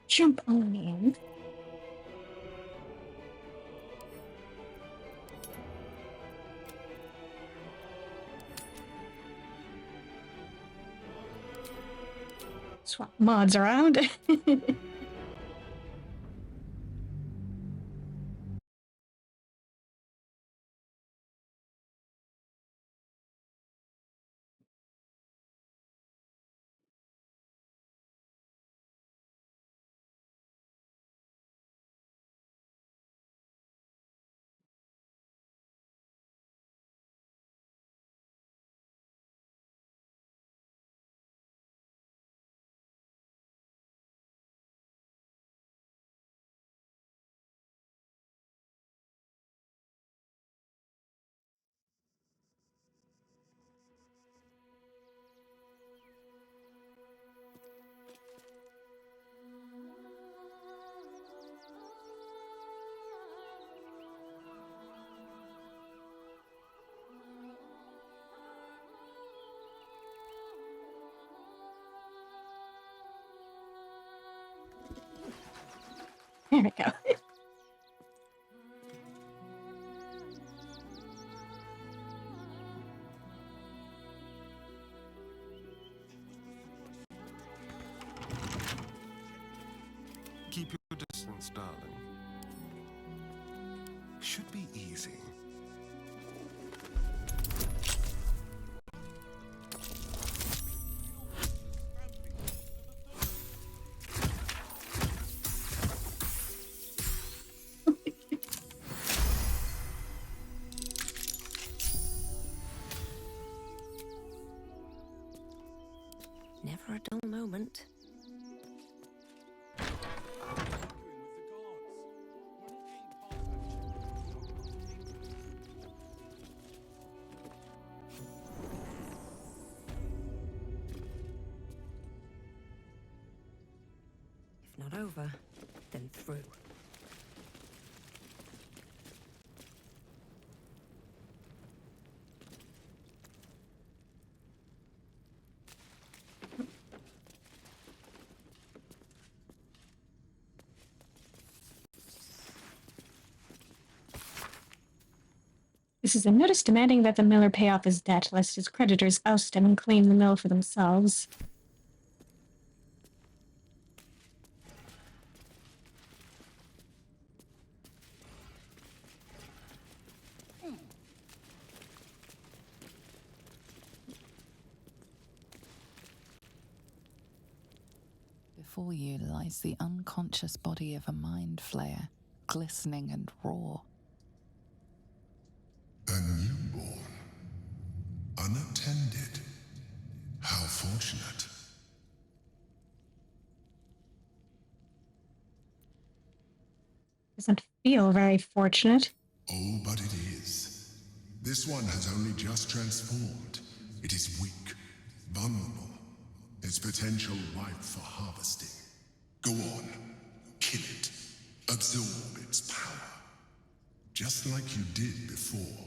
Jump on in. Swap mods around. There we go. Keep your distance, darling. Should be easy. Never a dull moment. If not over, then through. This is a notice demanding that the miller pay off his debt, lest his creditors oust him and claim the mill for themselves. Before you lies the unconscious body of a mind flayer, glistening and raw. A newborn. Unattended. How fortunate. Doesn't feel very fortunate. Oh, but it is. This one has only just transformed. It is weak, vulnerable. Its potential ripe for harvesting. Go on, kill it. Absorb its power. Just like you did before.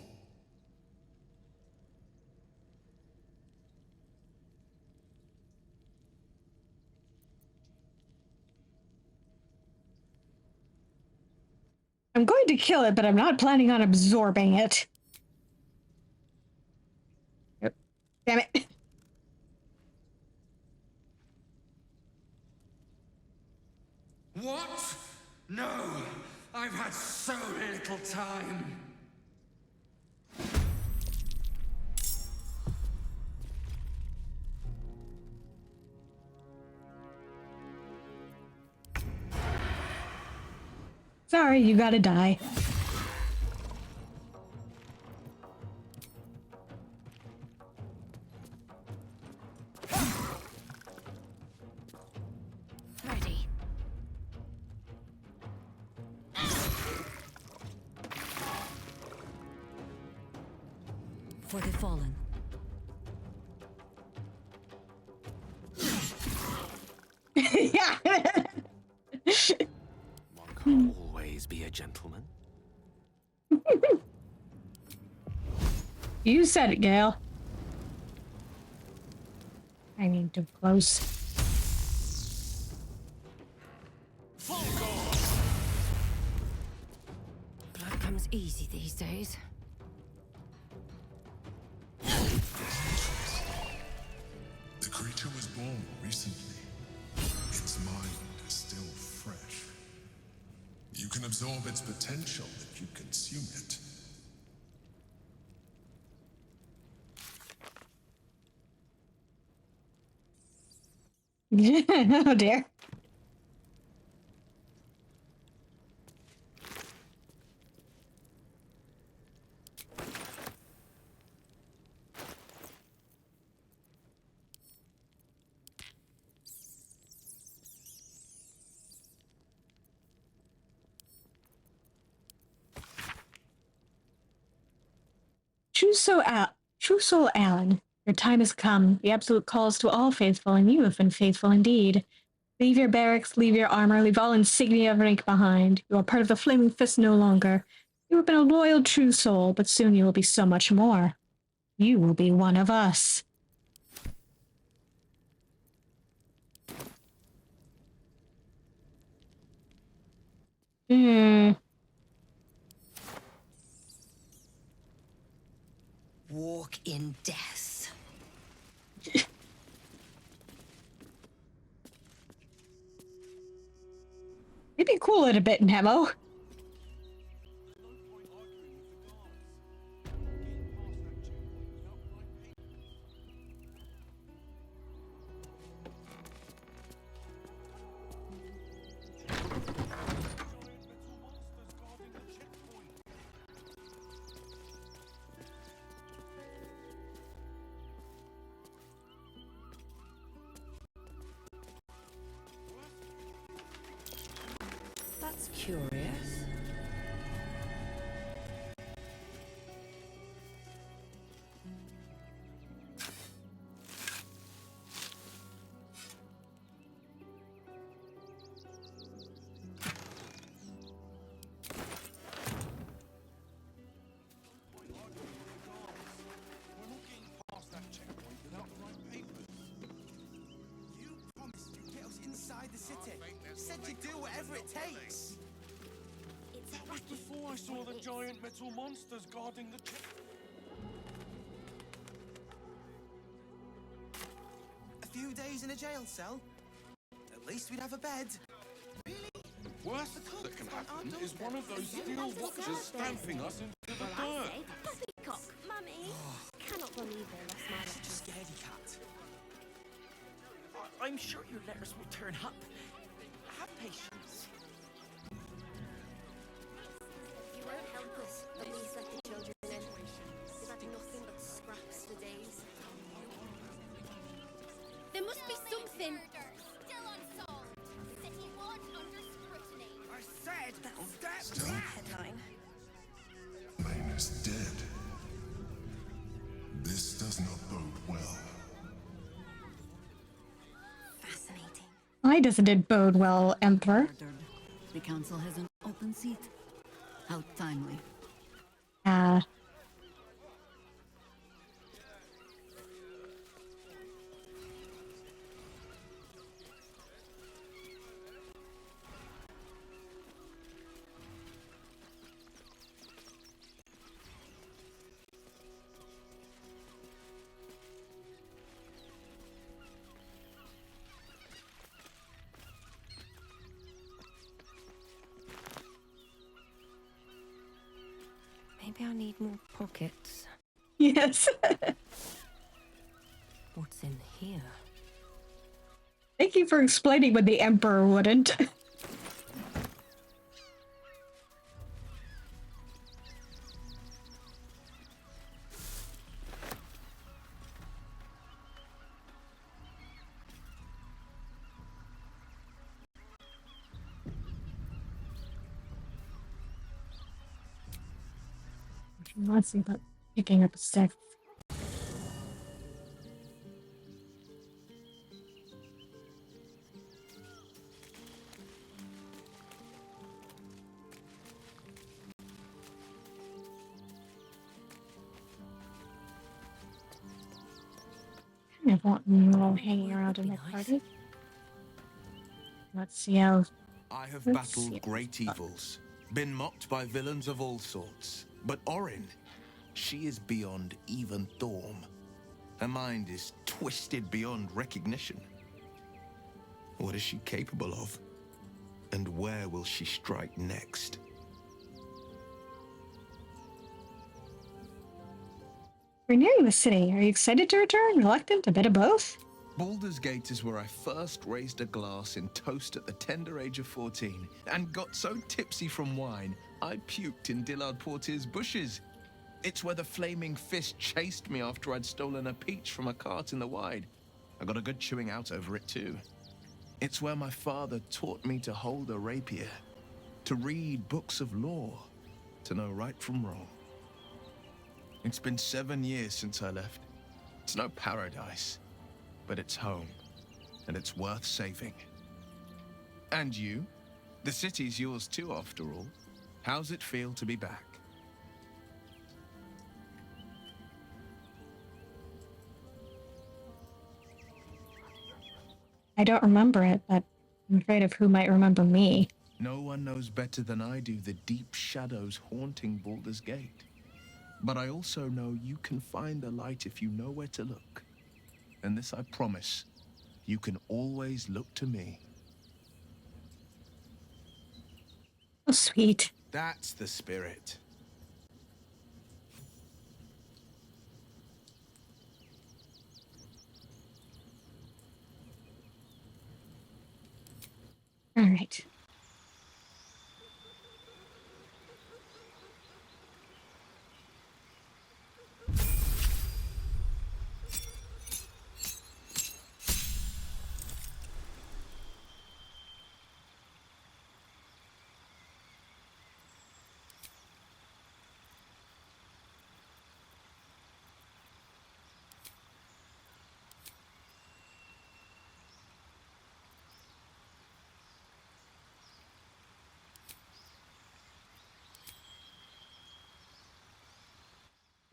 I'm going to kill it, but I'm not planning on absorbing it. Yep. Damn it. What? No! I've had so little time! Sorry, you gotta die. Ready. For the fallen. Yeah. One can't always be a gentleman. You said it, Gale. I need to close. easy these days. The creature was born recently. Its mind is still fresh. You can absorb its potential if you consume it. Oh dear. True Soul Alan, your time has come. The absolute calls to all faithful, and you have been faithful indeed. Leave your barracks, leave your armor, leave all insignia of rank behind. You are part of the Flaming Fist no longer. You have been a loyal true soul, but soon you will be so much more. You will be one of us. Hmm. Walk in death. Maybe cool it a bit, Nemo. That's curious. The city. Said you'd do whatever it takes. That was before I saw the giant metal monsters guarding the checkpoint. A few days in a jail cell. At least we'd have a bed. Worst that can happen is one of those steel watchers stamping us into the dirt. Poppycock, Mummy. Cannot believe they left my Such a scaredy cat. I'm sure your letters will turn up. Have patience. You won't help us. At least let the children in. They've had nothing but scraps for days. There must be something. Still unsolved. City ward under scrutiny. I said that Still? Headline. Lane is dead. This does not bode well. Fascinating. Why doesn't it bode well, Emperor? The council has an open seat. How timely. Maybe I need more pockets. Yes. What's in here? Thank you for explaining when the Emperor wouldn't. Let's see about picking up a stack. Kind of want you all hanging around in my party. Let's see how. I have Let's battled see. great evils. Been mocked by villains of all sorts. But Orin, she is beyond even Thorm. Her mind is twisted beyond recognition. What is she capable of? And where will she strike next? We're nearing the city. Are you excited to return? Reluctant? A bit of both? Baldur's Gate is where I first raised a glass in toast at the tender age of 14 and got so tipsy from wine, I puked in Dillard Portier's bushes. It's where the flaming fist chased me after I'd stolen a peach from a cart in the Wide. I got a good chewing out over it too. It's where my father taught me to hold a rapier, to read books of lore, to know right from wrong. It's been 7 years since I left. It's no paradise, but it's home, and it's worth saving. And you? The city's yours too, after all. How's it feel to be back? I don't remember it, but I'm afraid of who might remember me. No one knows better than I do the deep shadows haunting Baldur's Gate. But I also know you can find the light if you know where to look. And this I promise, you can always look to me. Oh, sweet. That's the spirit. All right.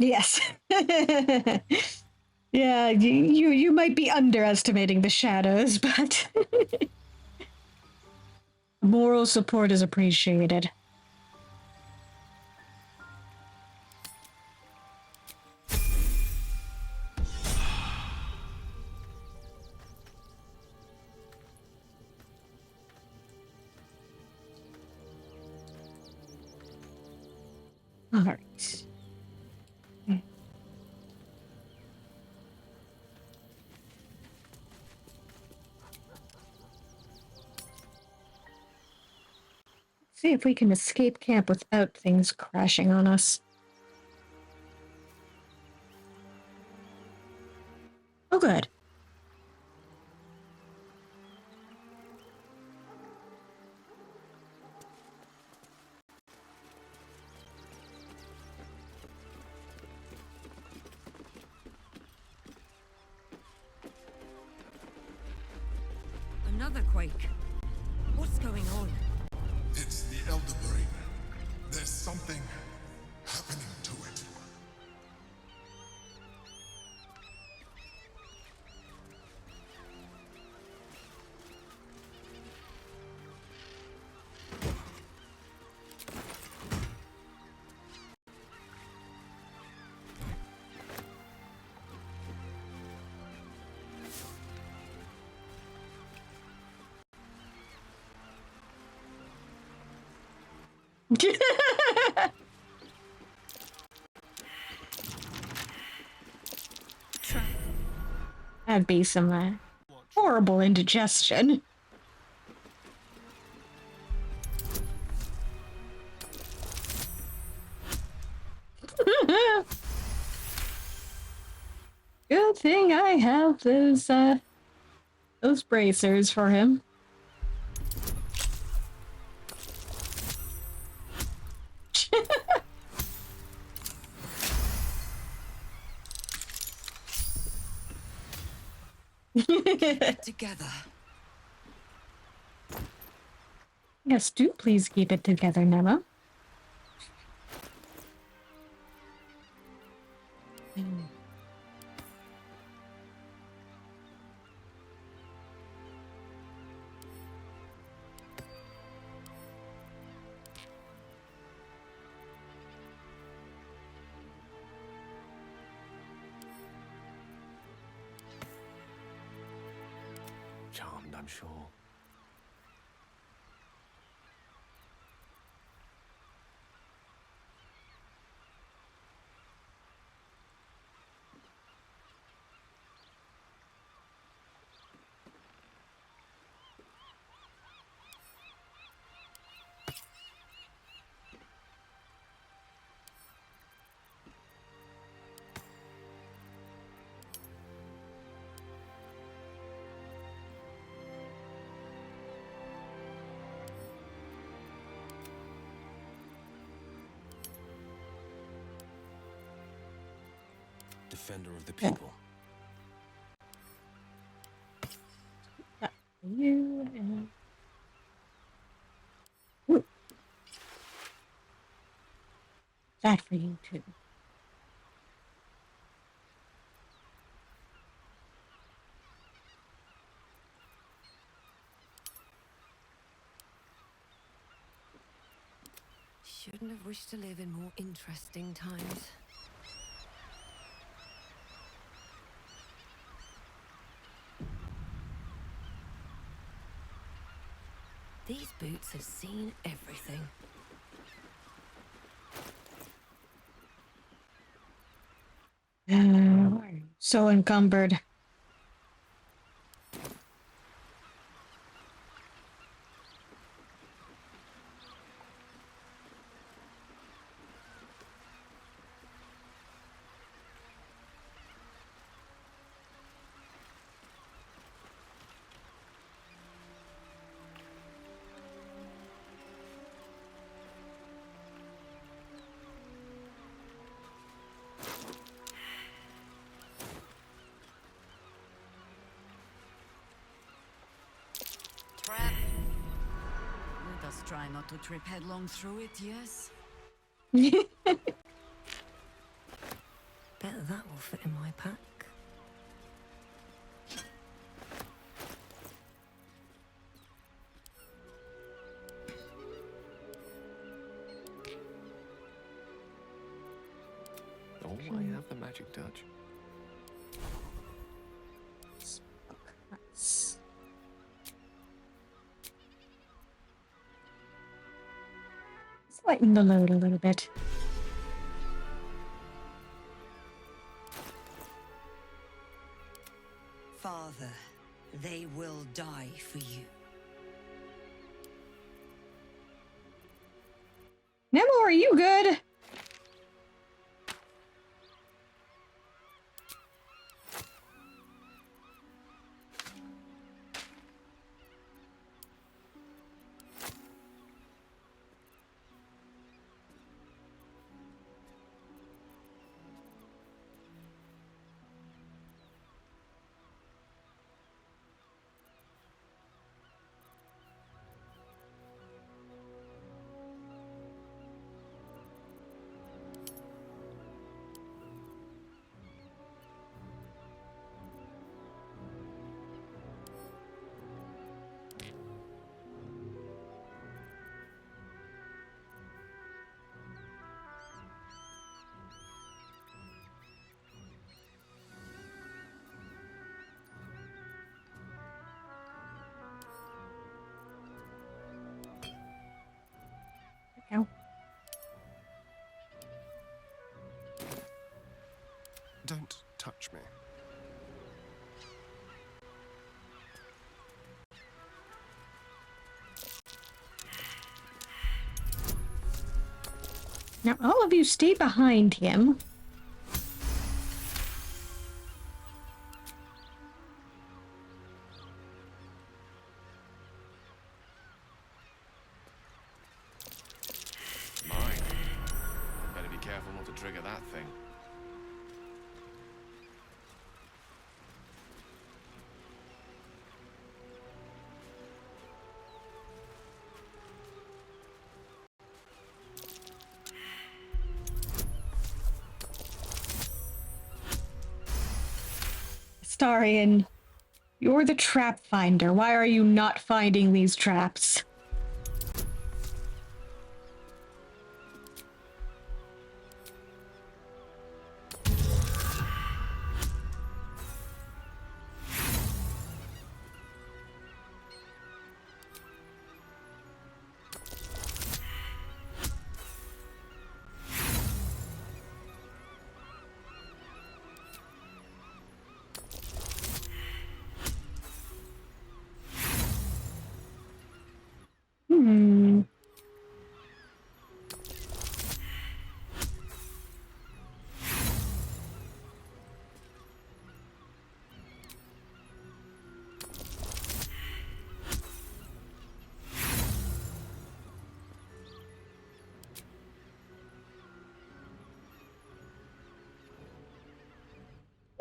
Yes. Yeah, you might be underestimating the shadows, but moral support is appreciated. All right. See if we can escape camp without things crashing on us. Oh, good. Another quake. What's going on? It's the Elder Brain. There's something happening to it. That'd be some horrible indigestion. Good thing I have those bracers for him. Together. Yes, do please keep it together, Nema. sure. Defender of the people. That for you and ooh, that for you too. Shouldn't have wished to live in more interesting times. These boots have seen everything. So encumbered. Trap. Let us try not to trip headlong through it, yes? Bet that will fit in my pack. Oh, I have the magic touch. Let's lighten the load a little bit. Father, they will die for you. Nemo, are you good? Ow. Don't touch me. Now all of you stay behind him. Mine. Better be careful not to trigger that thing. Starian, you're the trap finder. Why are you not finding these traps? Hmm.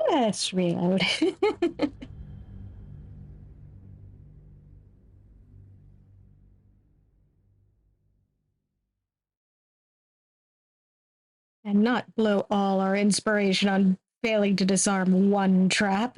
Let's reload. And not blow all our inspiration on failing to disarm one trap.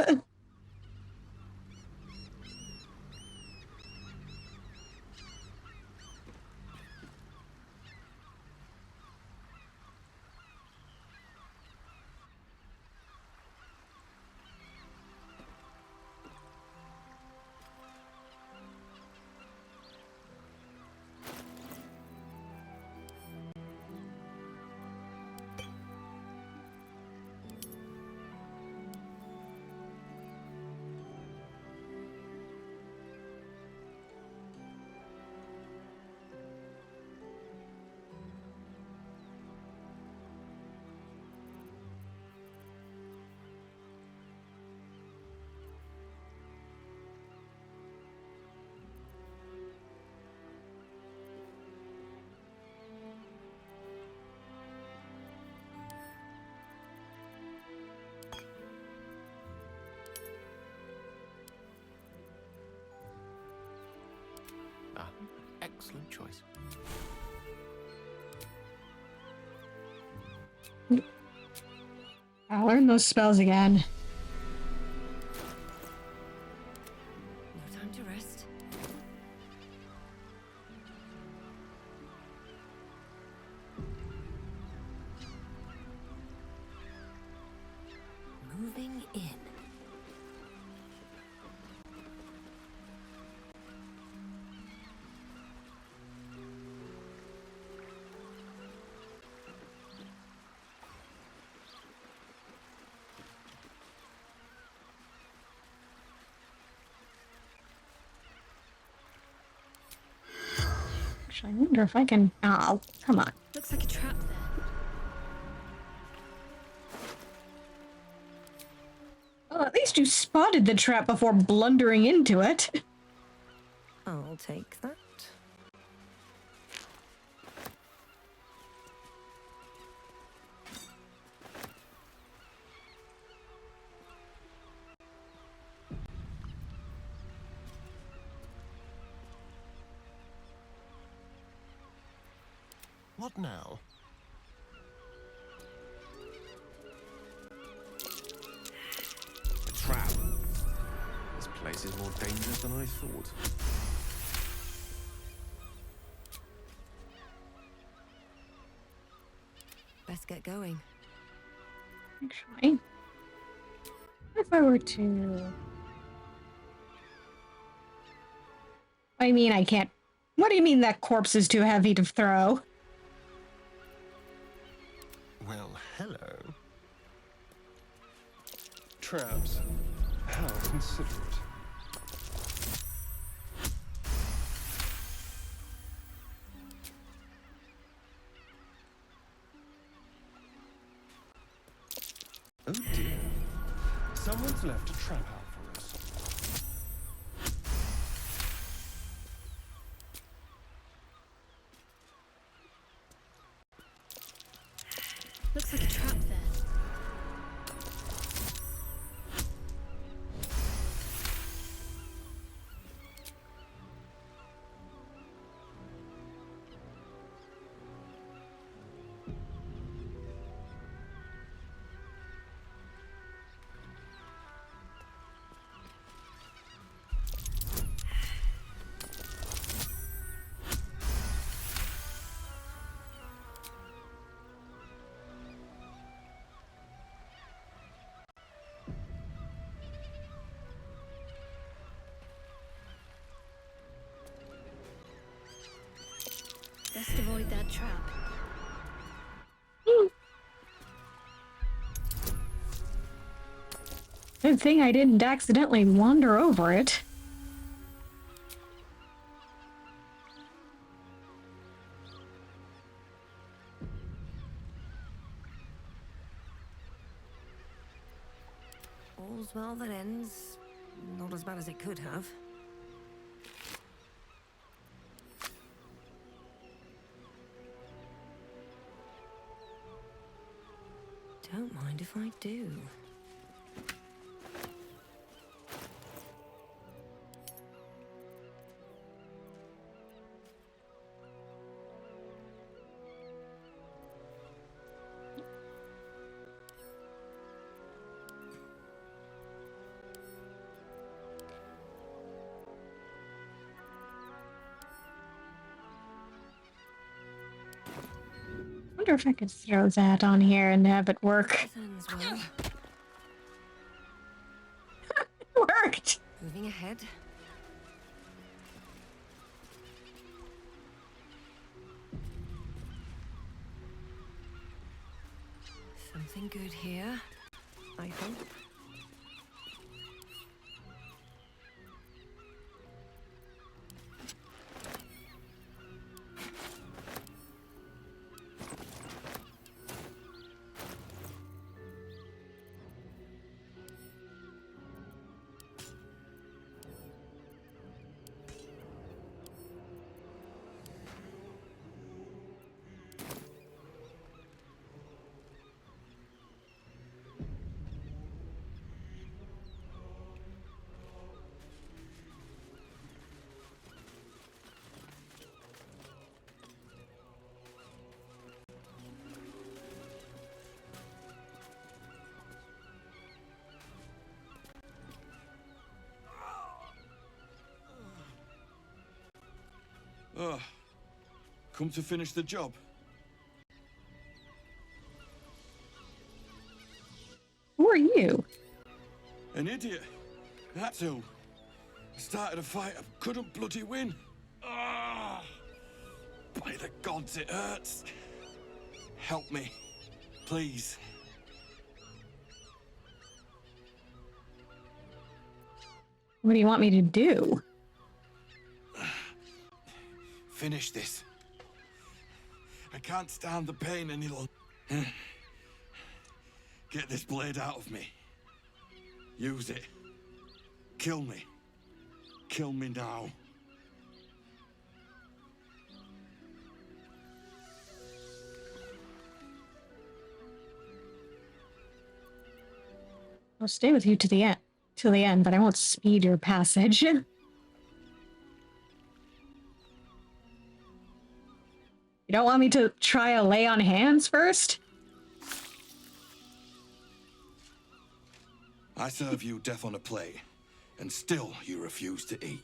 Excellent choice. I'll learn those spells again. No time to rest. Moving in. Actually, I wonder if I can. Oh, come on. Looks like a trap there. Well, at least you spotted the trap before blundering into it. I'll take that. What now? A trap. This place is more dangerous than I thought. Best get going. Actually, if I were to. I mean, I can't. What do you mean that corpse is too heavy to throw? Well, hello. Traps. How considerate. Oh dear. Someone's left a trap out for us. Looks like a trap there. Best avoid that trap. Good thing I didn't accidentally wander over it. all's well that ends. Not as bad as it could have. Don't mind if I do. I wonder if I could throw that on here and have it work. Well. It worked! Moving ahead. Something good here, I hope. Come to finish the job. Who are you? An idiot. That's who. I started a fight I couldn't bloody win. Ah! By the gods, it hurts. Help me, please. What do you want me to do? Finish this. I can't stand the pain any longer. Get this blade out of me. Use it. Kill me. Kill me now. I'll stay with you to the end, but I won't speed your passage. You don't want me to try a lay on hands first? I serve you death on a plate, and still you refuse to eat.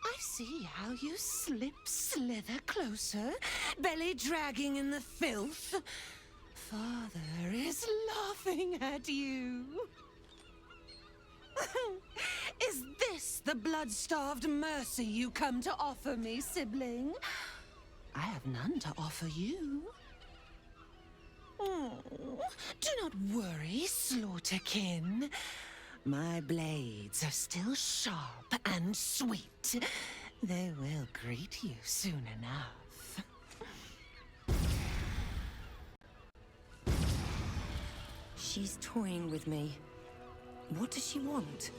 I see how you slither closer, belly dragging in the filth. Father is laughing at you. Is this the blood-starved mercy you come to offer me, sibling? I have none to offer you. Oh, do not worry, slaughterkin. My blades are still sharp and sweet. They will greet you soon enough. She's toying with me. What does she want?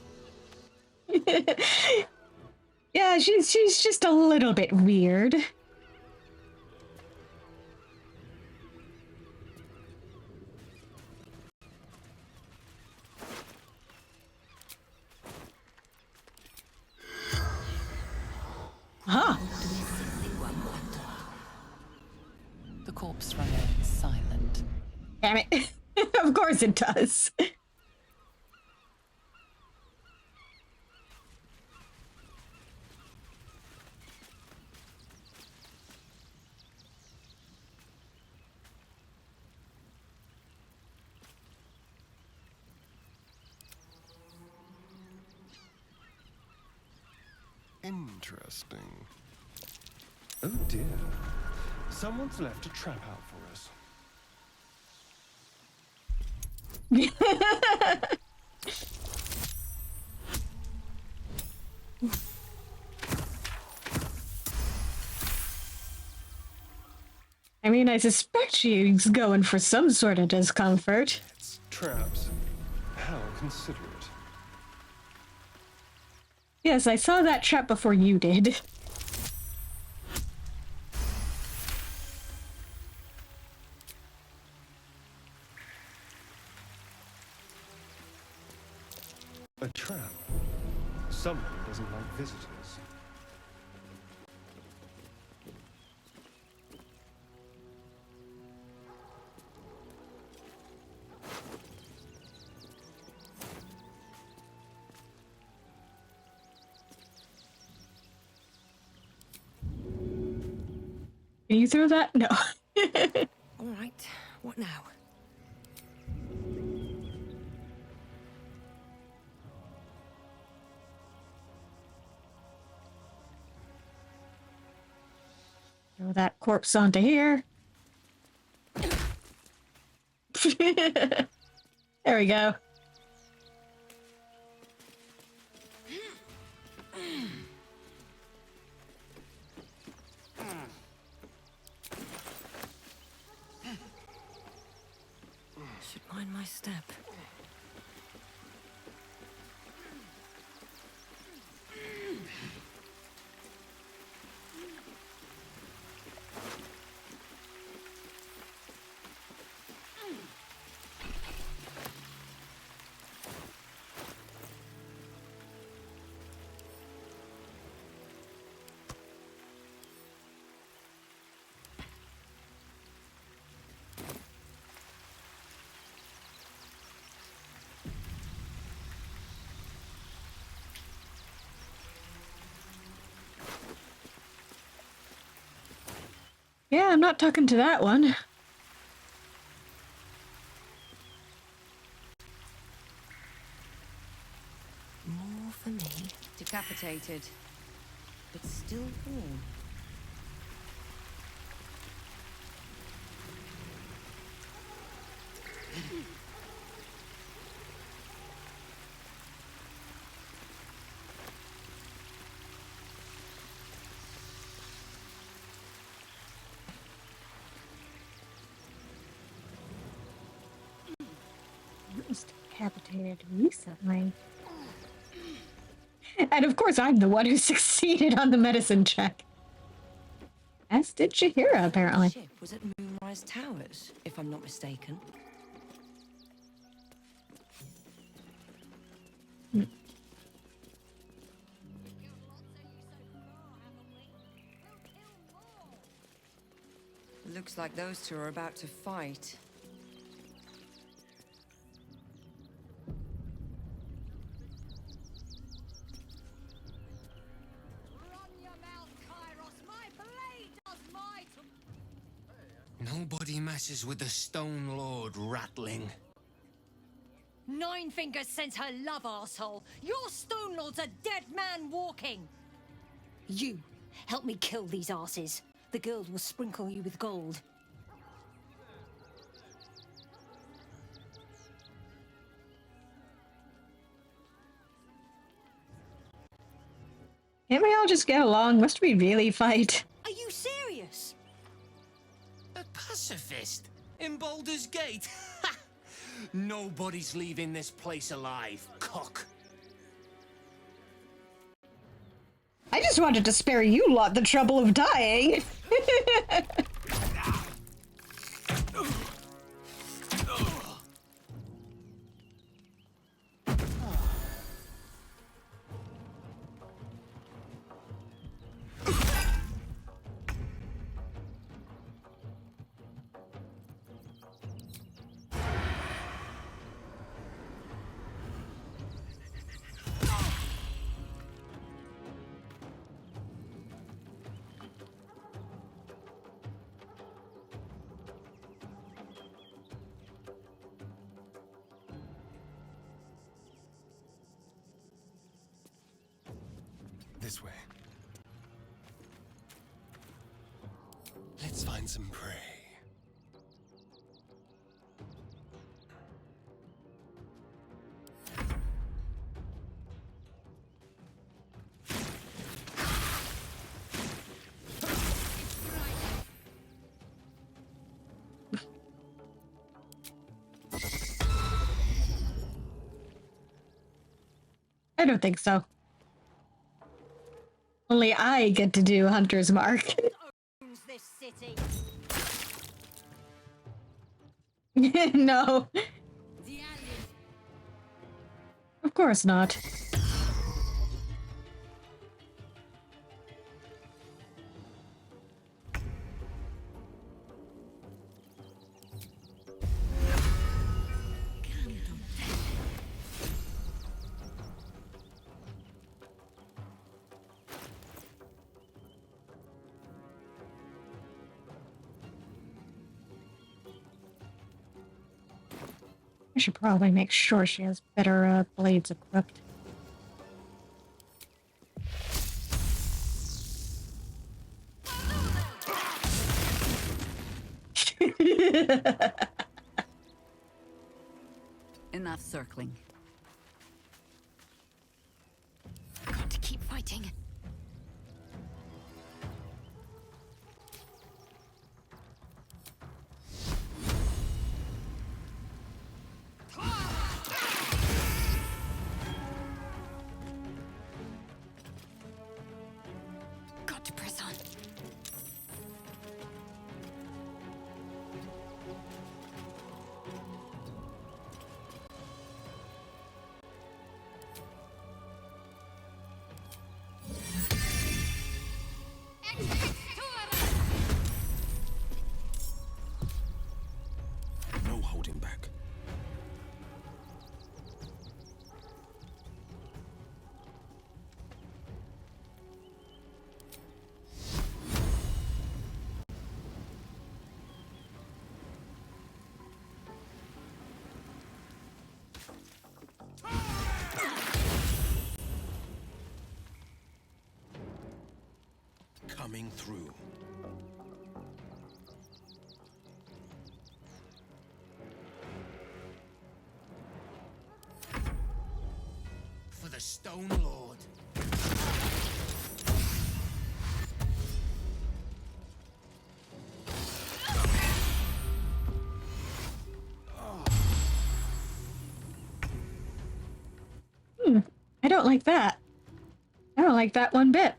Yeah, she's just a little bit weird. Huh. The corpse remains silent. Damn it. Of course it does. Interesting. Oh dear. Someone's left a trap out for us. I mean, I suspect she's going for some sort of discomfort. Traps. How considerate. Yes, I saw that trap before you did. A trap. Someone doesn't like visitors. Can you throw that? No. All right, what now? Throw that corpse onto here. There we go. Should mind my step. Yeah, I'm not talking to that one. More for me. Decapitated. But still warm. Was decapitated recently. And of course, I'm the one who succeeded on the medicine check. As did Shahira, apparently. The ship was at Moonrise Towers, if I'm not mistaken. Looks like those two are about to fight. Nobody messes with the Stone Lord, ratling. Nine Fingers sends her love, arsehole. Your Stone Lord's a dead man walking. You, help me kill these asses. The guild will sprinkle you with gold. Can't we all just get along? Must we really fight? Are you serious? A pacifist? In Baldur's Gate? Ha! Nobody's leaving this place alive, cock. I just wanted to spare you lot the trouble of dying. This way. Let's find some prey. I don't think so. Only I get to do Hunter's Mark. Owns this city. No. Of course not. I should probably make sure she has better blades equipped. Enough circling. Got to keep fighting. Got to press on. No holding back. Coming through. For the Stone Lord. I don't like that. I don't like that one bit.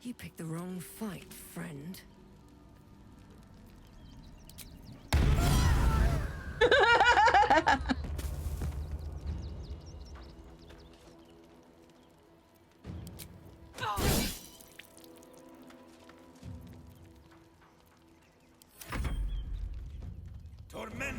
You picked the wrong fight, friend. Torment.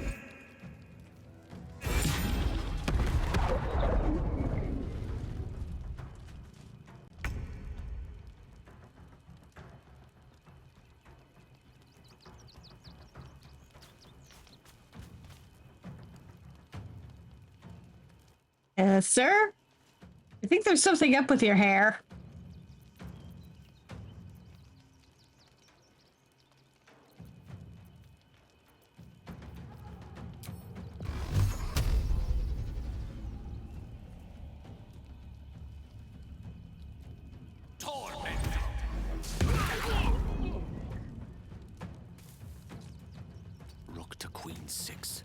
Sir? I think there's something up with your hair. Rook to Queen 6.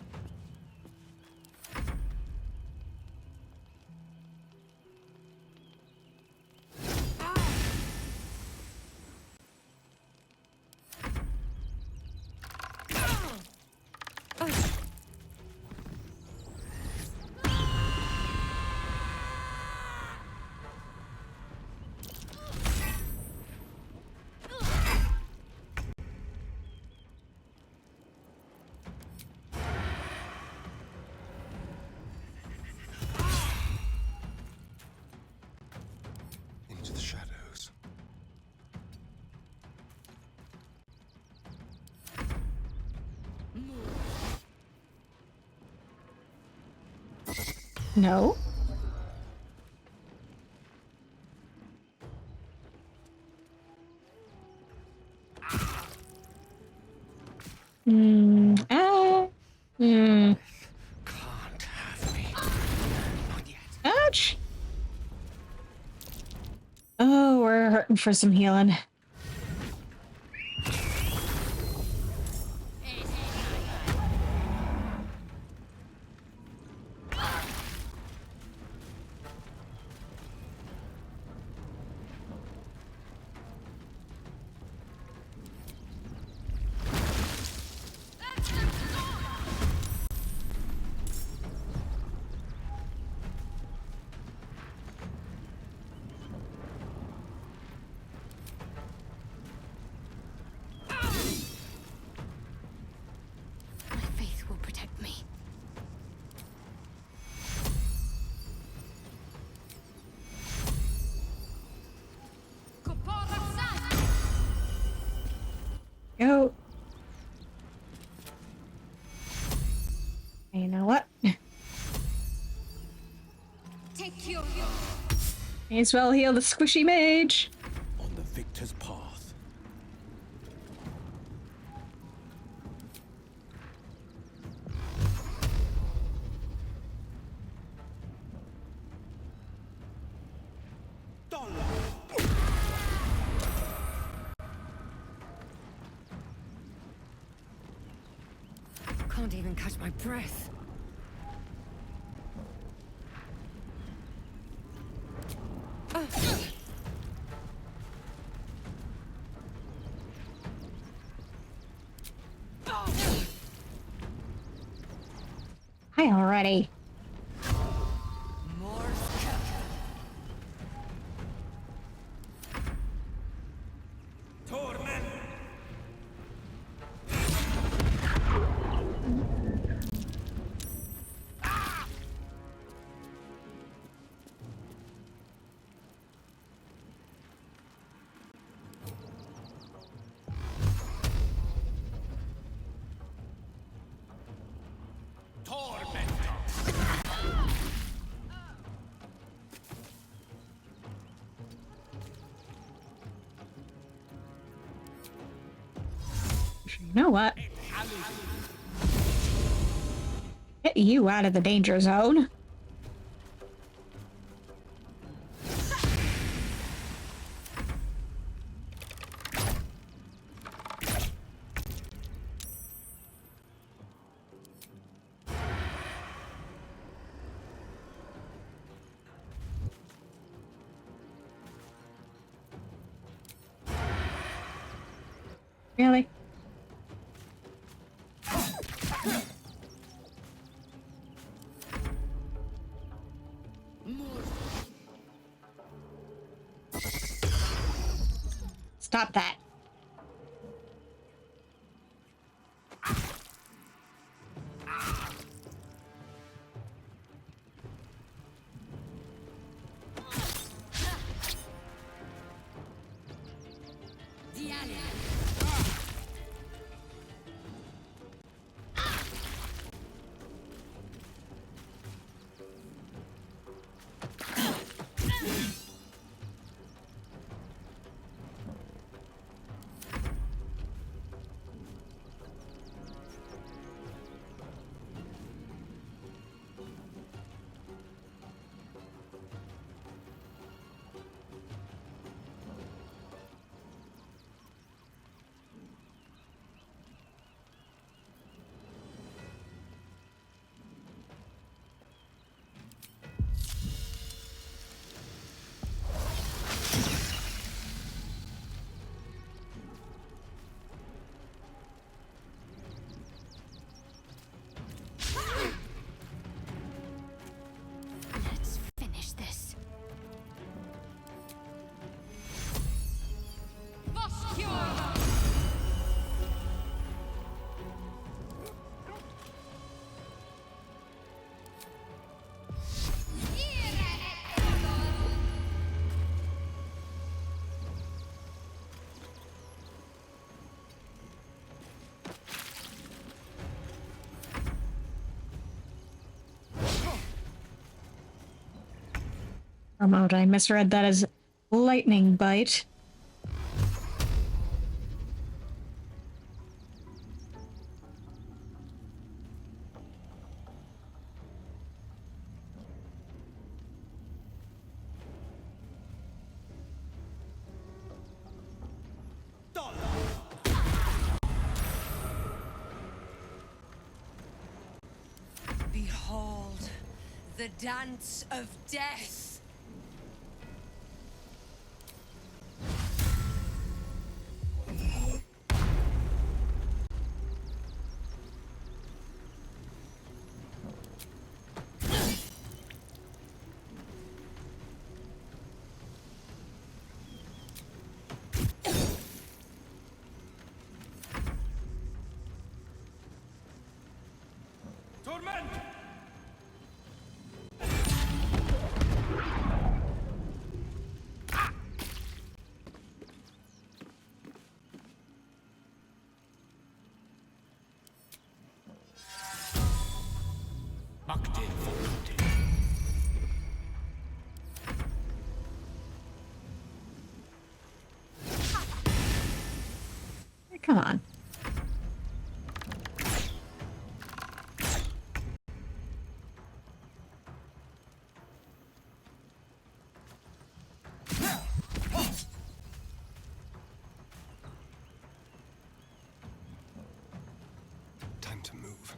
Into the shadows. No. Ouch. looking for some healing. My faith will protect me. Go. You know what? Take your May as well heal the squishy mage. On the victor's path. Can't even catch my breath. Hi already. You know what? Get you out of the danger zone. Really? Stop that. Let's finish this. Oh, I misread that as lightning bite. The dance of death. Torment! Come on. Time to move.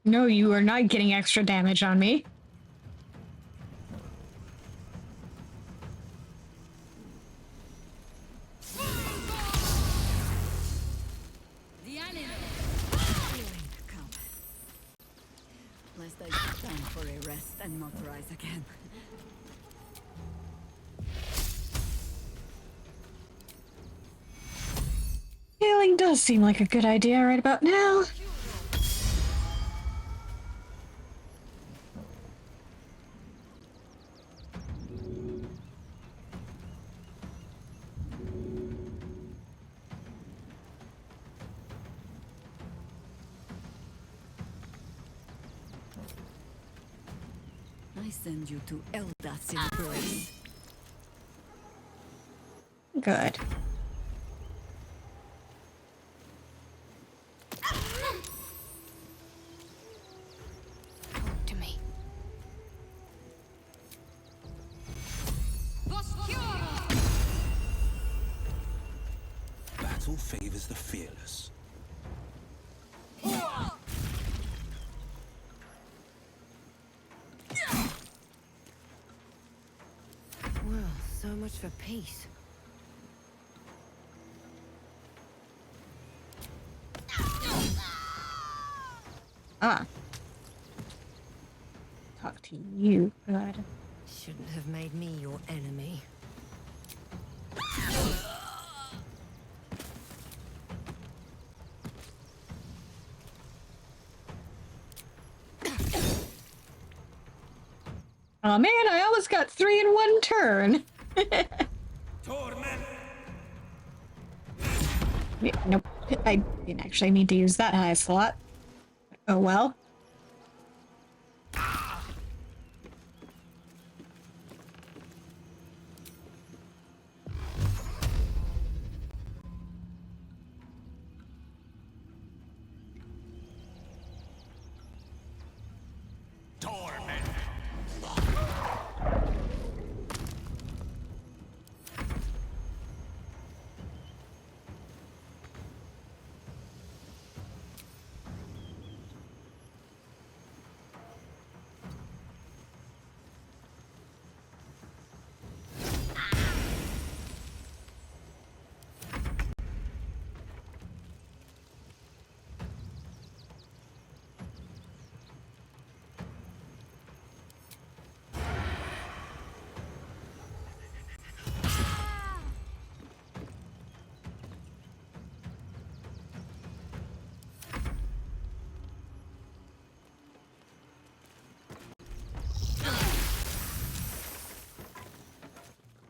No, you are not getting extra damage on me. Come. Lest I sit down for a rest and not rise again. Healing does seem like a good idea right about now. I send you to Elda's embrace. Good. To me. Battle favors the fearless. Well, so much for peace. Ah. Talk to you. Good. Shouldn't have made me your enemy. Oh man, I almost got 3 in one turn. Torment! Nope. I didn't actually need to use that high slot. Oh well.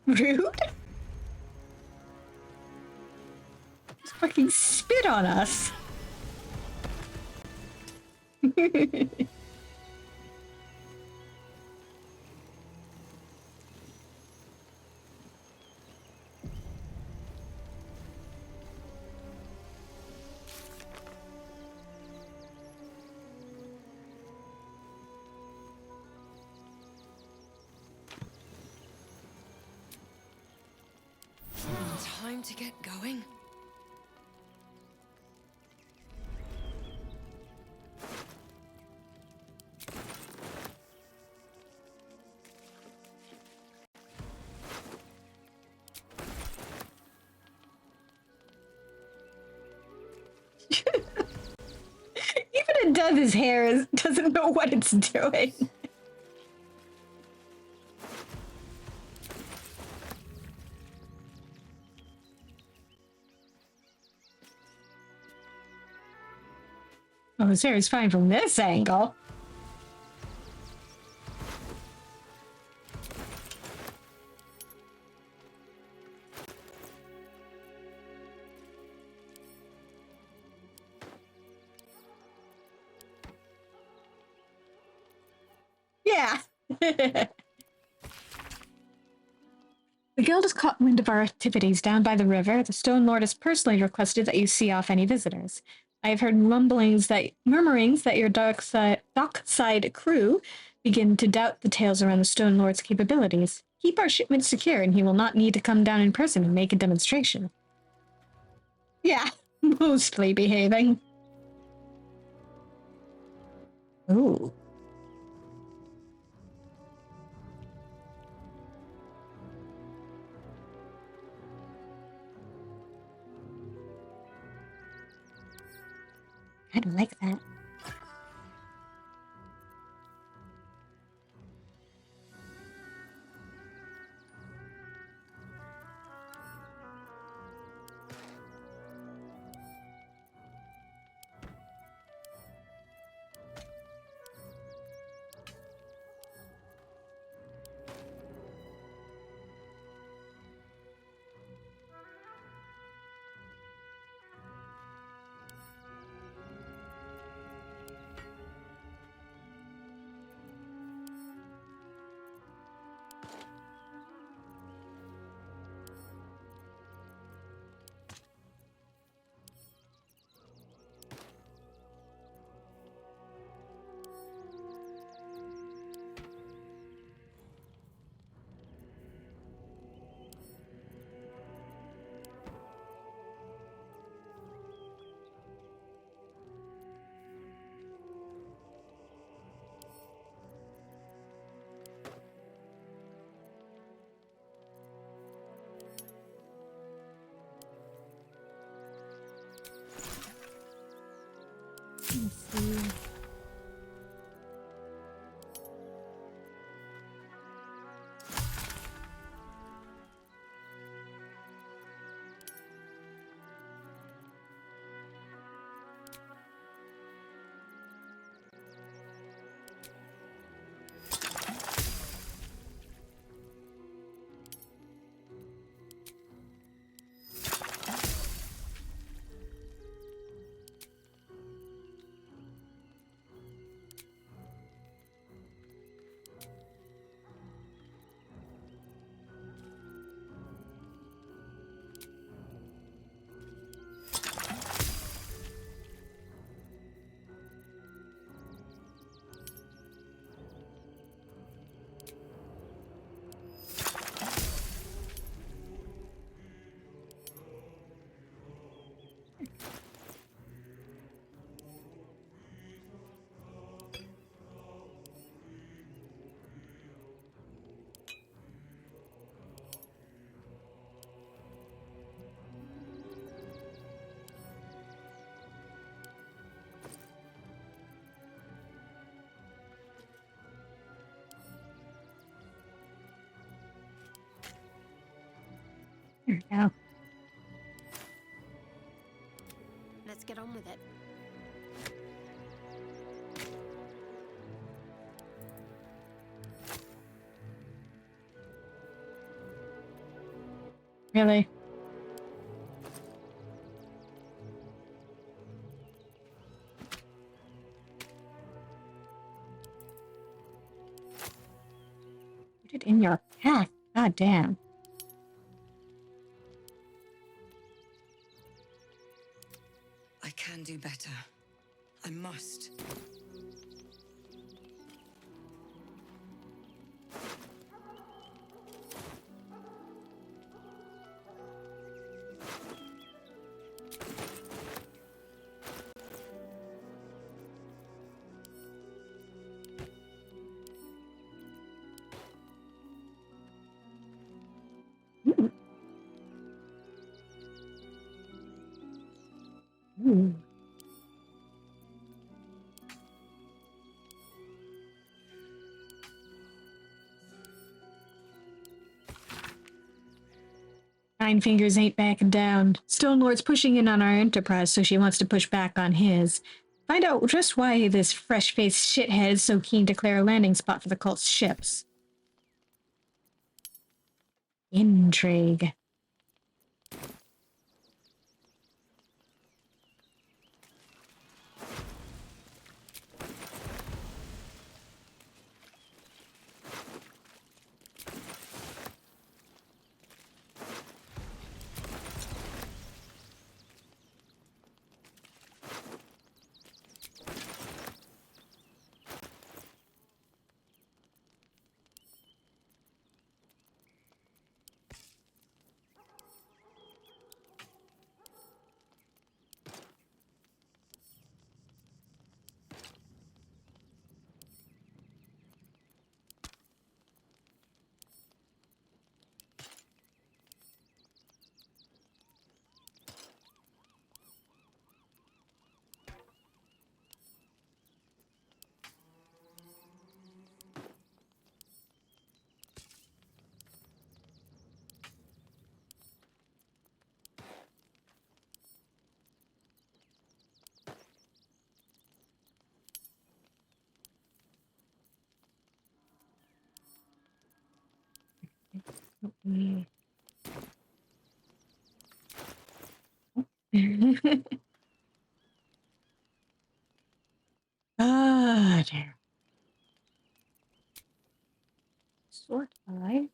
Rude. Just fucking spit on us. time to get going? Even a dove's hair doesn't know what it's doing. Oh, his hair is fine from this angle. Yeah. The guild has caught wind of our activities down by the river. The Stone Lord has personally requested that you see off any visitors. I have heard murmurings that your dockside crew begin to doubt the tales around the Stone Lord's capabilities. Keep our shipment secure, and he will not need to come down in person and make a demonstration. Yeah, mostly behaving. Ooh. I don't like that. Let's see. There we go. Let's get on with it. Really? Put it in your pack. God damn. I can do better. I must. Ooh. Nine Fingers ain't backing down. Stone Lord's pushing in on our enterprise, so she wants to push back on his. Find out just why this fresh-faced shithead is so keen to clear a landing spot for the cult's ships. Intrigue. Ah, dear. Sort by.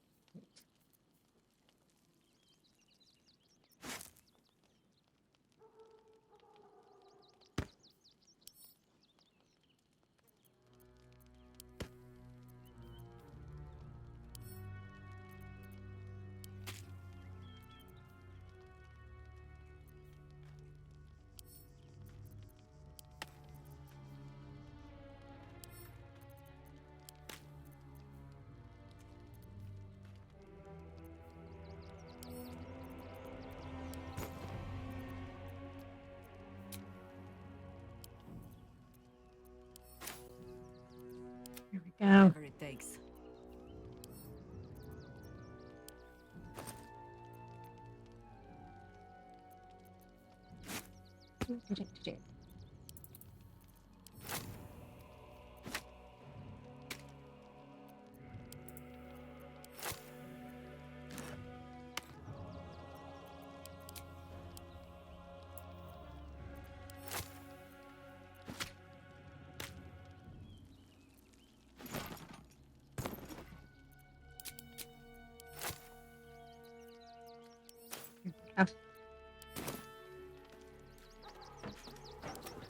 Here we go. Whatever it takes.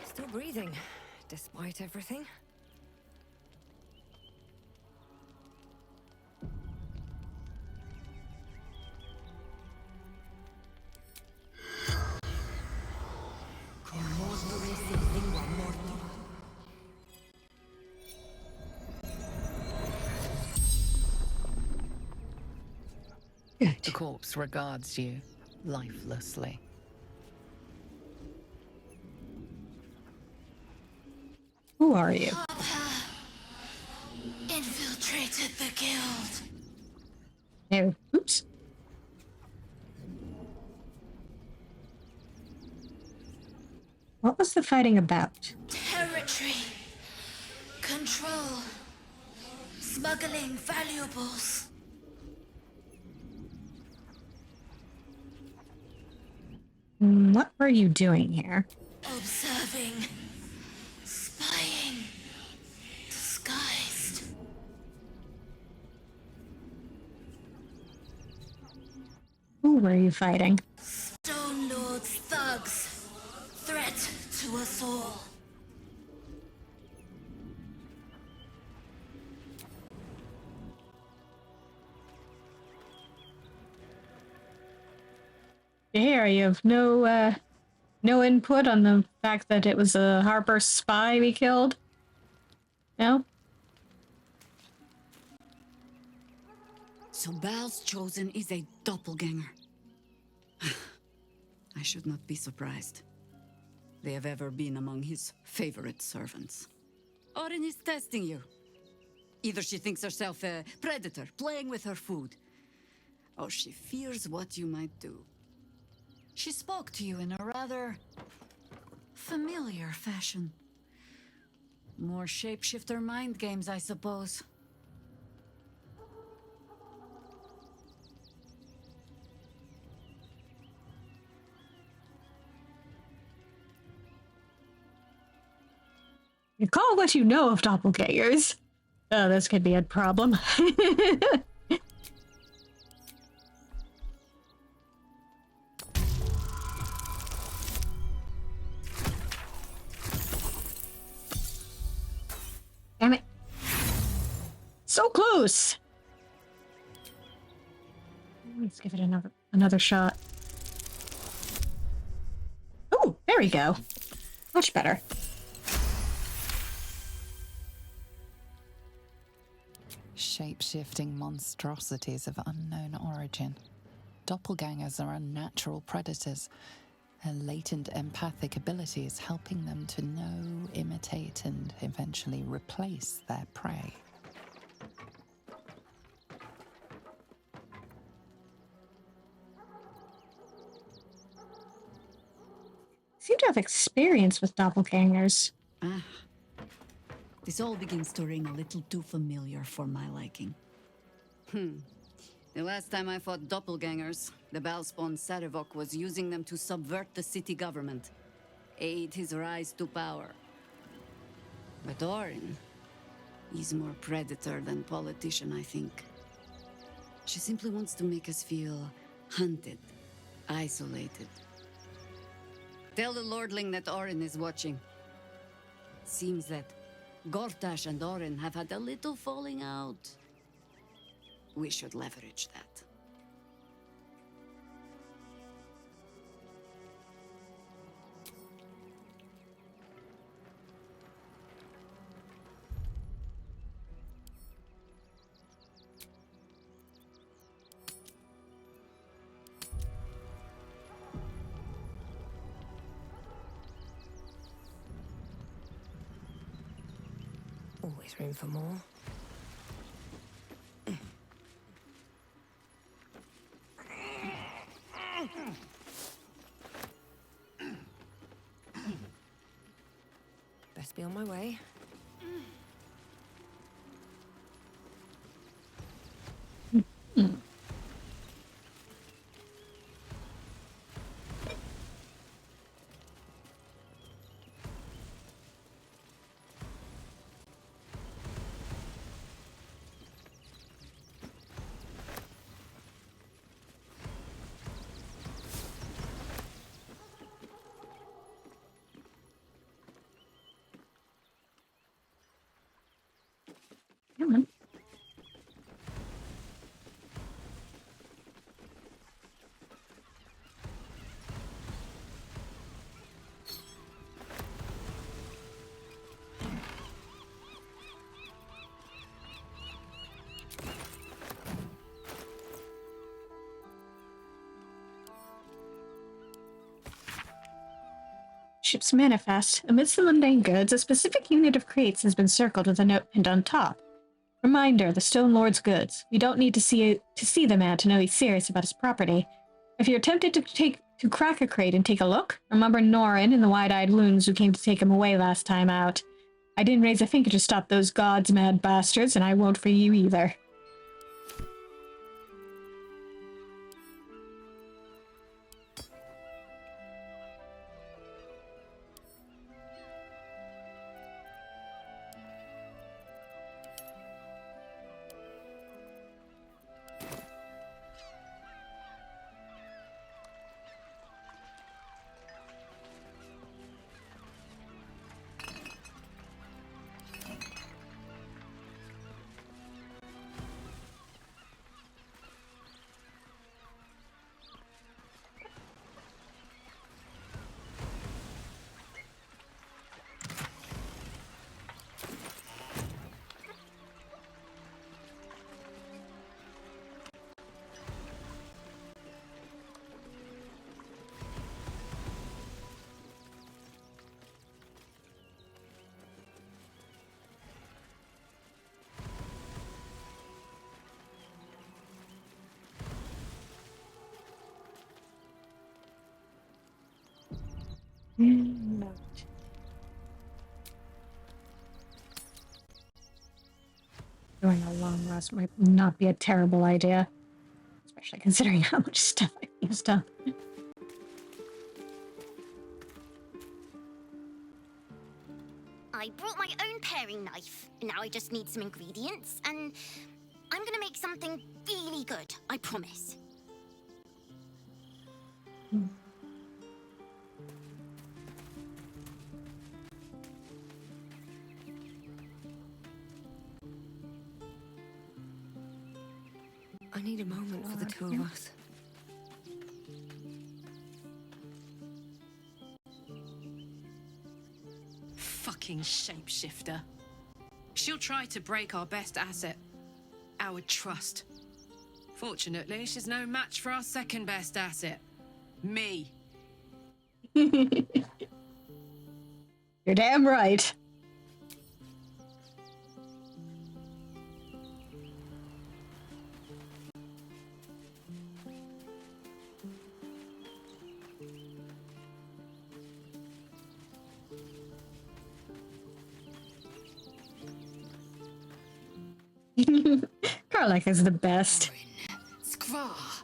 Still breathing, despite everything. The corpse regards you lifelessly. Who are you? Infiltrated the guild. Oh, oops. What was the fighting about? Territory. Control. Smuggling valuables. What were you doing here? Observing. Spying. Disguised. Who were you fighting? Stone Lord's thugs. Threat to us all. Here, you have no input on the fact that it was a Harper spy we killed? No? So Bal's chosen is a doppelganger. I should not be surprised. they have ever been among his favorite servants. Orin is testing you. Either she thinks herself a predator, playing with her food, or she fears what you might do. She spoke to you in a rather familiar fashion. More shapeshifter mind games, I suppose. Recall what you know of doppelgangers. Oh, this could be a problem. Damn it. So close! Let's give it another shot. Oh, there we go. Much better. Shape-shifting monstrosities of unknown origin. Doppelgangers are unnatural predators. Their latent empathic abilities helping them to know, imitate, and eventually replace their prey. Seem to have experience with doppelgangers. This all begins to ring a little too familiar for my liking. The last time I fought doppelgangers, the Balspawn Sarevok was using them to subvert the city government, aid his rise to power. But Orin, he's more predator than politician, I think. She simply wants to make us feel hunted, isolated. Tell the Lordling that Orin is watching. Seems that Gortash and Orin have had a little falling out. We should leverage that. Always room for more. Best be on my way. Come on. Ship's manifest. Amidst the mundane goods, a specific unit of crates has been circled with a note pinned on top. Reminder, the Stone Lord's goods. You don't need to see the man to know he's serious about his property. If you're tempted to crack a crate and take a look, remember Norin and the wide-eyed loons who came to take him away last time out. I didn't raise a finger to stop those gods, mad bastards, and I won't for you either. Note. Doing a long rest might not be a terrible idea, especially considering how much stuff I've used up. I brought my own paring knife, and now I just need some ingredients, and I'm gonna make something really good, I promise. I need a moment for the two of us. Fucking shapeshifter. She'll try to break our best asset, our trust. Fortunately, she's no match for our second best asset, me. You're damn right. Karlach is the best. Skvar!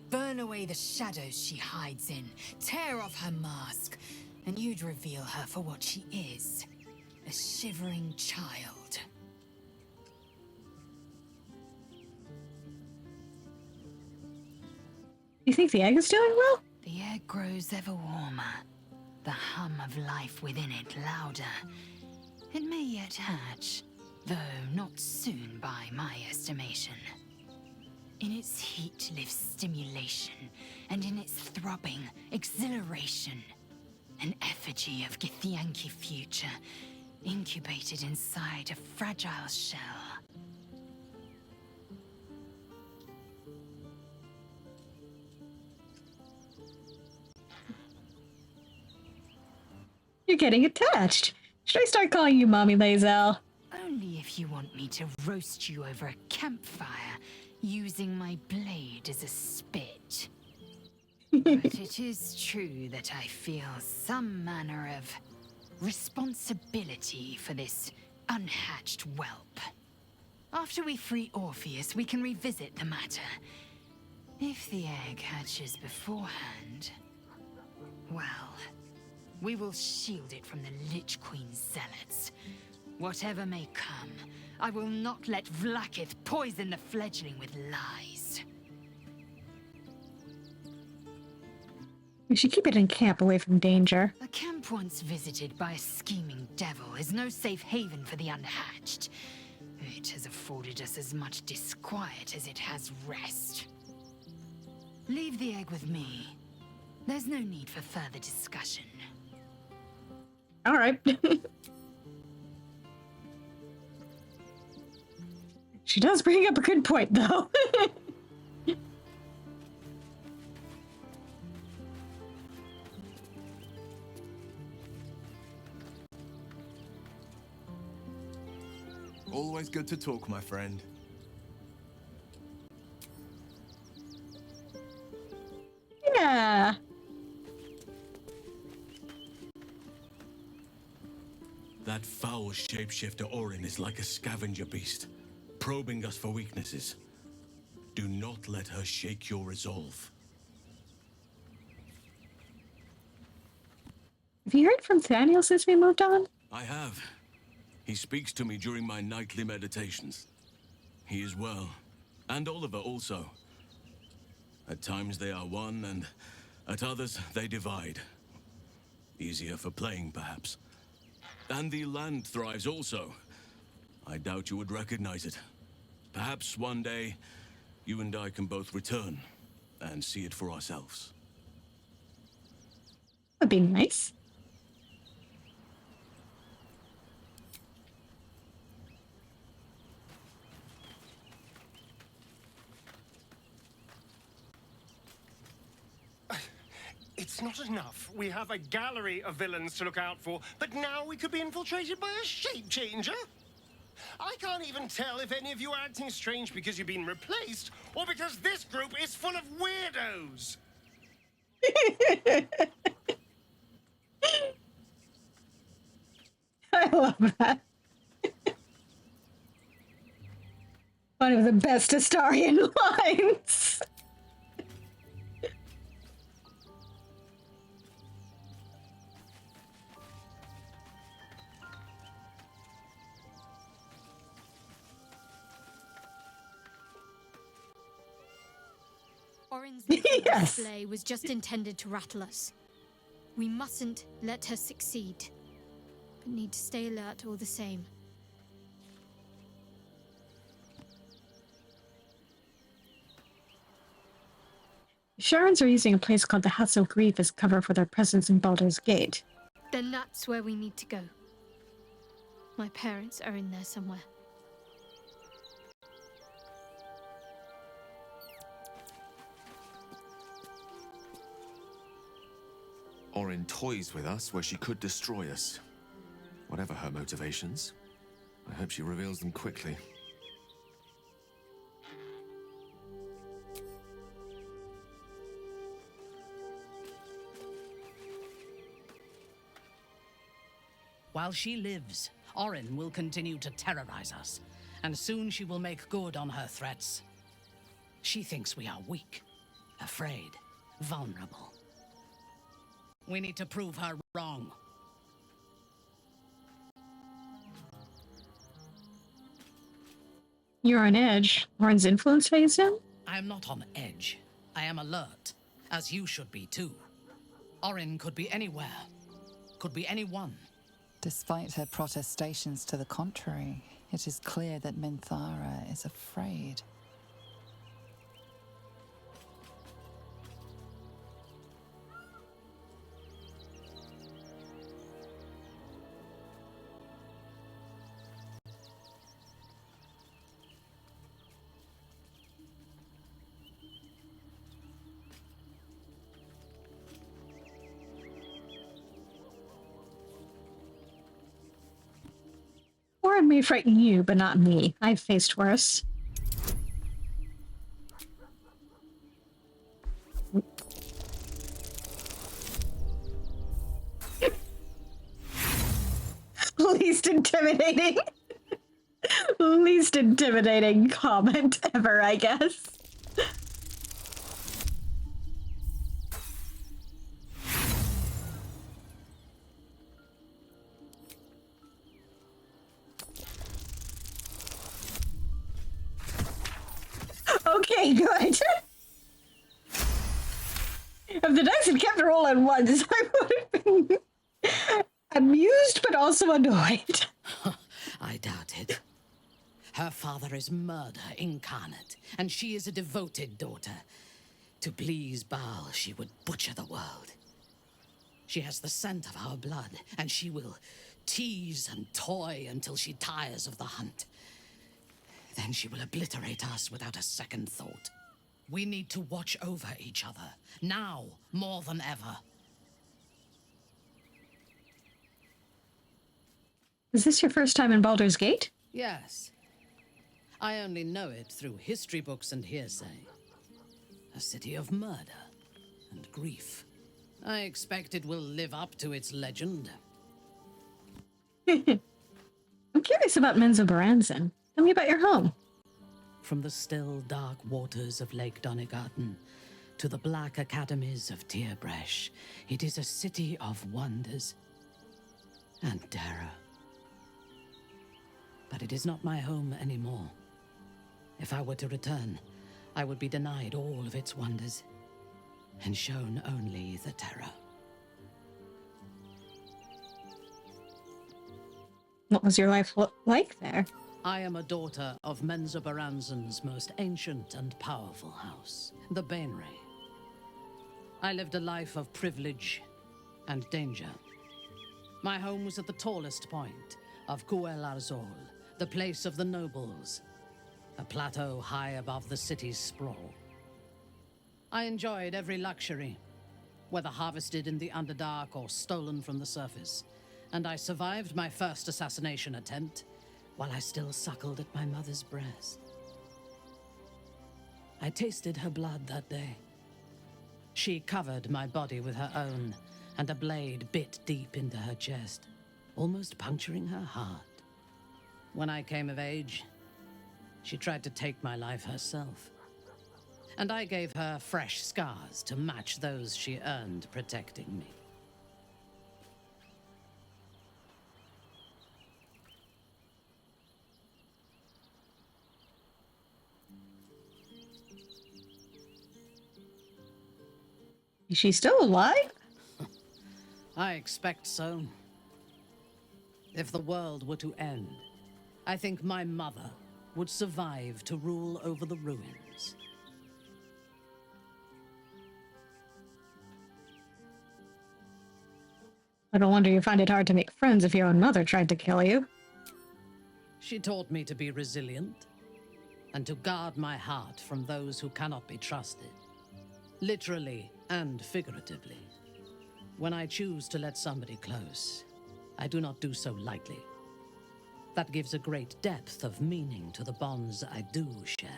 Burn away the shadows she hides in, tear off her mask, and you'd reveal her for what she is. A shivering child. You think the egg is doing well? The egg grows ever warmer, the hum of life within it louder. It may yet hatch, though not soon by my estimation. In its heat lives stimulation, and in its throbbing, exhilaration. An effigy of Githyanki future, incubated inside a fragile shell. You're getting attached. Should I start calling you Mommy Lae'zel? Only if you want me to roast you over a campfire, using my blade as a spit. But it is true that I feel some manner of responsibility for this unhatched whelp. After we free Orpheus, we can revisit the matter. If the egg hatches beforehand, well, we will shield it from the Lich Queen's zealots. Whatever may come, I will not let Vlaakith poison the fledgling with lies. We should keep it in camp away from danger. A camp once visited by a scheming devil is no safe haven for the unhatched. It has afforded us as much disquiet as it has rest. Leave the egg with me. There's no need for further discussion. All right. She does bring up a good point, though. Always good to talk, my friend. Yeah. That foul shapeshifter Orin is like a scavenger beast, probing us for weaknesses. Do not let her shake your resolve. Have you heard from Thaniel since we moved on? I have. He speaks to me during my nightly meditations. He is well, and Oliver also. At times they are one, and at others they divide. Easier for playing, perhaps. And the land thrives also. I doubt you would recognize it. Perhaps one day, you and I can both return and see it for ourselves. That'd be nice. It's not enough. We have a gallery of villains to look out for, but now we could be infiltrated by a shape changer? I can't even tell if any of you are acting strange because you've been replaced, or because this group is full of weirdos. love that. One of the best Astarian lines. Orin's little display was just intended to rattle us. We mustn't let her succeed, but need to stay alert all the same. Sharons are using a place called the House of Grief as cover for their presence in Baldur's Gate. Then that's where we need to go. My parents are in there somewhere. Orin toys with us where she could destroy us. Whatever her motivations, I hope she reveals them quickly. While she lives, Orin will continue to terrorize us, and soon she will make good on her threats. She thinks we are weak, afraid, vulnerable. We need to prove her wrong. You're on edge. Orin's influence fades in? I am not on edge. I am alert, as you should be too. Orin could be anywhere, could be anyone. Despite her protestations to the contrary, it is clear that Minthara is afraid. Orin may frighten you, but not me. I've faced worse. Least intimidating. Least intimidating comment ever, I guess. Okay, good. If the dice had kept rolling once, I would have been amused but also annoyed. I doubt it. Her father is murder incarnate, and she is a devoted daughter. To please Baal, she would butcher the world. She has the scent of our blood, and she will tease and toy until she tires of the hunt. Then she will obliterate us without a second thought. We need to watch over each other, now more than ever. Is this your first time in Baldur's Gate? Yes. I only know it through history books and hearsay. A city of murder and grief. I expect it will live up to its legend. I'm curious about Menzoberranzan. Tell me about your home. From the still, dark waters of Lake Donegarten to the black academies of Tierbresh, it is a city of wonders and terror. But it is not my home anymore. If I were to return, I would be denied all of its wonders and shown only the terror. What was your life like there? I am a daughter of Menzoberranzan's most ancient and powerful house, the Bainray. I lived a life of privilege and danger. My home was at the tallest point of Cuel Arzol, the place of the nobles, a plateau high above the city's sprawl. I enjoyed every luxury, whether harvested in the Underdark or stolen from the surface, and I survived my first assassination attempt while I still suckled at my mother's breast. I tasted her blood that day. She covered my body with her own, and a blade bit deep into her chest. almost puncturing her heart. When I came of age, she tried to take my life herself, and I gave her fresh scars to match those she earned protecting me. Is she still alive? I expect so. If the world were to end, I think my mother would survive to rule over the ruins. I don't wonder you find it hard to make friends if your own mother tried to kill you. She taught me to be resilient and to guard my heart from those who cannot be trusted, literally and figuratively. When I choose to let somebody close, I do not do so lightly. That gives a great depth of meaning to the bonds I do share.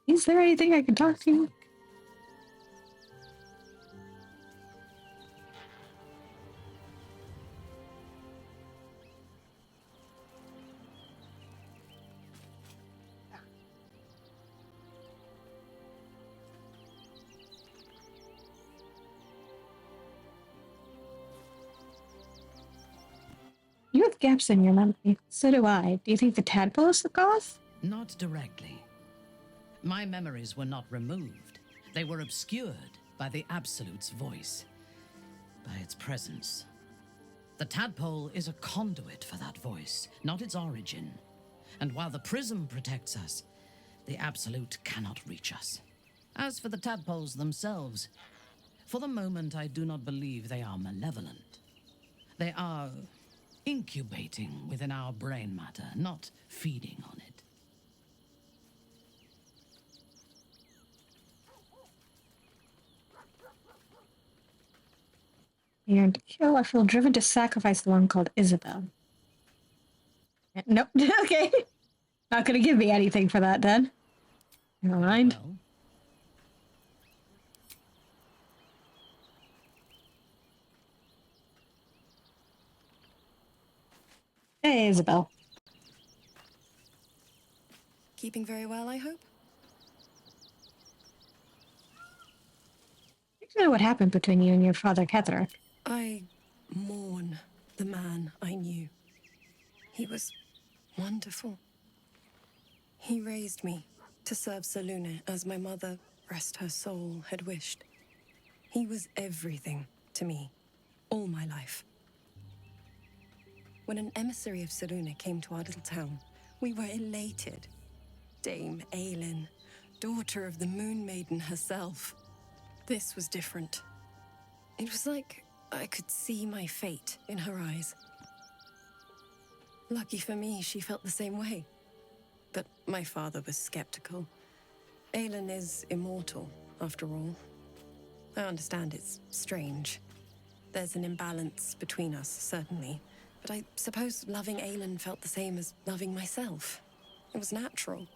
Is there anything I can talk to you? You have gaps in your memory. So do I. Do you think the tadpole is the cause? Not directly. My memories were not removed. They were obscured by the Absolute's voice, by its presence. The tadpole is a conduit for that voice, not its origin. And while the prism protects us, the Absolute cannot reach us. As for the tadpoles themselves, for the moment I do not believe they are malevolent. They are incubating within our brain matter, not feeding on it. And to kill, I feel driven to sacrifice the one called Isabel. Nope. Okay. Not gonna give me anything for that then. Never mind. Well, Hey, Isabel. Keeping very well, I hope? I don't know what happened between you and your father, Ketherick. I mourn the man I knew. He was wonderful. He raised me to serve Selûne as my mother, rest her soul, had wished. He was everything to me, all my life. When an emissary of Selûne came to our little town, we were elated. Dame Aelin, daughter of the Moon Maiden herself. This was different. It was like I could see my fate in her eyes. Lucky for me, she felt the same way. But my father was skeptical. Aelin is immortal, after all. I understand it's strange. There's an imbalance between us, certainly. But I suppose loving Aelin felt the same as loving myself. It was natural.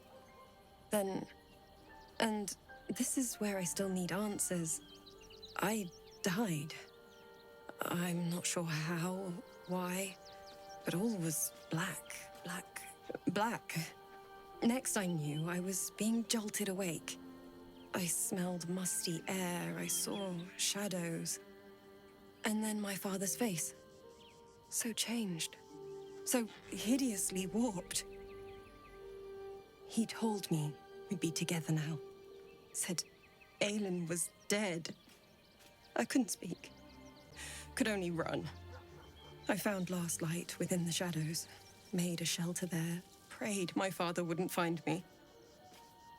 Then... and this is where I still need answers. I died. I'm not sure how, why, but all was black. Next I knew, I was being jolted awake. I smelled musty air, I saw shadows. And then my father's face. So changed. So hideously warped. He told me we'd be together now. Said Aelin was dead. I couldn't speak. Could only run. I found last light within the shadows. Made a shelter there. Prayed my father wouldn't find me.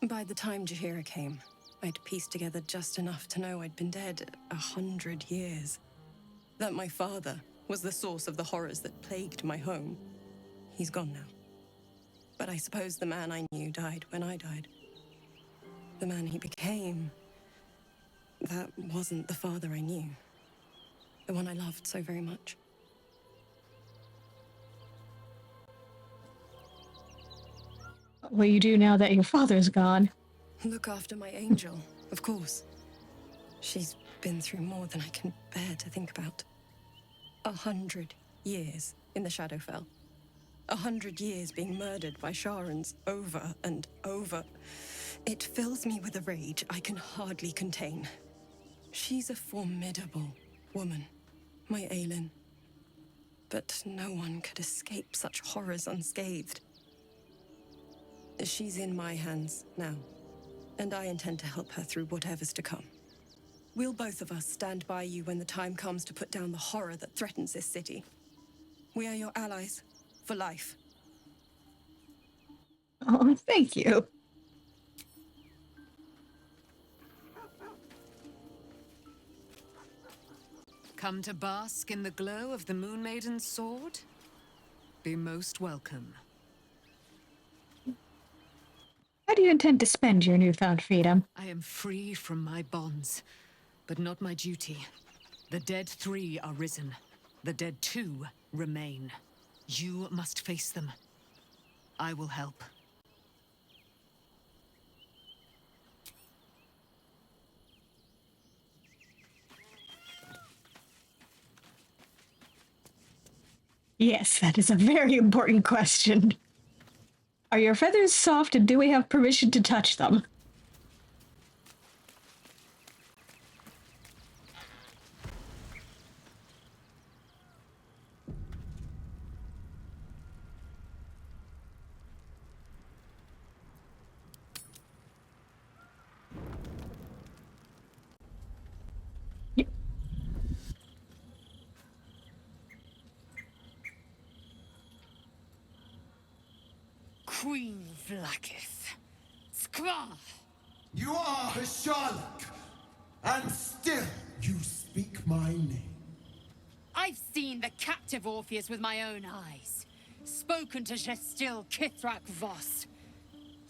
By the time Jaheira came, I'd pieced together just enough to know I'd been dead 100 years. That my father was the source of the horrors that plagued my home. He's gone now. But I suppose the man I knew died when I died. The man he became, that wasn't the father I knew. The one I loved so very much. What will you do now that your father's gone? Look after my angel, of course. She's been through more than I can bear to think about. 100 years in the Shadowfell. 100 years being murdered by Sharans over and over. It fills me with a rage I can hardly contain. She's a formidable woman, my Aelin. But no one could escape such horrors unscathed. She's in my hands now, and I intend to help her through whatever's to come. We'll both of us stand by you when the time comes to put down the horror that threatens this city. We are your allies for life. Oh, thank you. Come to bask in the glow of the Moon Maiden's sword? Be most welcome. How do you intend to spend your newfound freedom? I am free from my bonds, but not my duty. The dead 3 are risen. The dead 2 remain. You must face them. I will help. Yes, that is a very important question. Are your feathers soft and do we have permission to touch them? Queen Vlaakith. Skra! You are Hasharlok, and still you speak my name. I've seen the captive Orpheus with my own eyes. Spoken to Gestil Kithrak Voss.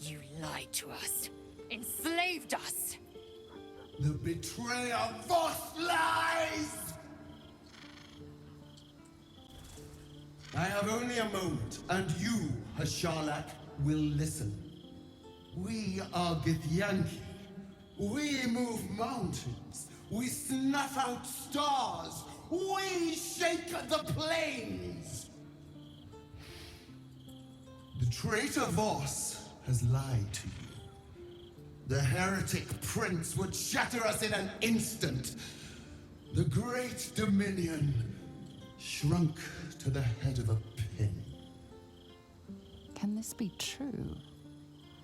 You lied to us. Enslaved us. The betrayer Voss lies! I have only a moment, and you, Hasharlok, will listen. We are Githyanki. We move mountains. We snuff out stars. We shake the plains. The traitor Voss has lied to you. The heretic prince would shatter us in an instant. The great dominion shrunk to the head of a pin. Can this be true?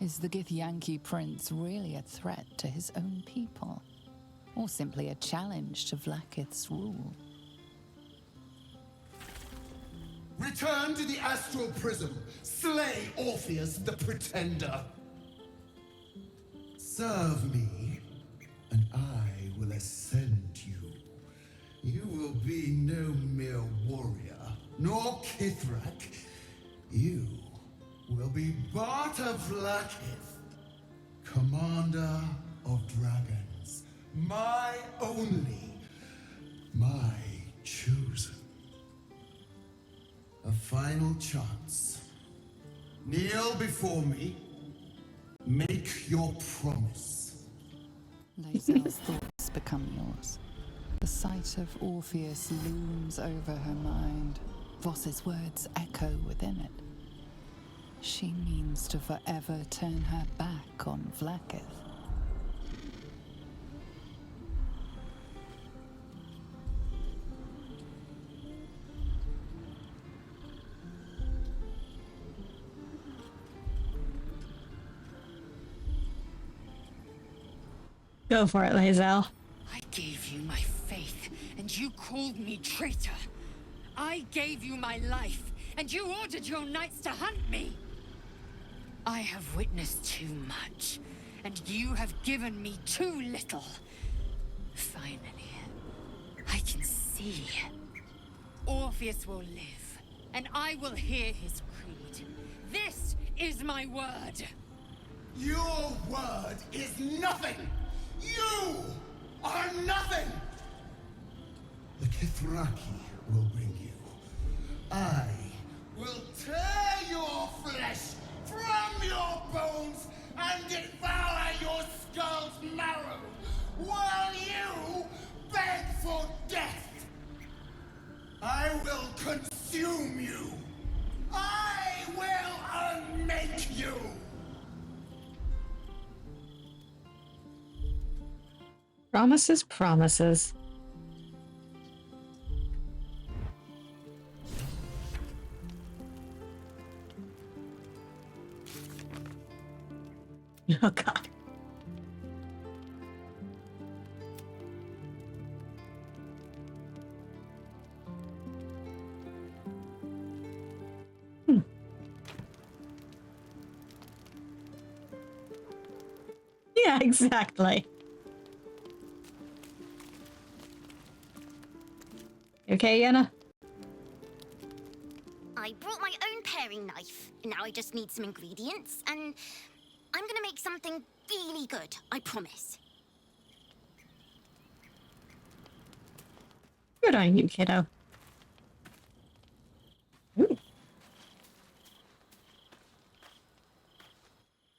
Is the Githyanki prince really a threat to his own people? Or simply a challenge to Vlaakith's rule? Return to the astral prism. Slay Orpheus the Pretender. Serve me, and I will ascend you. You will be no mere warrior, nor Kithrak. You will be Barta Vlaakith, commander of dragons. My only, my chosen. A final chance. Kneel before me. Make your promise. Lae'zel's thoughts become yours. The sight of Orpheus looms over her mind. Voss's words echo within it. She means to forever turn her back on Vlaakith. Go for it, Lae'zel. I gave you my faith, and you called me traitor. I gave you my life, and you ordered your knights to hunt me. I have witnessed too much, and you have given me too little. Finally, I can see. Orpheus will live, and I will hear his creed. This is my word. Your word is nothing! You are nothing! The Kithraki will bring you. I will tear your flesh from your bones and devour your skull's marrow, while you dreadful death! I will consume you! I will unmake you! Promises, promises. Oh god. Yeah, exactly. Okay, Yenna? I brought my own paring knife. Now I just need some ingredients, and I'm gonna make something really good, I promise. Good on you, kiddo. Ooh.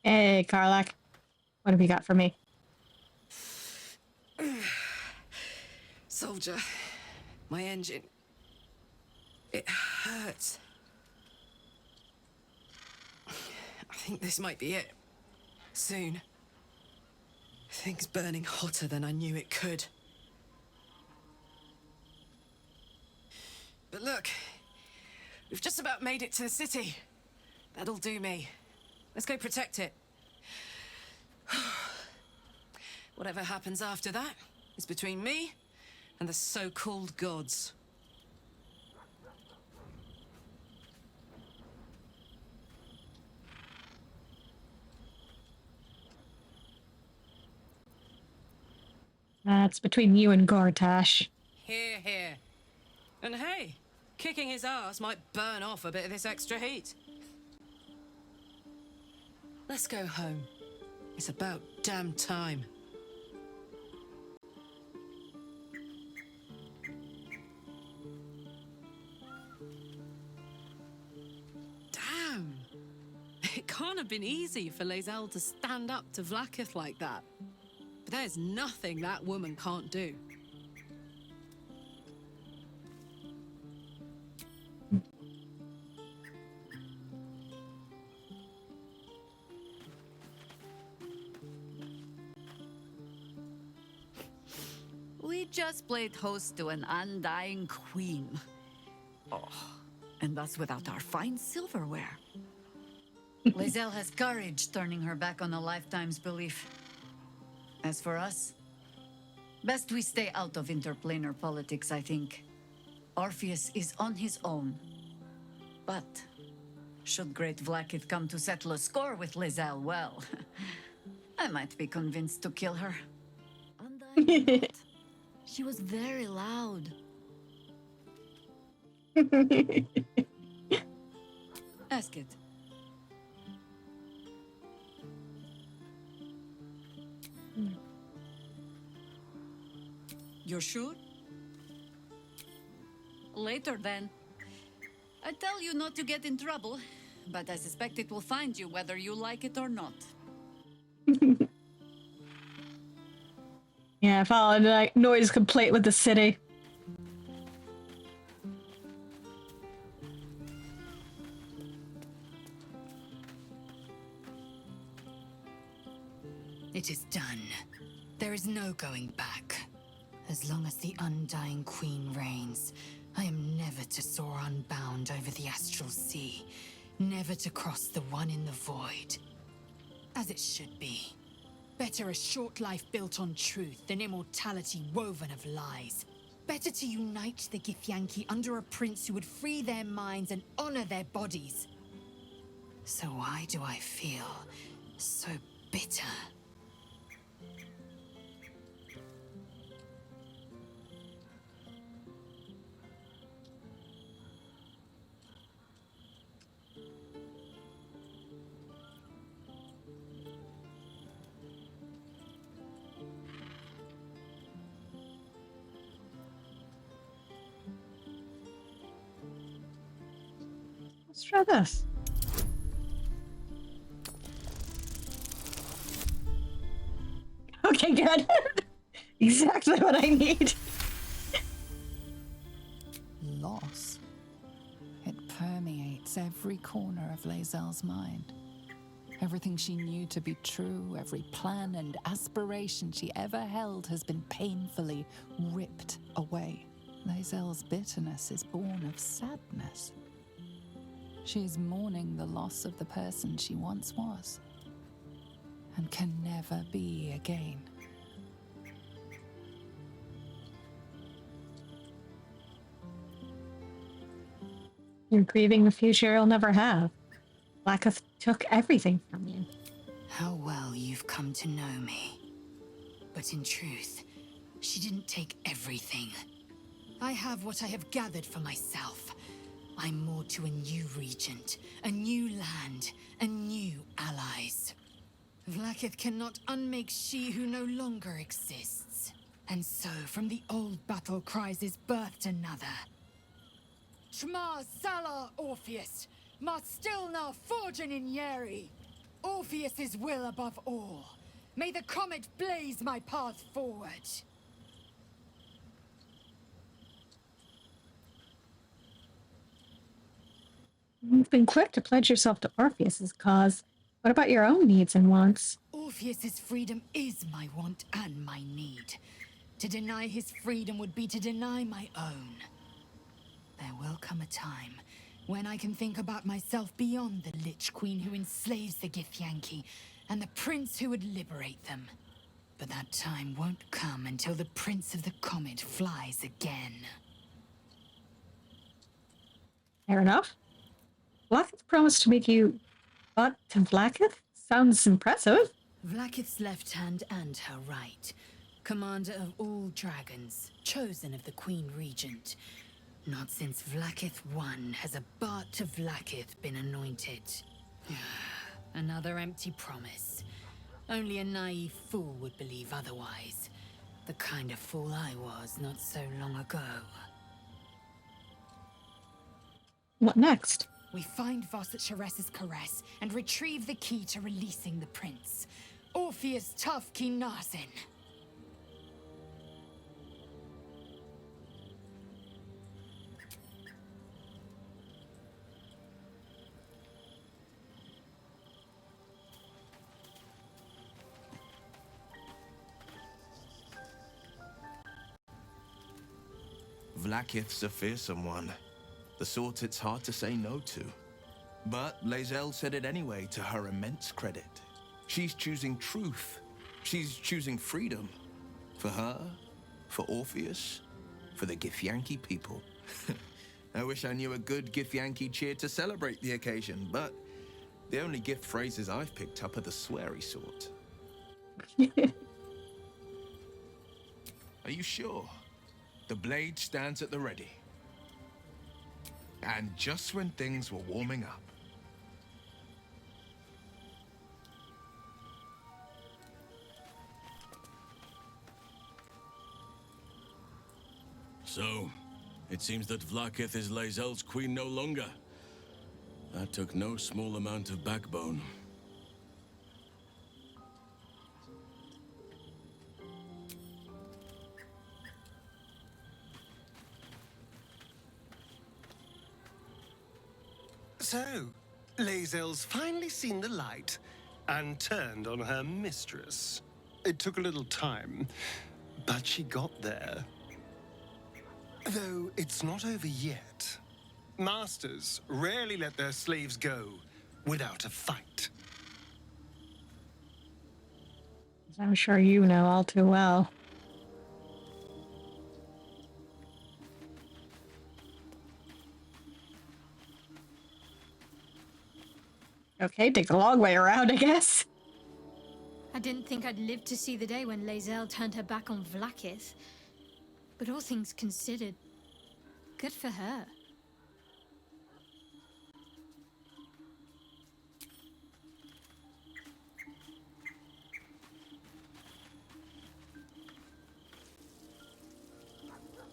Hey, Karlak. What have you got for me? Soldier, my engine. It hurts. I think this might be it. Soon. Things burning hotter than I knew it could. But look, we've just about made it to the city. That'll do me. Let's go protect it. Whatever happens after that is between me and the so-called gods. That's between you and Gortash. Here, here. And hey, kicking his ass might burn off a bit of this extra heat. Let's go home. It's about damn time. Damn! It can't have been easy for Lae'zel to stand up to Vlaakith like that. But there's nothing that woman can't do. We just played host to an undying queen. Oh, and that's without our fine silverware. Lae'zel has courage turning her back on a lifetime's belief. As for us, best we stay out of interplanar politics, I think. Orpheus is on his own. But should Great Vlaakith come to settle a score with Lae'zel, well, I might be convinced to kill her. Undying what? She was very loud. Ask it. You're sure? Later, then. I tell you not to get in trouble, but I suspect it will find you whether you like it or not. Yeah, followed like noise complete with the city. It is done. There is no going back. As long as the Undying Queen reigns, I am never to soar unbound over the astral sea, never to cross the one in the void. As it should be. Better a short life built on truth than immortality woven of lies. Better to unite the Githyanki under a prince who would free their minds and honor their bodies. So why do I feel so bitter? Let's try this. Okay, good. Exactly what I need. possess every corner of Lae'zel's mind. Everything she knew to be true, every plan and aspiration she ever held has been painfully ripped away. Lae'zel's bitterness is born of sadness. She is mourning the loss of the person she once was, and can never be again. You're grieving the future you'll never have. Blacketh took everything from you. How well you've come to know me. But in truth, she didn't take everything. I have what I have gathered for myself. I'm moored to a new regent, a new land, and new allies. Vlaakith cannot unmake she who no longer exists. And so, from the old battle cries is birthed another. Shma Salar Orpheus, Ma Stilna Forgin in Yeri. Orpheus's will above all. May the comet blaze my path forward. You've been quick to pledge yourself to Orpheus's cause. What about your own needs and wants? Orpheus's freedom is my want and my need. To deny his freedom would be to deny my own. There will come a time when I can think about myself beyond the Lich Queen who enslaves the Githyanki and the prince who would liberate them. But that time won't come until the Prince of the Comet flies again. Fair enough. Vlaakith promised to make you butt to Vlaakith? Sounds impressive. Vlaakith's left hand and her right. Commander of all dragons, chosen of the Queen Regent. Not since Vlaakith I has a Bart to Vlaakith been anointed. Another empty promise. Only a naive fool would believe otherwise. The kind of fool I was not so long ago. What next? We find Voss at Sharess's caress and retrieve the key to releasing the prince. Orpheus Tufki Narsin. Vlaakith's a fearsome one. The sort it's hard to say no to. But Lae'zel said it anyway, to her immense credit. She's choosing truth. She's choosing freedom. For her, for Orpheus, for the Githyanki people. I wish I knew a good Githyanki cheer to celebrate the occasion, but the only gift phrases I've picked up are the sweary sort. Are you sure? The blade stands at the ready. And just when things were warming up. So, it seems that Vlaakith is Lae'zel's queen no longer. That took no small amount of backbone. So, Lae'zel's finally seen the light and turned on her mistress. It took a little time, but she got there. Though it's not over yet. Masters rarely let their slaves go without a fight. As I'm sure you know all too well. Okay, take the long way around, I guess. I didn't think I'd live to see the day when Lae'zel turned her back on Vlaakith. But all things considered, good for her.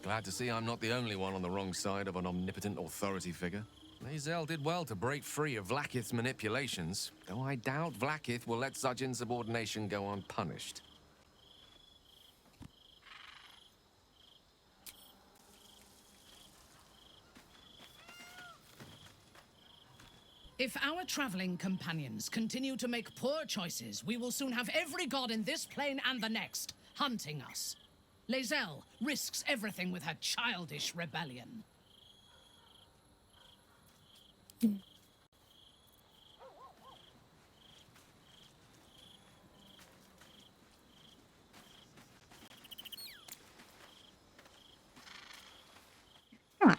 Glad to see I'm not the only one on the wrong side of an omnipotent authority figure. Lae'zel did well to break free of Vlaakith's manipulations, though I doubt Vlaakith will let such insubordination go unpunished. If our traveling companions continue to make poor choices, we will soon have every god in this plane and the next hunting us. Lae'zel risks everything with her childish rebellion. Come on.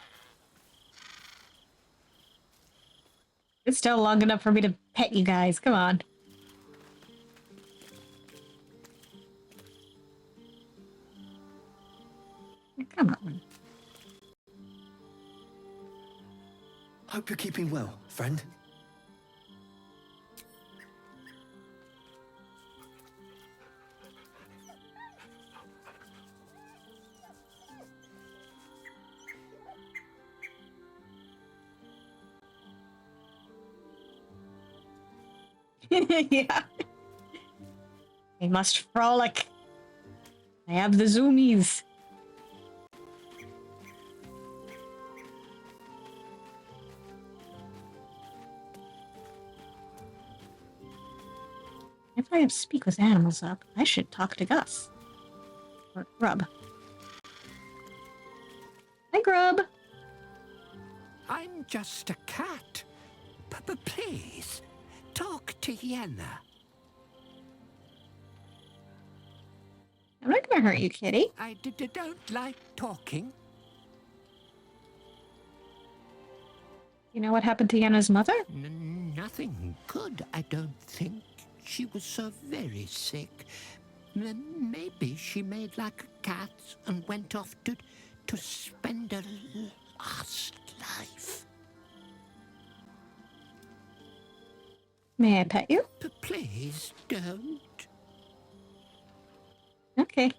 It's still long enough for me to pet you guys. Come on. Come on. Hope you're keeping well, friend. Yeah. We must frolic. I have the zoomies. If I have speak with animals up, I should talk to Gus. Or Grub. Hi, Grub. I'm just a cat. But please, talk to Yenna. I'm not gonna hurt you, kitty. I don't like talking. You know what happened to Yenna's mother? Nothing good, I don't think. She was so very sick. Maybe she made like a cat and went off to spend her last life. May I pet you? Please don't. Okay.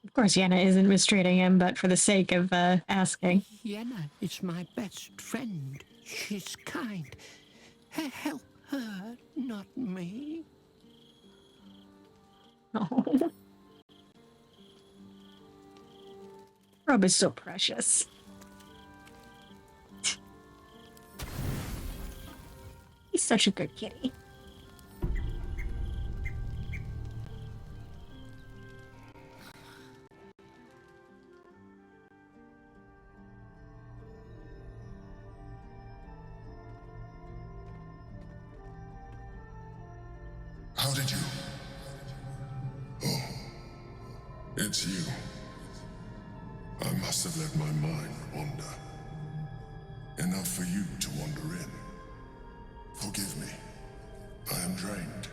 Of course, Yenna isn't mistreating him, but for the sake of asking. Yenna is my best friend. She's kind. Help her, not me. Oh. Rob is so precious. He's such a good kitty. How did you? Oh, it's you. I must have let my mind wander. Enough for you to wander in. Forgive me. I am drained.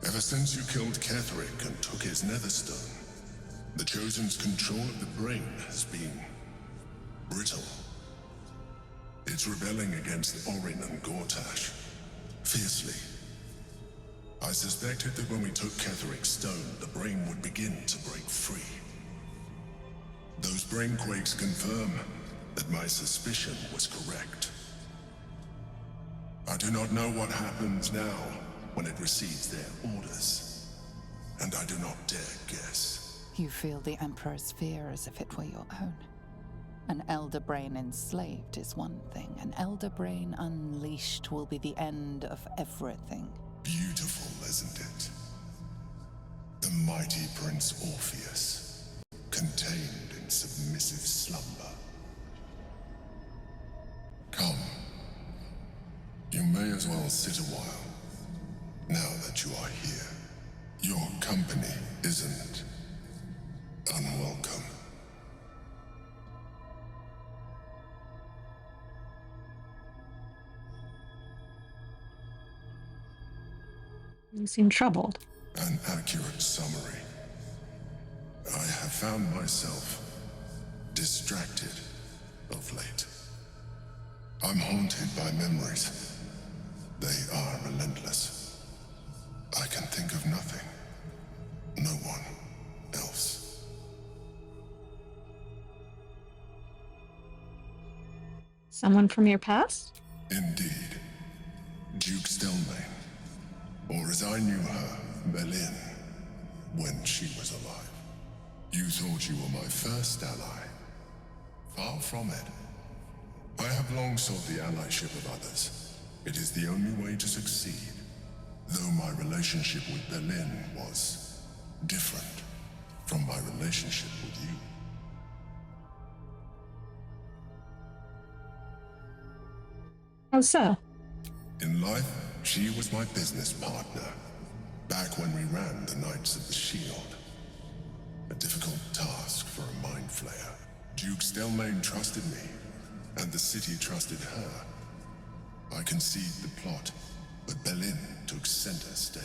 Ever since you killed Ketheric and took his netherstone, the Chosen's control of the brain has been brittle. It's rebelling against Orin and Gortash fiercely. I suspected that when we took Ketheric's stone, the brain would begin to break free. Those brain quakes confirm that my suspicion was correct. I do not know what happens now when it receives their orders, and I do not dare guess. You feel the Emperor's fear as if it were your own. An elder brain enslaved is one thing. An elder brain unleashed will be the end of everything. Beautiful, isn't it? The mighty Prince Orpheus, contained in submissive slumber. Come. You may as well sit a while, now that you are here. Your company isn't unwelcome. You seem troubled. An accurate summary. I have found myself distracted of late. I'm haunted by memories. They are relentless. I can think of nothing. No one else. Someone from your past? Indeed. Duke Stelmane. Or as I knew her, Melin, when she was alive. You thought you were my first ally. Far from it. I have long sought the allyship of others. It is the only way to succeed. Though my relationship with Berlin was different from my relationship with you. How so? In life, she was my business partner. Back when we ran the Knights of the Shield. A difficult task for a mind flayer. Duke Stelmane trusted me, and the city trusted her. I conceived the plot, but Berlin took center stage.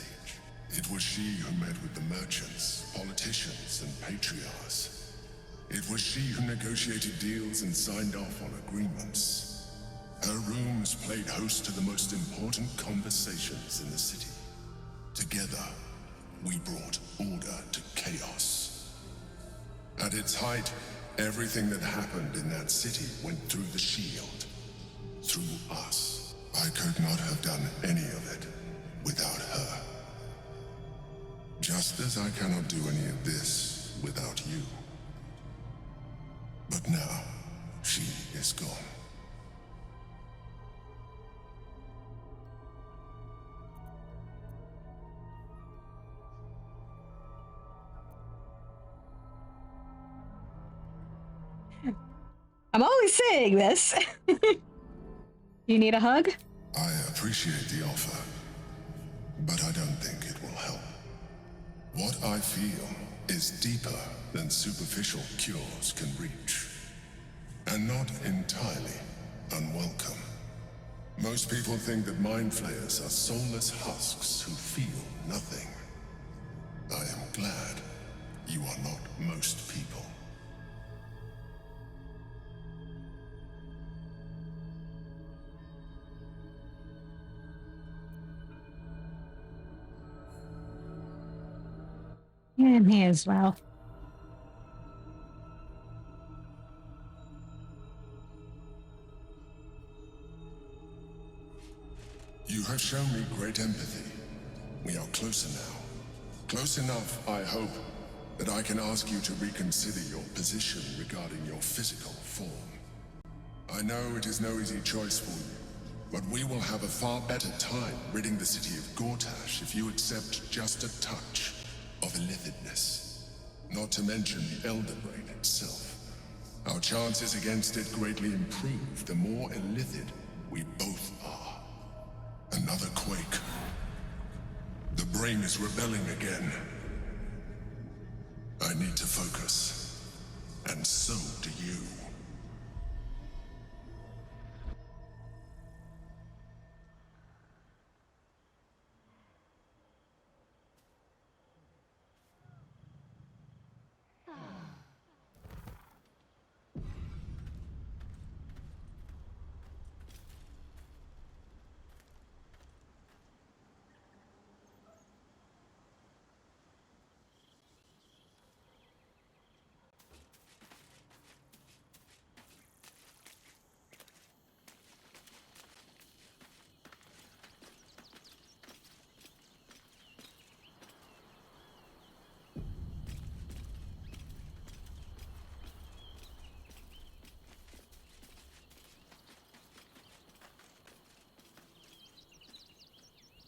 It was she who met with the merchants, politicians, and patriarchs. It was she who negotiated deals and signed off on agreements. Her rooms played host to the most important conversations in the city. Together, we brought order to chaos. At its height, everything that happened in that city went through the shield. Through us. I could not have done any of it without her. Just as I cannot do any of this without you. But now, she is gone. I'm always saying this. You need a hug? I appreciate the offer, but I don't think it will help. What I feel is deeper than superficial cures can reach, and not entirely unwelcome. Most people think that mind flayers are soulless husks who feel nothing. I am glad you are not most people. Yeah, me as well. You have shown me great empathy. We are closer now. Close enough, I hope, that I can ask you to reconsider your position regarding your physical form. I know it is no easy choice for you, but we will have a far better time ridding the city of Gortash if you accept just a touch of illithidness. Not to mention the Elder Brain itself. Our chances against it greatly improve the more illithid we both are. Another quake. The brain is rebelling again. I need to focus. And so do you.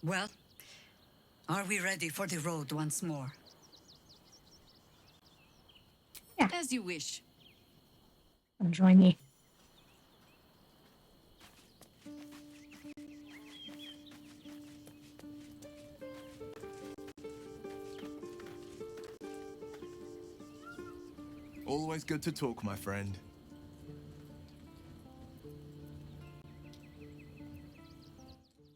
Well, are we ready for the road once more? Yeah. As you wish. Come join me. Always good to talk, my friend.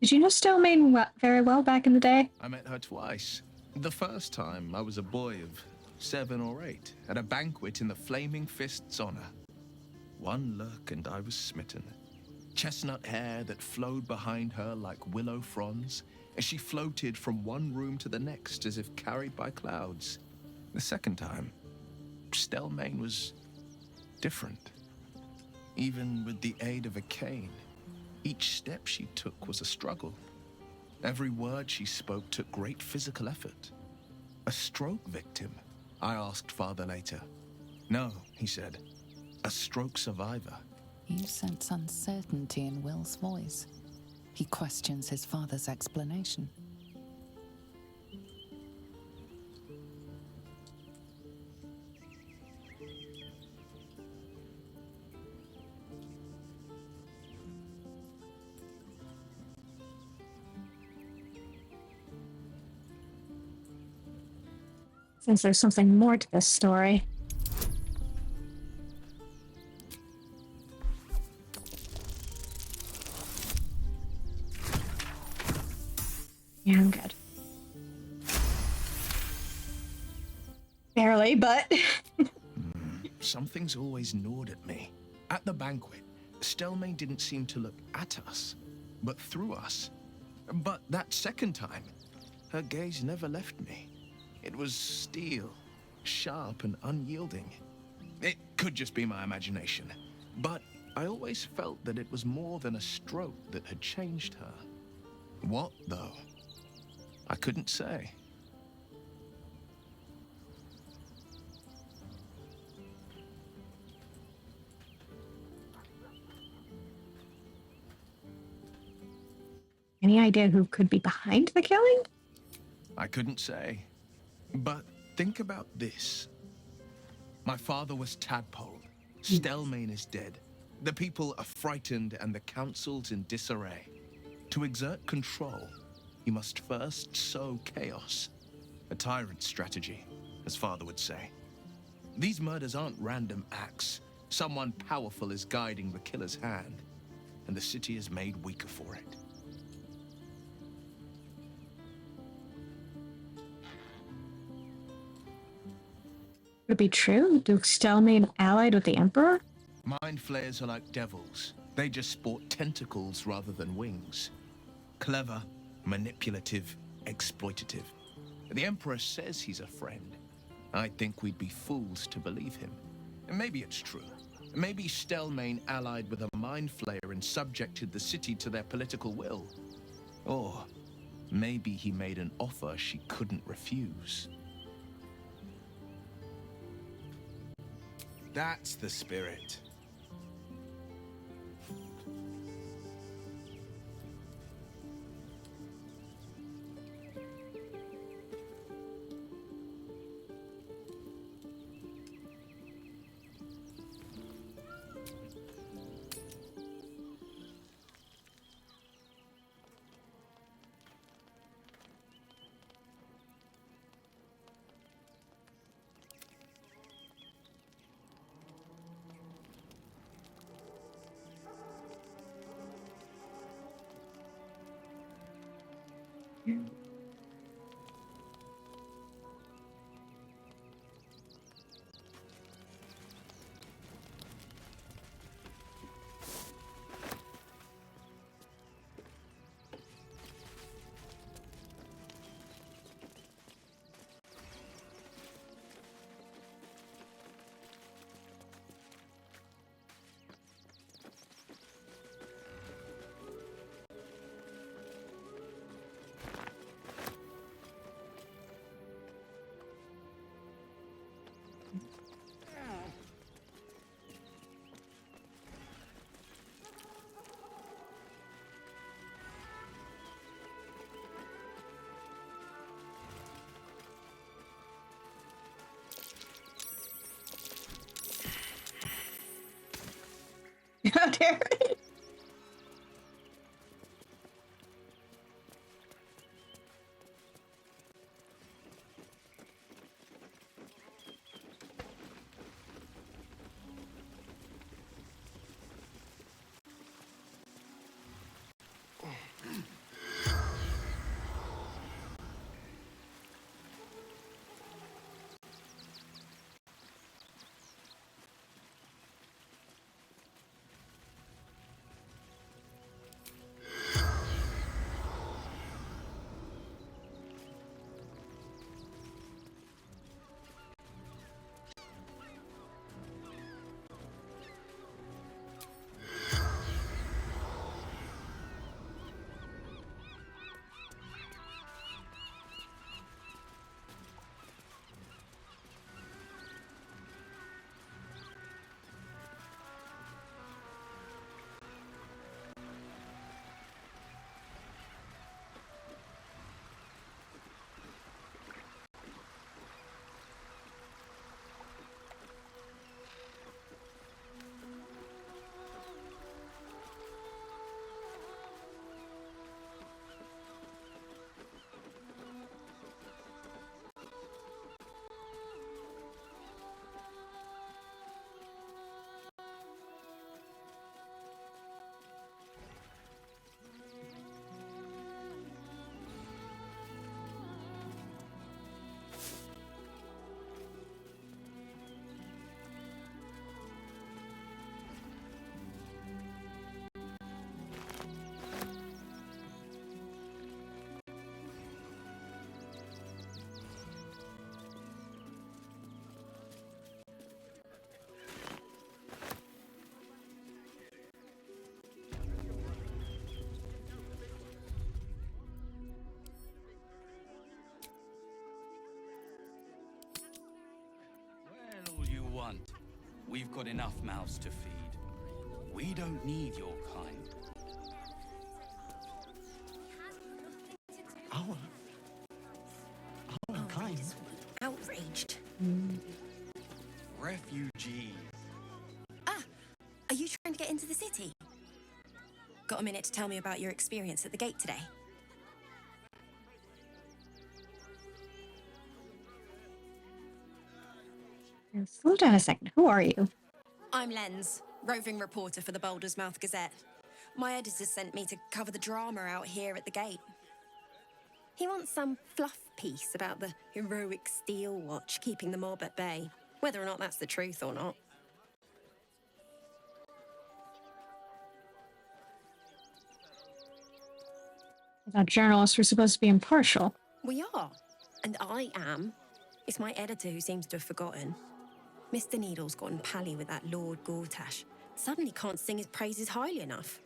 Did you know Stelmane very well back in the day? I met her twice. The first time, I was a boy of 7 or 8, at a banquet in the Flaming Fist's honor. One look and I was smitten. Chestnut hair that flowed behind her like willow fronds, as she floated from one room to the next as if carried by clouds. The second time, Stelmane was different. Even with the aid of a cane, each step she took was a struggle. Every word she spoke took great physical effort. A stroke victim? I asked Father later. No, he said. A stroke survivor. You sense uncertainty in Will's voice. He questions his father's explanation. Since there's something more to this story. Yeah, I'm good. Barely, but... Something's always gnawed at me. At the banquet, Stelmane didn't seem to look at us, but through us. But that second time, her gaze never left me. It was steel, sharp and unyielding. It could just be my imagination, but I always felt that it was more than a stroke that had changed her. What, though? I couldn't say. Any idea who could be behind the killing? I couldn't say. But think about this. My father was tadpoled. Stelmane is dead. The people are frightened and the council's in disarray. To exert control, you must first sow chaos. A tyrant's strategy, as father would say. These murders aren't random acts. Someone powerful is guiding the killer's hand, and the city is made weaker for it. Would it be true? Duke Stelmane allied with the Emperor? Mind flayers are like devils. They just sport tentacles rather than wings. Clever, manipulative, exploitative. The Emperor says he's a friend. I think we'd be fools to believe him. And maybe it's true. Maybe Stelmane allied with a mind flayer and subjected the city to their political will. Or maybe he made an offer she couldn't refuse. That's the spirit. How dare it? hunt. We've got enough mouths to feed. We don't need your kind. Our kind. Outraged. Refugees. Are you trying to get into the city? Got a minute to tell me about your experience at the gate today? Slow down a second. Who are you? I'm Lens, roving reporter for the Baldur's Mouth Gazette. My editor sent me to cover the drama out here at the gate. He wants some fluff piece about the heroic Steel Watch keeping the mob at bay, whether or not that's the truth or not. I thought journalists were supposed to be impartial. We are, and I am. It's my editor who seems to have forgotten. Mr. Needle's gotten pally with that Lord Gortash. Suddenly can't sing his praises highly enough.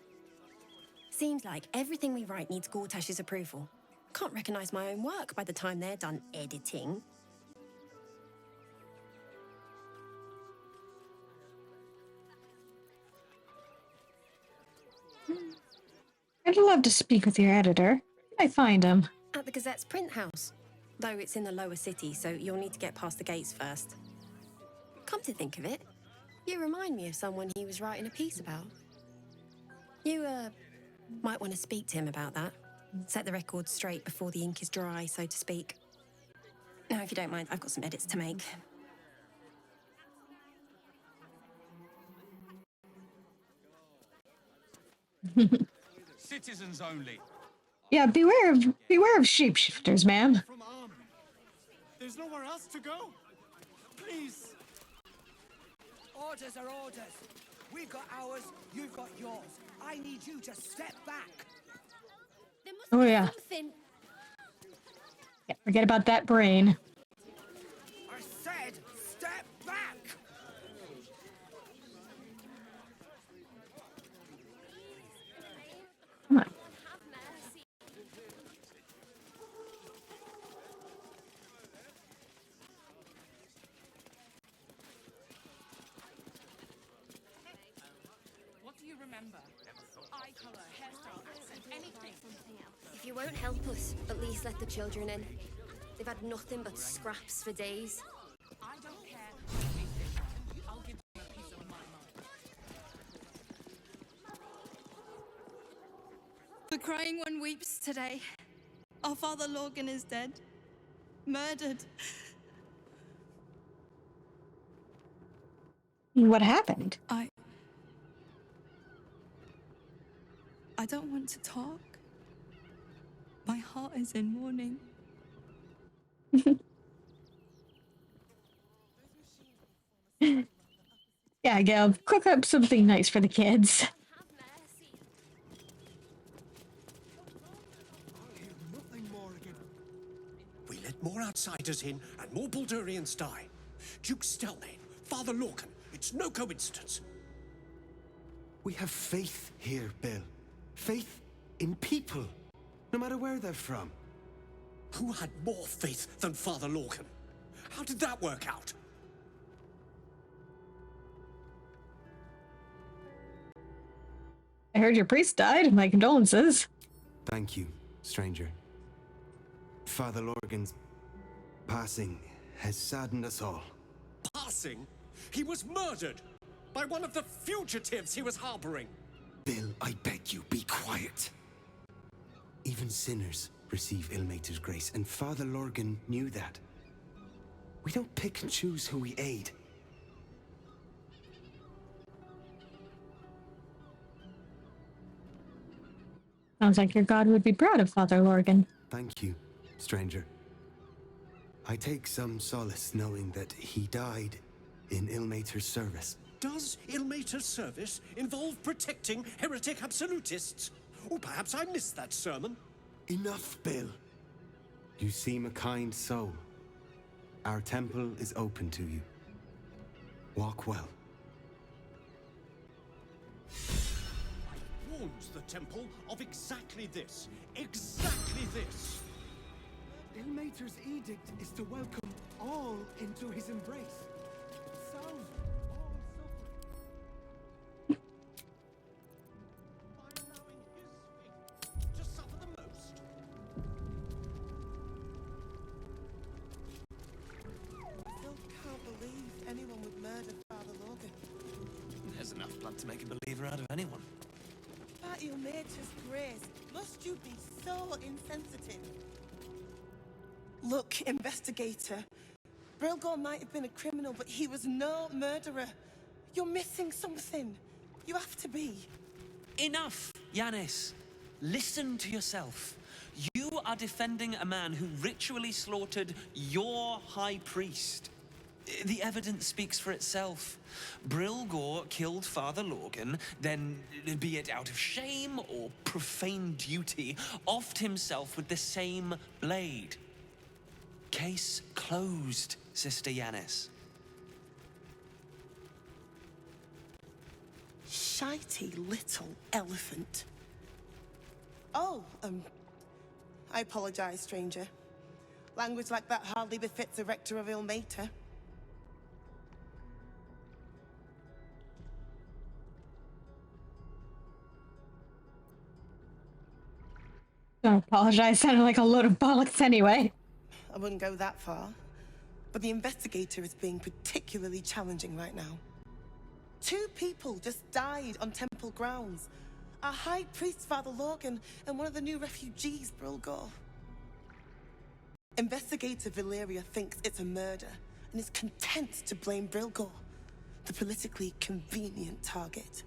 Seems like everything we write needs Gortash's approval. Can't recognise my own work by the time they're done editing. I'd love to speak with your editor. Where can I find him? At the Gazette's print house. Though it's in the lower city, so you'll need to get past the gates first. Come to think of it, you remind me of someone he was writing a piece about. You, might want to speak to him about that. Set the record straight before the ink is dry, so to speak. Now, if you don't mind, I've got some edits to make. Citizens only. Yeah, beware of shapeshifters, ma'am. There's nowhere else to go. Please. Orders are orders. We've got ours, you've got yours. I need you to step back. Oh yeah. Yeah, forget about that brain. I said, step back. Come on. What do you remember? Eye color, hairstyle, accent, anything. If you won't help us, at least let the children in. They've had nothing but scraps for days. I don't care. I'll give them a piece of my mind. The crying one weeps today. Our father Lorgan is dead. Murdered. What happened? I don't want to talk. My heart is in mourning. Yeah, Gil, cook up something nice for the kids. We let more outsiders in and more Baldurians die. Duke Stelmane, Father Lorcan, it's no coincidence. We have faith here, Bill. Faith in people, no matter where they're from. Who had more faith than Father Lorcan? How did that work out? I heard your priest died. My condolences. Thank you, stranger. Father Lorgan's passing has saddened us all. Passing? He was murdered by one of the fugitives he was harboring. Bill, I beg you, be quiet. Even sinners receive Ilmater's grace, and Father Lorgan knew that. We don't pick and choose who we aid. Sounds like your god would be proud of Father Lorgan. Thank you, stranger. I take some solace knowing that he died in Ilmater's service. Does Ilmater's service involve protecting heretic absolutists? Or perhaps I missed that sermon. Enough, Bill. You seem a kind soul. Our temple is open to you. Walk well. I warned the temple of exactly this. Exactly this. Ilmater's edict is to welcome all into his embrace. Sounds to make a believer out of anyone. By Ilmater's grace, must you be so insensitive? Look, investigator. Brilgor might have been a criminal, but he was no murderer. You're missing something. You have to be. Enough, Yanis. Listen to yourself. You are defending a man who ritually slaughtered your high priest. The evidence speaks for itself. Brilgor killed Father Lorgan, then, be it out of shame or profane duty, offed himself with the same blade. Case closed, Sister Yanis. Shitey little elephant. Oh, I apologize, stranger. Language like that hardly befits a rector of Ilmater. Don't apologize, sounded like a load of bollocks anyway. I wouldn't go that far. But the investigator is being particularly challenging right now. 2 people just died on temple grounds. Our high priest, Father Lorgan, and one of the new refugees, Brilgor. Investigator Valeria thinks it's a murder and is content to blame Brilgor, the politically convenient target.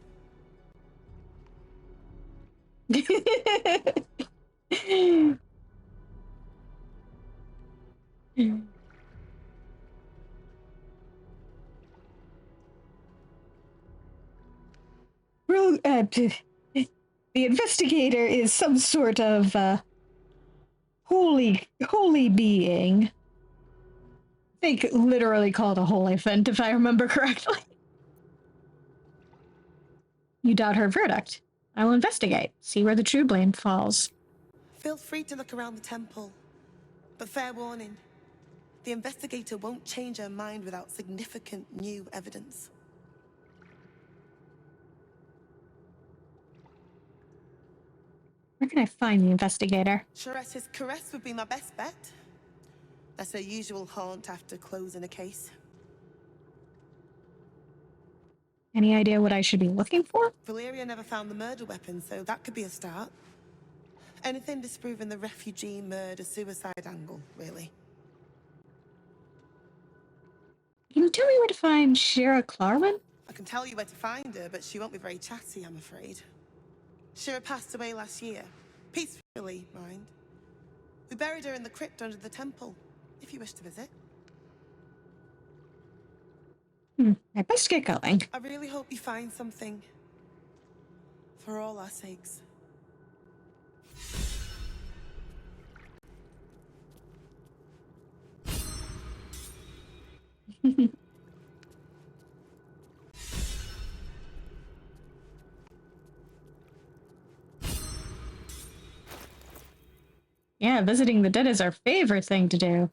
The investigator is some sort of holy being. I think literally called a holophant, if I remember correctly. You doubt her verdict. I will investigate, see where the true blame falls. Feel free to look around the temple. But fair warning, the investigator won't change her mind without significant new evidence. Where can I find the investigator? Charette's caress would be my best bet. That's her usual haunt after closing a case. Any idea what I should be looking for? Valeria never found the murder weapon, so that could be a start. Anything disproving the refugee murder-suicide angle, really. Can you tell me where to find Shira Clarman? I can tell you where to find her, but she won't be very chatty, I'm afraid. Shira passed away last year. Peacefully, mind. We buried her in the crypt under the temple, if you wish to visit. I best get going. I really hope you find something. For all our sakes. Yeah, visiting the dead is our favorite thing to do.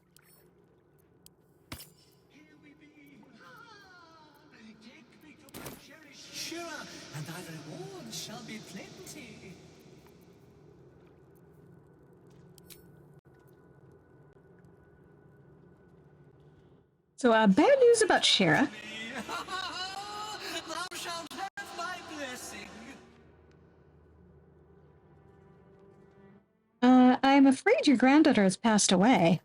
Sure, and thy reward shall be plenty. So, bad news about Shira. Thou shalt have my blessing. I'm afraid your granddaughter has passed away.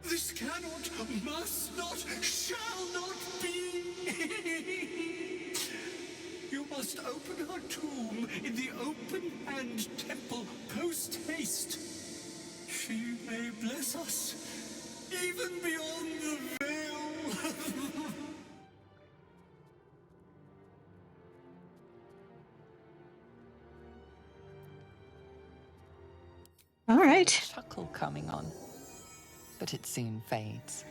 This cannot, must not, shall not be. You must open her tomb in the open-hand temple post-haste. She may bless us, even beyond the veil. All right. Chuckle coming on, but it soon fades.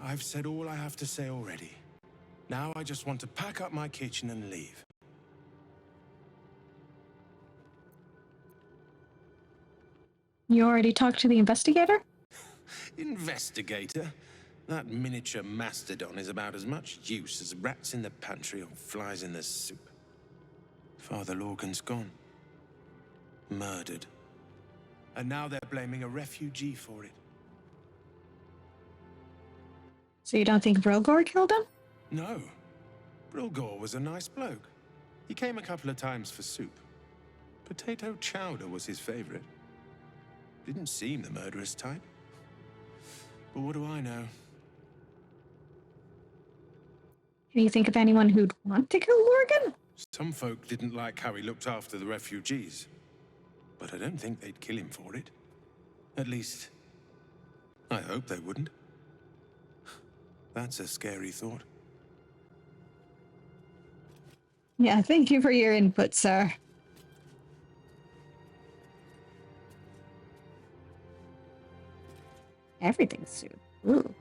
I've said all I have to say already. Now I just want to pack up my kitchen and leave. You already talked to the investigator? Investigator? That miniature mastodon is about as much use as rats in the pantry or flies in the soup. Father Lorcan's gone. Murdered. And now they're blaming a refugee for it. So you don't think Brilgor killed him? No. Brilgor was a nice bloke. He came a couple of times for soup. Potato chowder was his favorite. Didn't seem the murderous type. But what do I know? Can you think of anyone who'd want to kill Lorgan? Some folk didn't like how he looked after the refugees. But I don't think they'd kill him for it. At least, I hope they wouldn't. That's a scary thought. Yeah, thank you for your input, sir. Everything's soup. Ooh.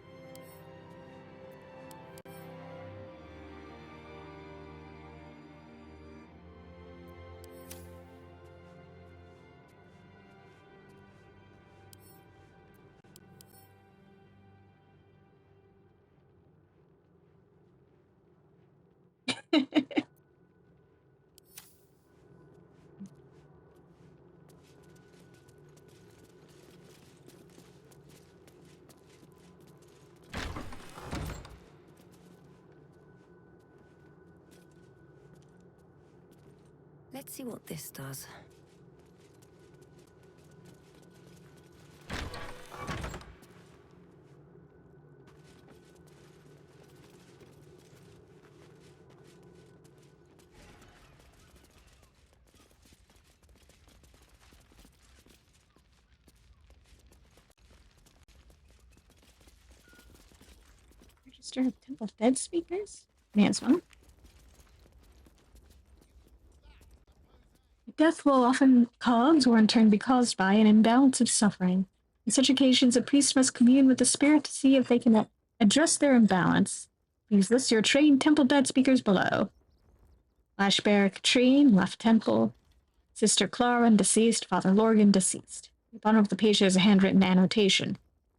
Let's see what this does. Register of Temple Dead Speakers? Man's one. Death will often cause, or in turn be caused by, an imbalance of suffering. In such occasions, a priest must commune with the spirit to see if they can address their imbalance. Please list your trained Temple Dead Speakers below. Lashbearer Katrine, left temple. Sister Clara, deceased. Father Lorgan, deceased. At the bottom of the page there's a handwritten annotation.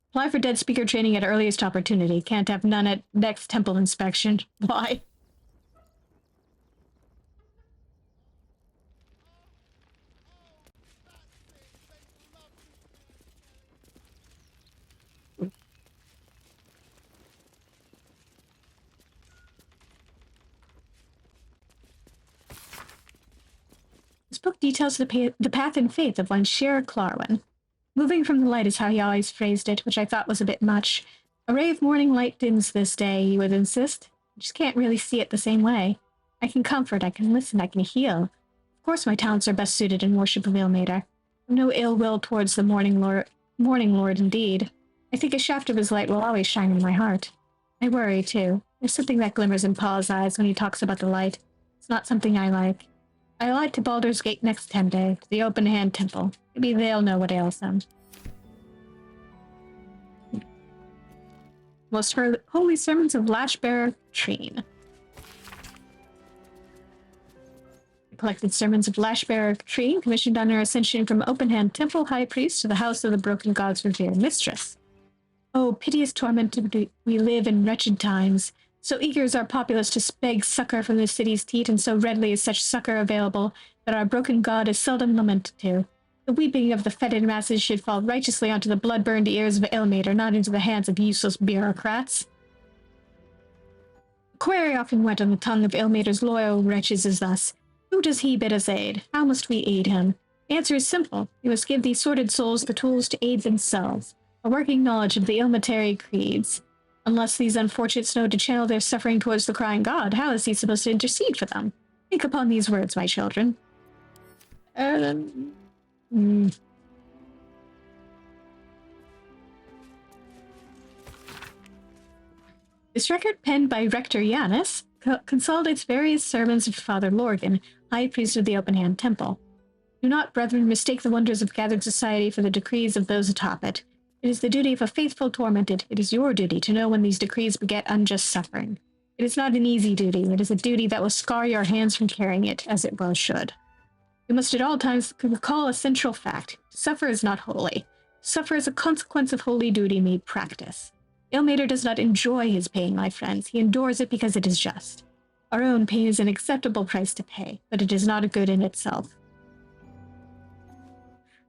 Apply for Dead Speaker training at earliest opportunity. Can't have none at next temple inspection. Why? This book details the path and faith of one Shira Clarwin. Moving from the light is how he always phrased it, which I thought was a bit much. A ray of morning light dims this day, he would insist. I just can't really see it the same way. I can comfort, I can listen, I can heal. Of course my talents are best suited in worship of Ilmater. No ill will towards the Morning Lord indeed. I think a shaft of his light will always shine in my heart. I worry, too. There's something that glimmers in Paul's eyes when he talks about the light. It's not something I like. I light to Baldur's Gate next Tenday, to the Open Hand Temple. Maybe they'll know what ails them. Most Holy Sermons of Lashbearer Treen. The collected sermons of Lashbearer Treen, commissioned on her ascension from Open Hand Temple High Priest to the House of the Broken God's revered mistress. Oh, piteous tormented we live in wretched times. So eager is our populace to beg succor from the city's teat, and so readily is such succor available, that our broken god is seldom lamented to. The weeping of the fetid masses should fall righteously onto the blood-burned ears of Ilmater, not into the hands of useless bureaucrats. The query often went on the tongue of Ilmater's loyal wretches is thus, who does he bid us aid? How must we aid him? The answer is simple. We must give these sordid souls the tools to aid themselves, a working knowledge of the Ilmatary creeds. Unless these unfortunates know to channel their suffering towards the crying god, how is he supposed to intercede for them? Think upon these words, my children. This record, penned by Rector Yanis, consolidates various sermons of Father Lorgan, High Priest of the Open Hand Temple. Do not, brethren, mistake the wonders of gathered society for the decrees of those atop it. It is the duty of a faithful tormented. It is your duty to know when these decrees beget unjust suffering. It is not an easy duty. It is a duty that will scar your hands from carrying it, as it well should. You must at all times recall a central fact. To suffer is not holy. To suffer is a consequence of holy duty made practice. Ilmater does not enjoy his pain, my friends. He endures it because it is just. Our own pain is an acceptable price to pay, but it is not a good in itself.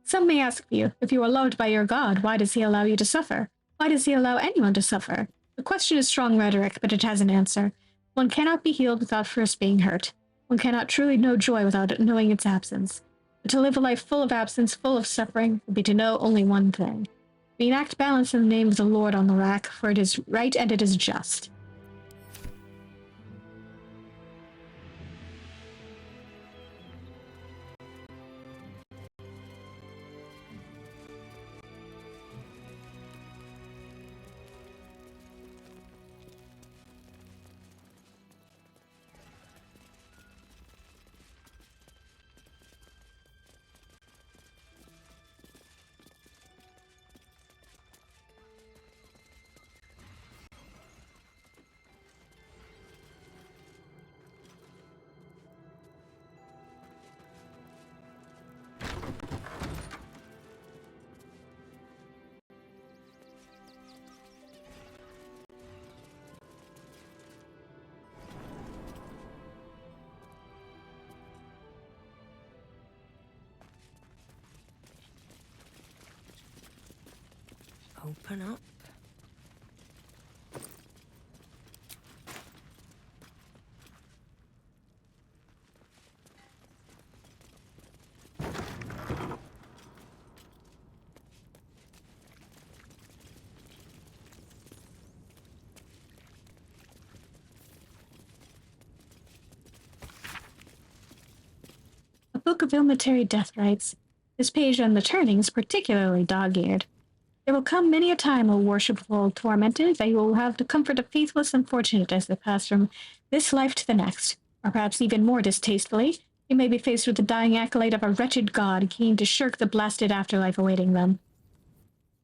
Some may ask you, if you are loved by your God, why does he allow you to suffer? Why does he allow anyone to suffer? The question is strong rhetoric, but it has an answer. One cannot be healed without first being hurt. One cannot truly know joy without knowing its absence. But to live a life full of absence, full of suffering, would be to know only one thing. We enact balance in the name of the Lord on the rack, for it is right and it is just. Open up. A book of ilmitary death rites. This page on the turning is particularly dog-eared. There will come many a time, O worshipful tormented, that you will have the comfort of faithless unfortunate as they pass from this life to the next, or perhaps even more distastefully, you may be faced with the dying acolyte of a wretched god keen to shirk the blasted afterlife awaiting them.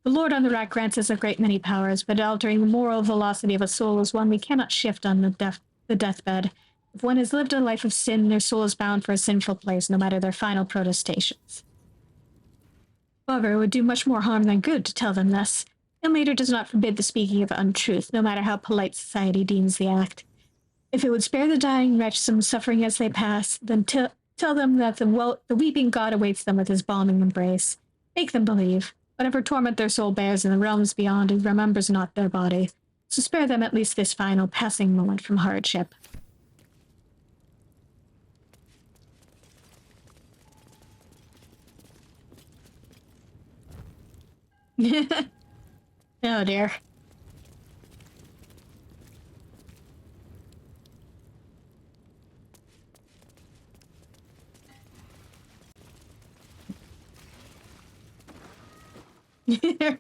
The Lord on the rack grants us a great many powers, but altering the moral velocity of a soul is one we cannot shift on the deathbed. If one has lived a life of sin, their soul is bound for a sinful place, no matter their final protestations. However, it would do much more harm than good to tell them this. Ilmater does not forbid the speaking of untruth, no matter how polite society deems the act. If it would spare the dying wretch some suffering as they pass, then tell them that the weeping God awaits them with his balming embrace. Make them believe. Whatever torment their soul bears in the realms beyond, it remembers not their body. So spare them at least this final passing moment from hardship. Oh dear.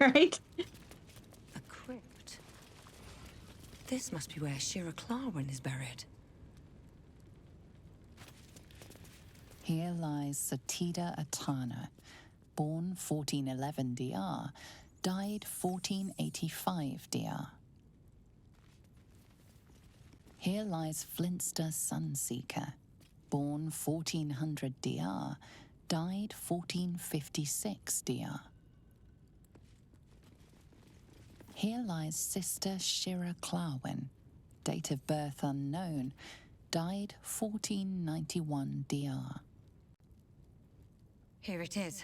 Right? A crypt. This must be where Shira Clarwin is buried. Here lies Satida Atana, born 1411 DR, died 1485 DR. Here lies Flintster Sunseeker, born 1400 DR, died 1456 DR. Here lies Sister Shira Clarwin, date of birth unknown, died 1491 DR. Here it is.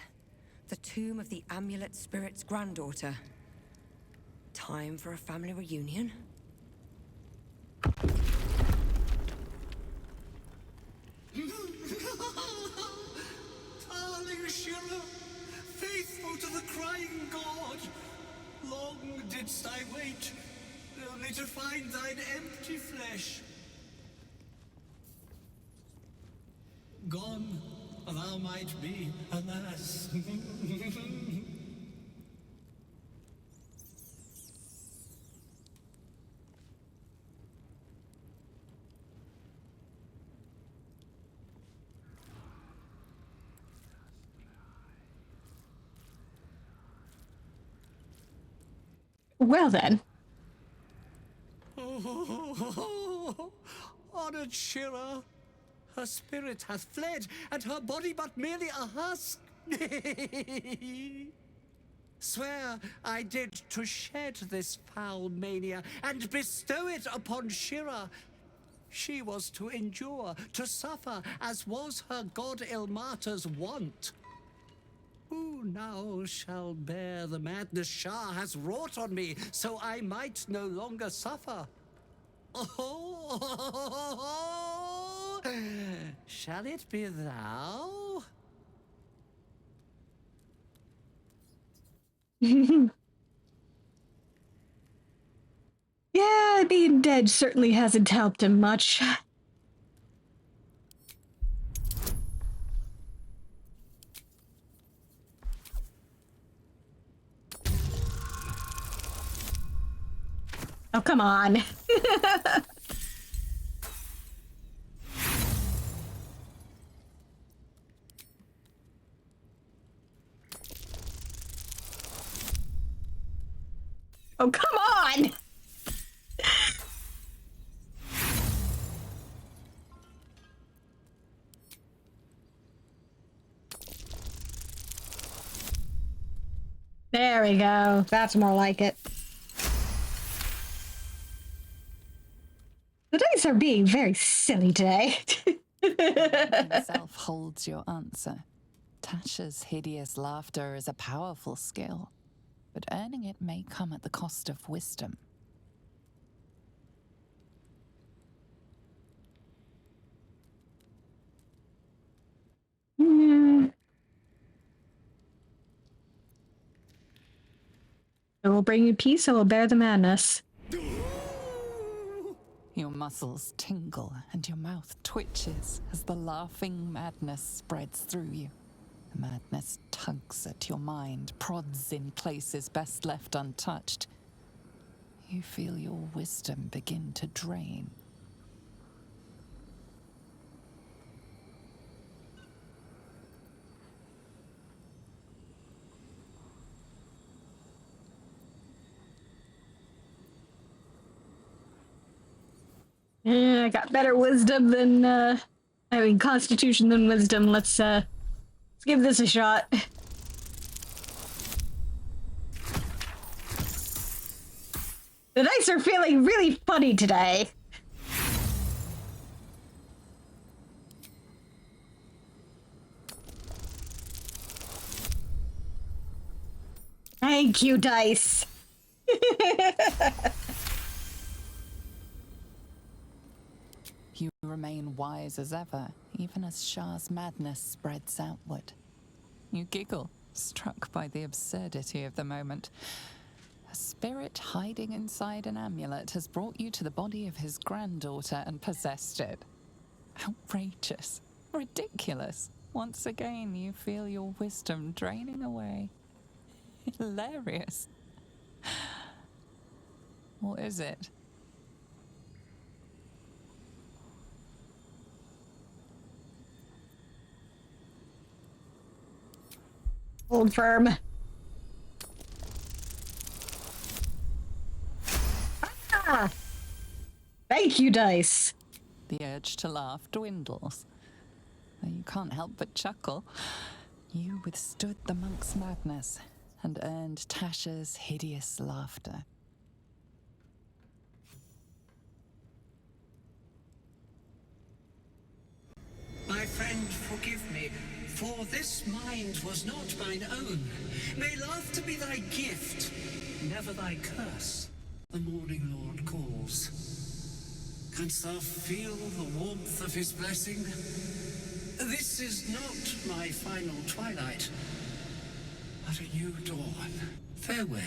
The tomb of the Amulet Spirit's granddaughter. Time for a family reunion? Darling Shira, faithful to the crying god, long didst I wait, only to find thine empty flesh. Gone, thou might be, alas. Well then. Honored Shira, her spirit hath fled, and her body but merely a husk. Swear I did to shed this foul mania and bestow it upon Shira. She was to endure, to suffer, as was her god Ilmata's wont. Who now shall bear the madness Shah has wrought on me, so I might no longer suffer? Oh, shall it be thou? Yeah, being dead certainly hasn't helped him much. Oh, come on. Oh, come on! There we go. That's more like it. The dice are being very silly today. Himself holds your answer. Tasha's hideous laughter is a powerful skill, but earning it may come at the cost of wisdom. It will bring you peace, it will bear the madness. Your muscles tingle and your mouth twitches as the laughing madness spreads through you. The madness tugs at your mind, prods in places best left untouched. You feel your wisdom begin to drain. I got better wisdom than, constitution than wisdom. Let's give this a shot. The dice are feeling really funny today. Thank you, dice. You remain wise as ever, even as Shah's madness spreads outward. You giggle, struck by the absurdity of the moment. A spirit hiding inside an amulet has brought you to the body of his granddaughter and possessed it. Outrageous. Ridiculous. Once again, you feel your wisdom draining away. Hilarious. What is it? Hold firm. Ah! Thank you, dice. The urge to laugh dwindles. Though you can't help but chuckle. You withstood the monk's madness and earned Tasha's hideous laughter. My friend, forgive me, for this mind was not mine own. May laughter be thy gift, never thy curse. The morning Lord calls. Canst thou feel the warmth of his blessing? This is not my final twilight, but a new dawn. Farewell.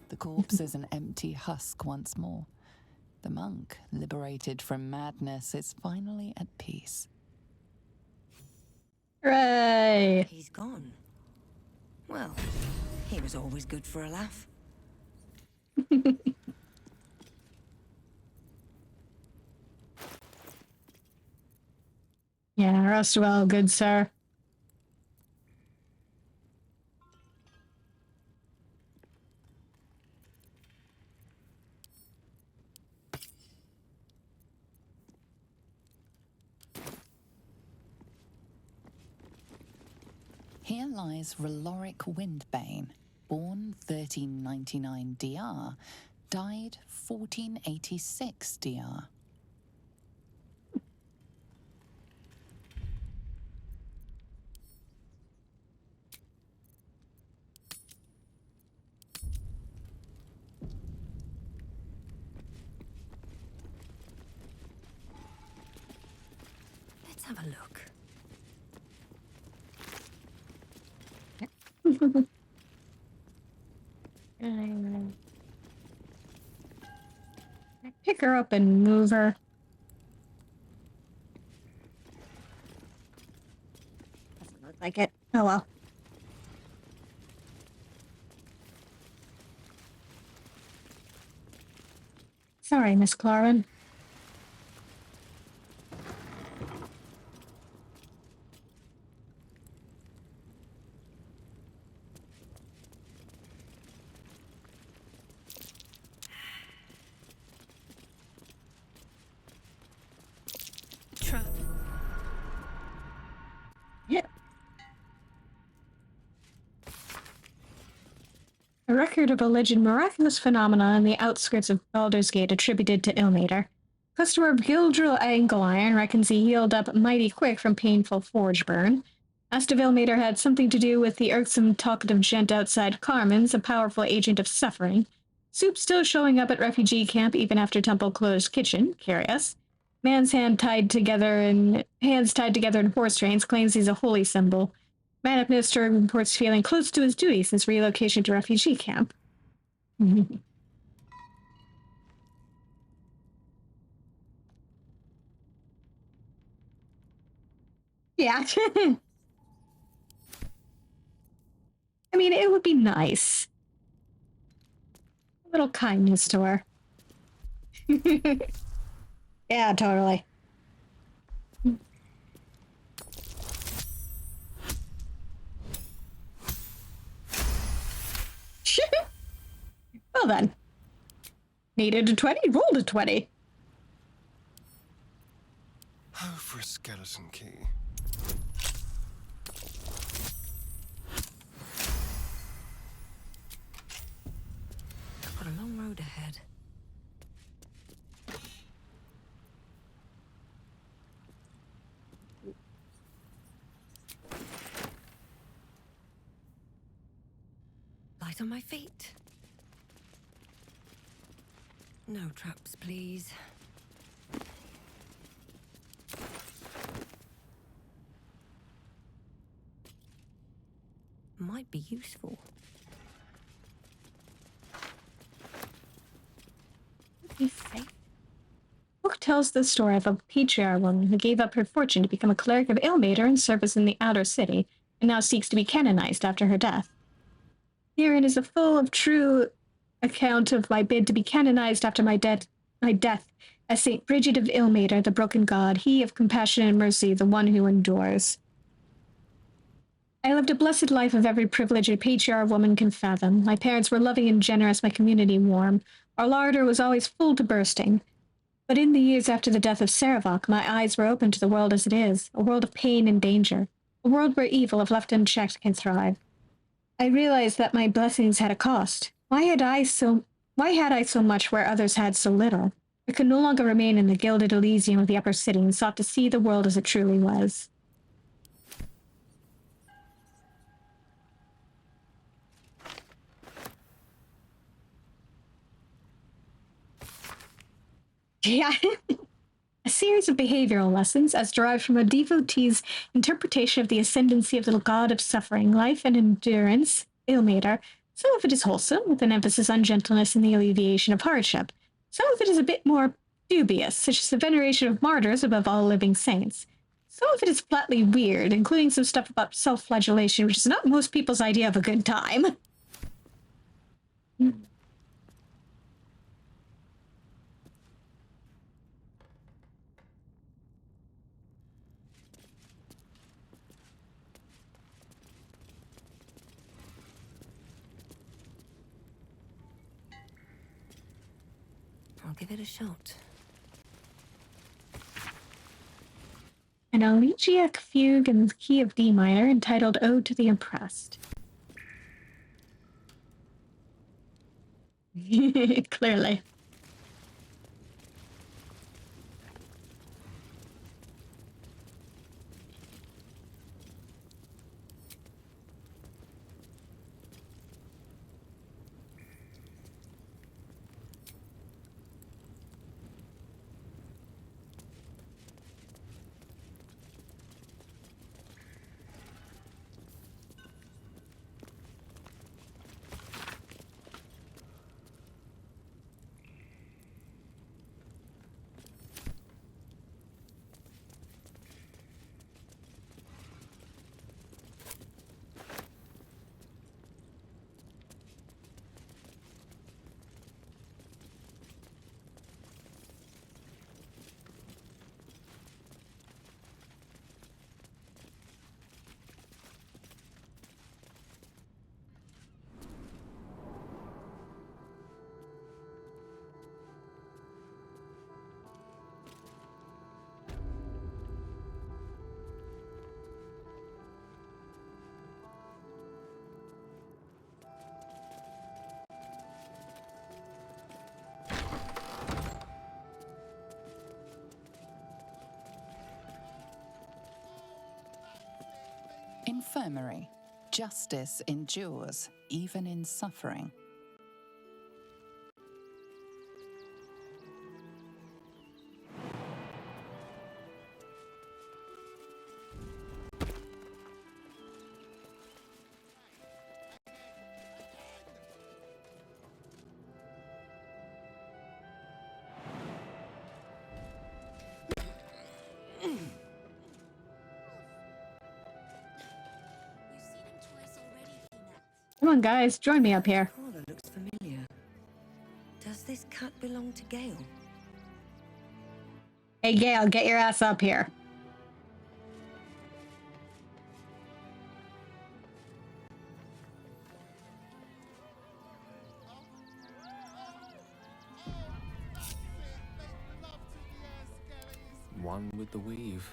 The corpse is an empty husk once more. The monk, liberated from madness, is finally at peace. Hooray! He's gone. Well, he was always good for a laugh. Yeah, rest well, good sir. Here lies Raloric Windbane, born 1399 DR, died 1486 DR. Let's have a look. Pick her up and move her. Doesn't look like it. Oh well. Sorry, Miss Clarvin. Trap. Yeah. A record of alleged miraculous phenomena in the outskirts of Baldur's Gate attributed to Ilmater. Customer Gildril Ankle Iron reckons he healed up mighty quick from painful forge burn. Asked if Ilmater had something to do with the irksome talkative gent outside Carmen's, a powerful agent of suffering. Soup still showing up at refugee camp even after Temple closed kitchen. Curious. Man's hands tied together in horse trains claims he's a holy symbol. Man of Minister reports feeling close to his duty since relocation to refugee camp. Yeah. I mean, it would be nice. A little kindness to her. Yeah, totally. Well then. Needed a 20, rolled a 20. Oh, for a skeleton key. Got a long road ahead. Light on my feet. No traps, please. Might be useful. Be safe. Book tells the story of a patriarch woman who gave up her fortune to become a cleric of Ilmater and service in the outer city, and now seeks to be canonized after her death. Herein is a full of true account of my bid to be canonized after my death as Saint Brigid of Ilmater, the broken god, he of compassion and mercy, the one who endures. I lived a blessed life of every privilege a patriarch woman can fathom. My parents were loving and generous, my community warm. Our larder was always full to bursting. But in the years after the death of Saravok, my eyes were open to the world as it is, a world of pain and danger, a world where evil, if left unchecked, can thrive. I realized that my blessings had a cost. Why had I so much where others had so little? I could no longer remain in the gilded Elysium of the upper city and sought to see the world as it truly was. Yeah. A series of behavioral lessons as derived from a devotee's interpretation of the ascendancy of the god of suffering, life, and endurance, Ilmater. Some of it is wholesome, with an emphasis on gentleness and the alleviation of hardship. Some of it is a bit more dubious, such as the veneration of martyrs above all living saints. Some of it is flatly weird, including some stuff about self-flagellation, which is not most people's idea of a good time. I'll give it a shot. an elegiac fugue in the key of D minor entitled Ode to the Impressed. Clearly. Infirmary. Justice endures, even in suffering. Come on, guys, join me up here. Caller looks familiar. Does this cat belong to Gale? Hey, Gale, get your ass up here. One with the weave.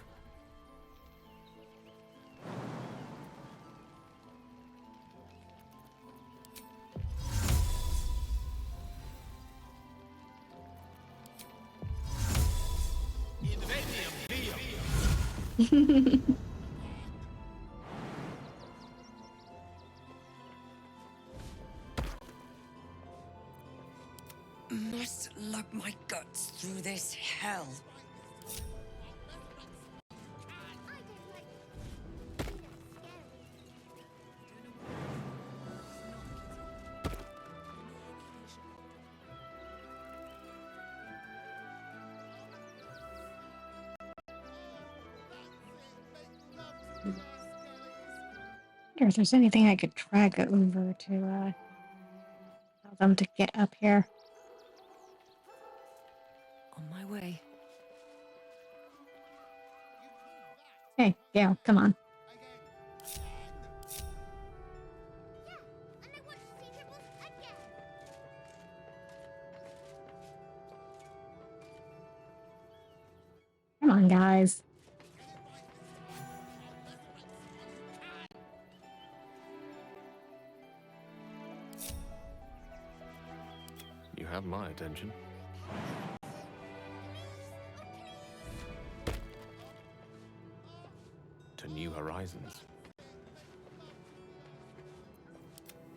Must lug my guts through this hell. I wonder if there's anything I could drag over to allow them to get up here. On my way. Hey, Gale, come on. Come on, guys. You have my attention. To new horizons.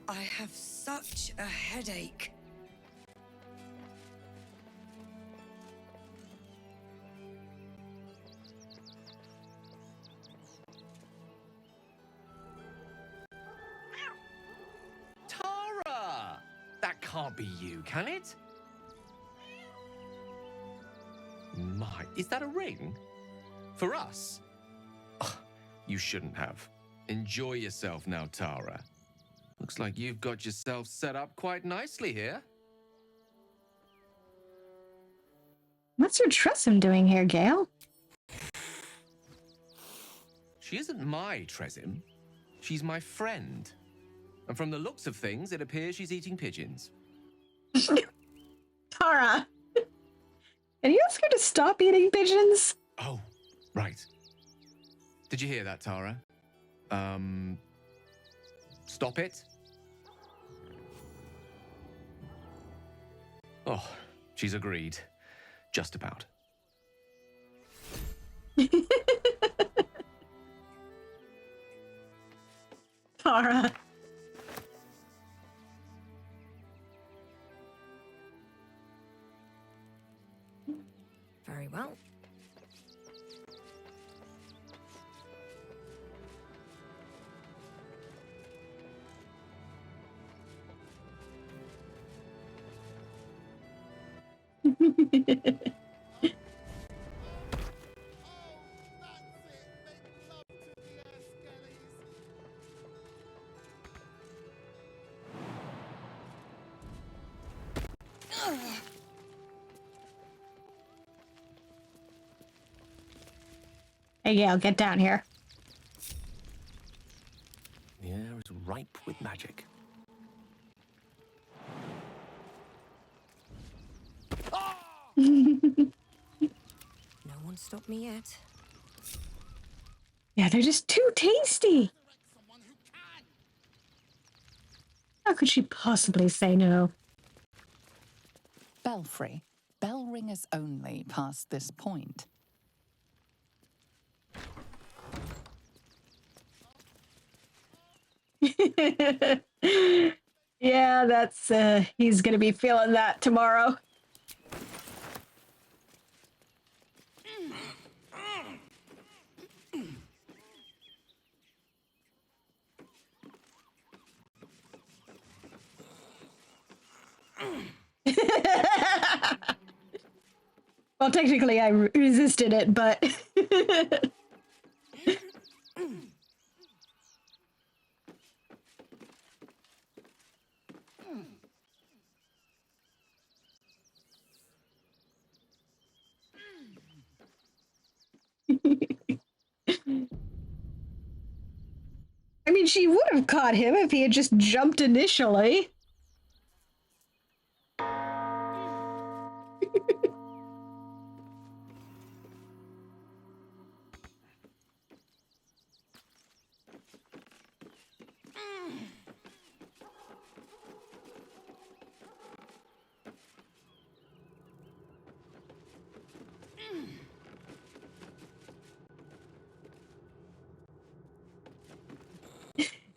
I have such a headache. Tara! That can't be you, can it? My, is that a ring? For us? Ugh, you shouldn't have. Enjoy yourself now, Tara. Looks like you've got yourself set up quite nicely here. What's your Tressum doing here, Gale? She isn't my Tresim. She's my friend. And from the looks of things, it appears she's eating pigeons. Tara! Can you ask her to stop eating pigeons? Oh, right. Did you hear that, Tara? Stop it? Oh, she's agreed. Just about. Tara. Very well. Hey, Gail, get down here. The air is ripe with magic. No one stopped me yet. Yeah, they're just too tasty. How could she possibly say no? Belfry. Bell ringers only past this point. Yeah, that's, he's gonna be feeling that tomorrow. Well, technically I resisted it, but... I mean, she would have caught him if he had just jumped initially.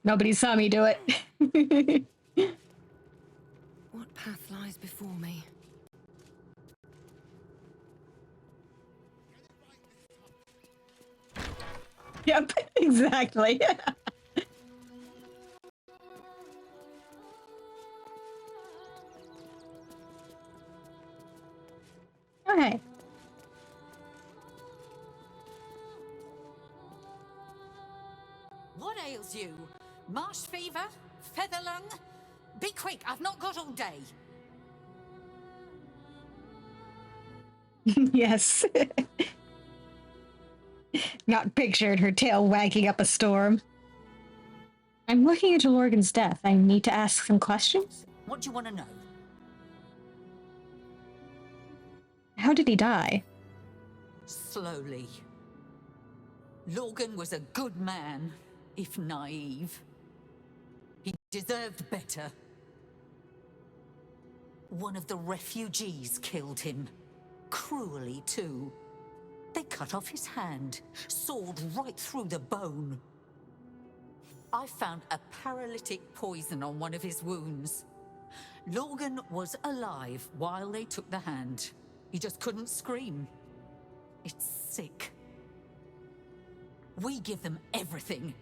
Nobody saw me do it. What path lies before me? Yep, exactly. Okay. What ails you? Marsh fever? Feather lung? Be quick, I've not got all day. Yes. Not pictured her tail wagging up a storm. I'm looking into Lorgan's death. I need to ask some questions. What do you want to know? How did he die? Slowly. Lorgan was a good man, if naive. He deserved better. One of the refugees killed him. Cruelly, too. They cut off his hand, sawed right through the bone. I found a paralytic poison on one of his wounds. Lorgan was alive while they took the hand. He just couldn't scream. It's sick. We give them everything,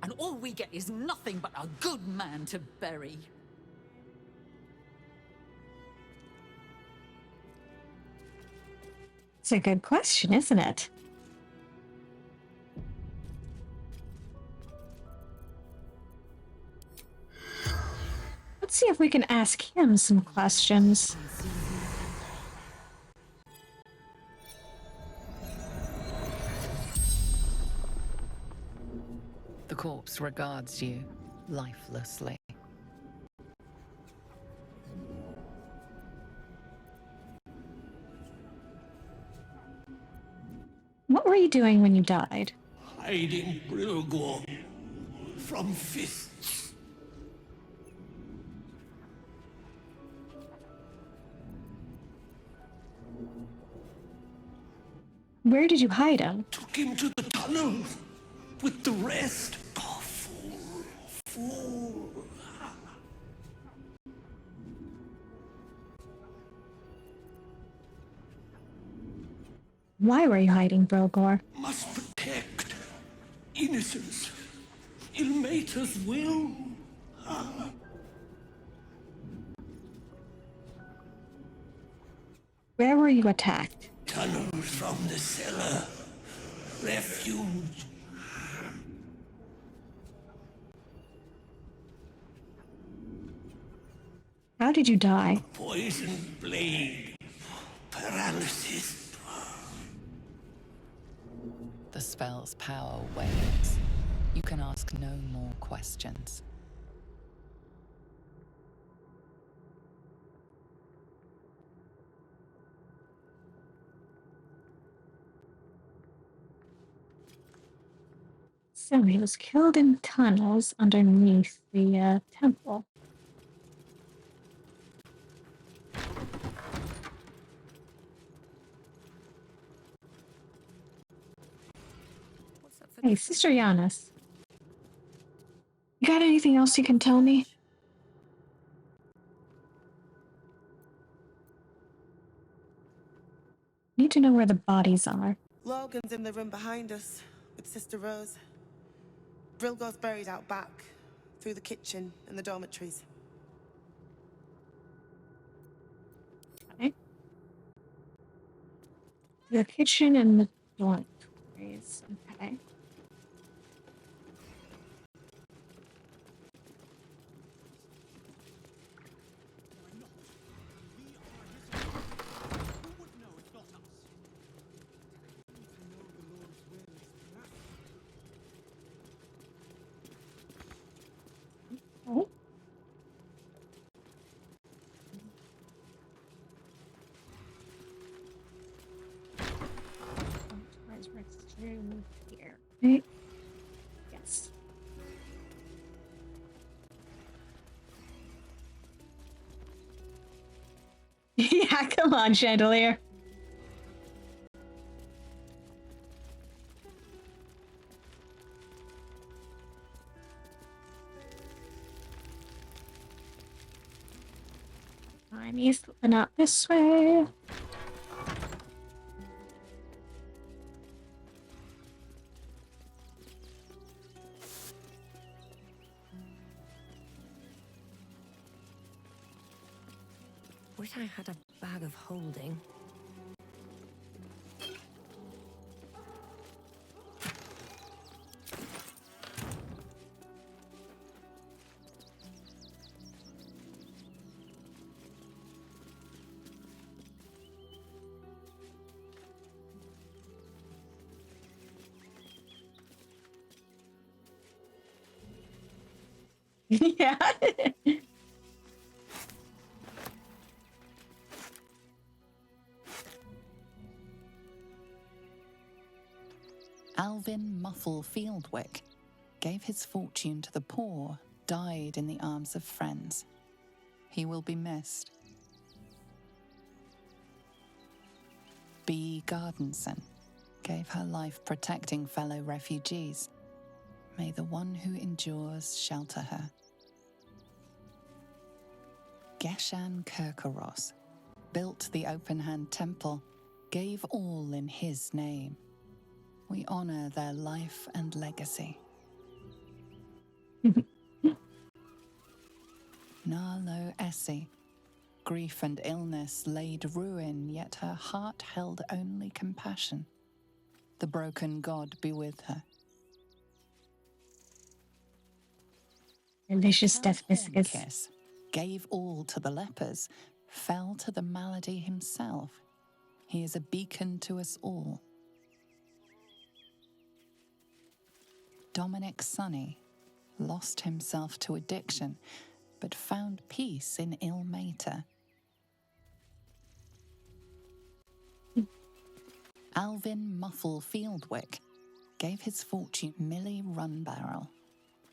and all we get is nothing but a good man to bury. It's a good question, isn't it? Let's see if we can ask him some questions. The corpse regards you lifelessly. What were you doing when you died? hiding Brilgor from fists. Where did you hide him? Took him to the tunnel with the rest. Oh, fool, fool. Why were you hiding Brilgor? Must protect innocence. Ilmater's will. Where were you attacked? Tunnels from the cellar. Refuge. How did you die? Poisoned blade. Paralysis. The spell's power wanes. You can ask no more questions. So he was killed in tunnels underneath the temple. Hey, Sister Giannis. You got anything else you can tell me? Need to know where the bodies are. Logan's in the room behind us with Sister Rose. Brilgor's buried out back, through the kitchen and the dormitories. Okay. The kitchen and the dormitories. Okay. Oh. Here. Right? Yes. Yeah, come on, Chandelier. I'm slipping out this way. Wish I had a bag of holding. Yeah. Alvin Muffle Fieldwick gave his fortune to the poor, died in the arms of friends. He will be missed. B. Gardenson gave her life protecting fellow refugees. May the one who endures shelter her. Geshan Kirkaros built the open-hand temple, gave all in his name. We honor their life and legacy. Narlo Essie, grief and illness laid ruin, yet her heart held only compassion. The broken god be with her. Delicious death biscuits. Kiss gave all to the lepers, fell to the malady himself. He is a beacon to us all. Dominic Sonny lost himself to addiction, but found peace in Ilmater. Alvin Muffle Fieldwick gave his fortune Millie Runbarrel,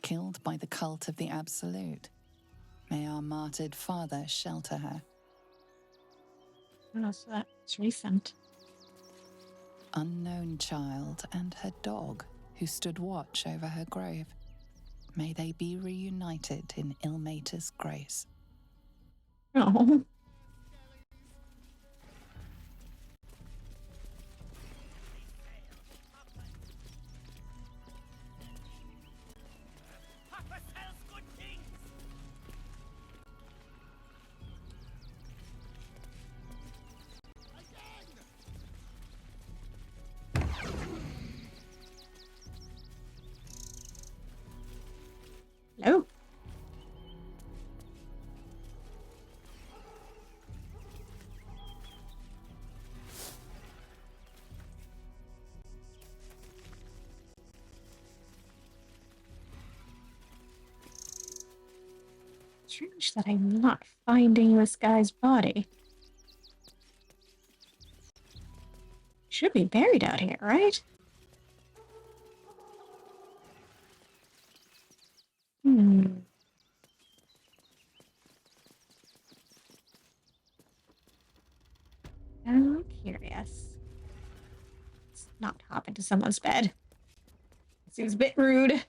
killed by the cult of the Absolute. May our martyred father shelter her. Oh, so that's recent. Unknown child and her dog, who stood watch over her grave. May they be reunited in Ilmater's grace. Oh. Hello. Strange that I'm not finding this guy's body. Should be buried out here, right? I'm curious. Let's not hop into someone's bed. Seems a bit rude.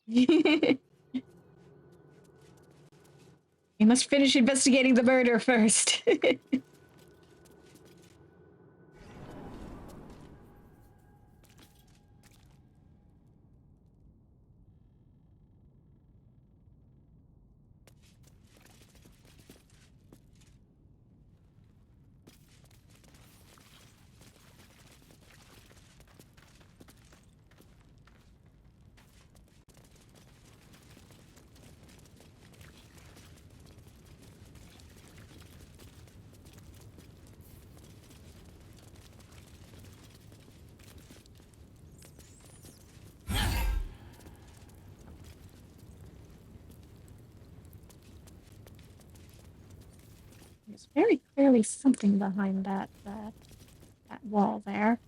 We must finish investigating the murder first. There's very clearly something behind that wall there.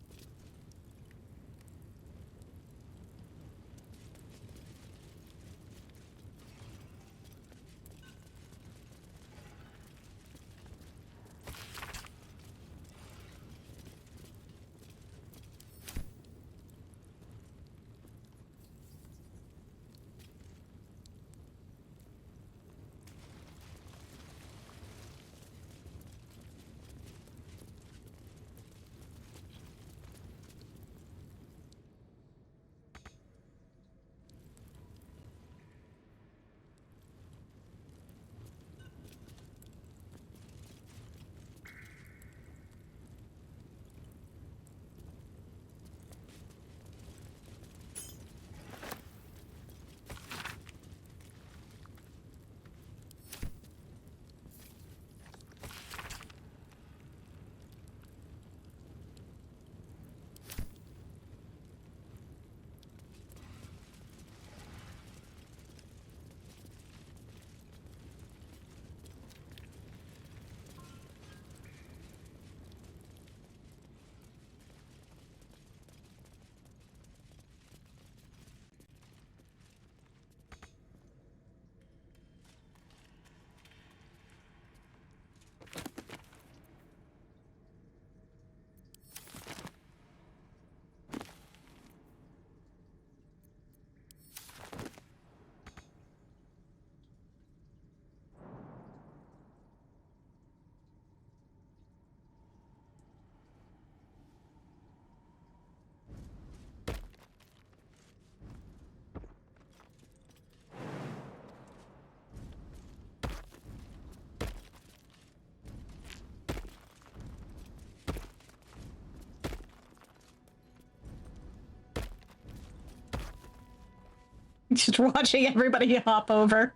Just watching everybody hop over.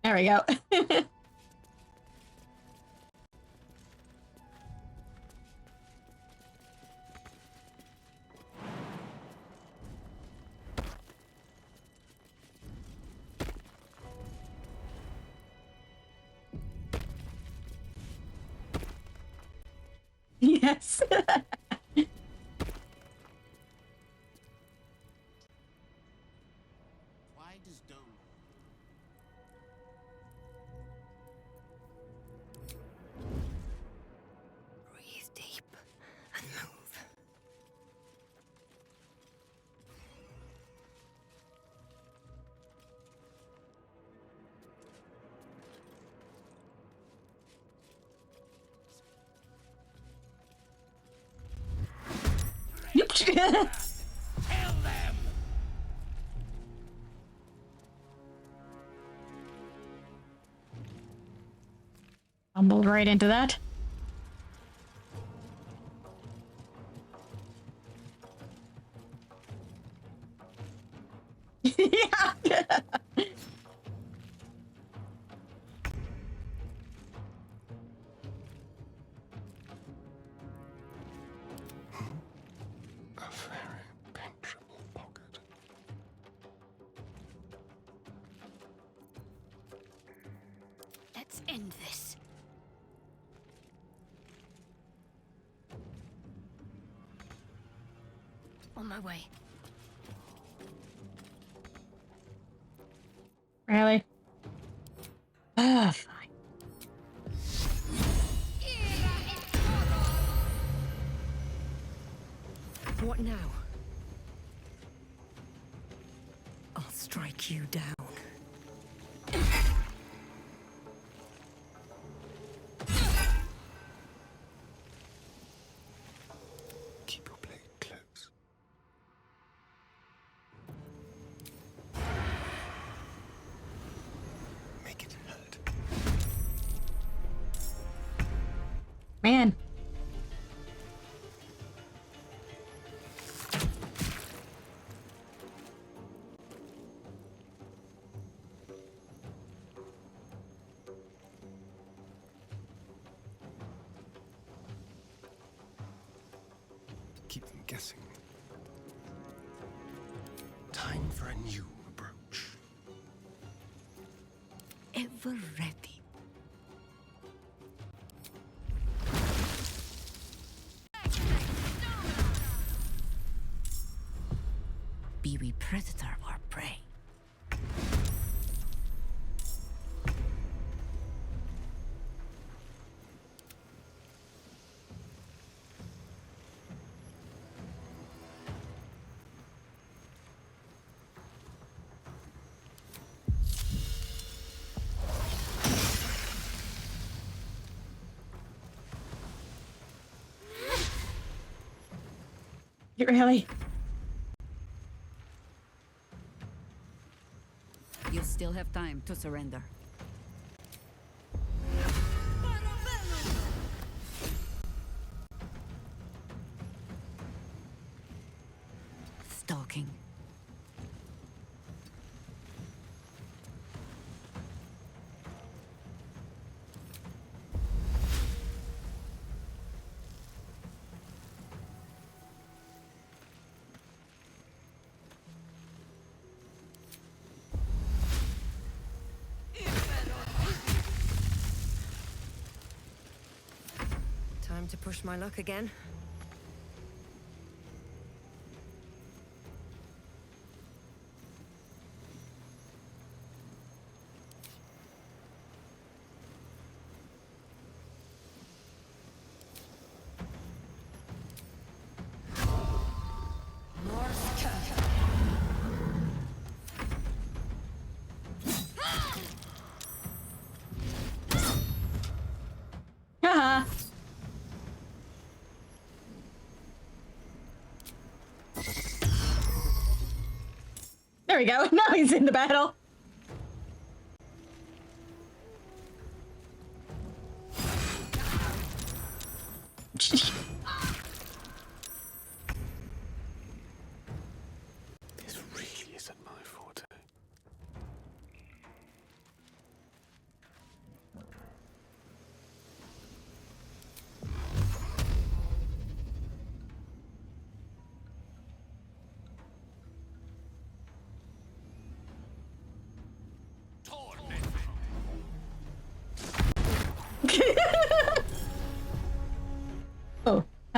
There we go. Yes. Quiet as dome. Breathe deep and move. Stumbled right into that. Yeah. A very penetrable pocket. Let's end this. On my way. Really? Ah, fine. What now? I'll strike you down. Keep your blade close. Make it hurt. Man. Keep them guessing. Time for a new approach. Ever ready. Be we predator or prey? Really? You still have time to surrender. Stalking. Time to push my luck again. Haha. There we go. Now he's in the battle.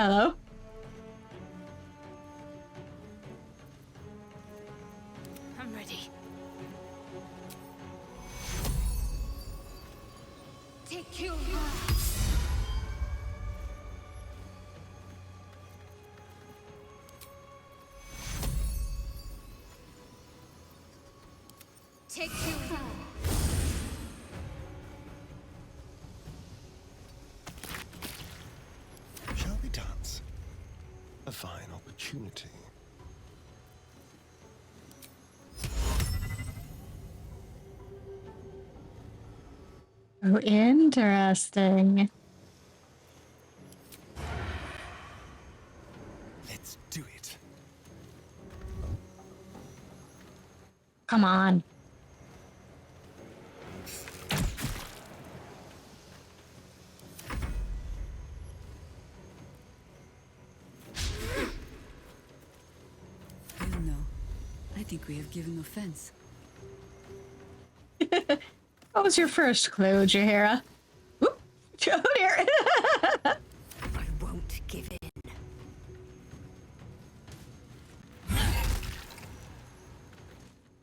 Hello? I'm ready. Take you. Take you. Shall we dance? A fine opportunity. Oh, interesting. Let's do it. Come on. You know, I think we have given offense. What was your first clue, Jaheira? Oop. Oh dear. I won't give in.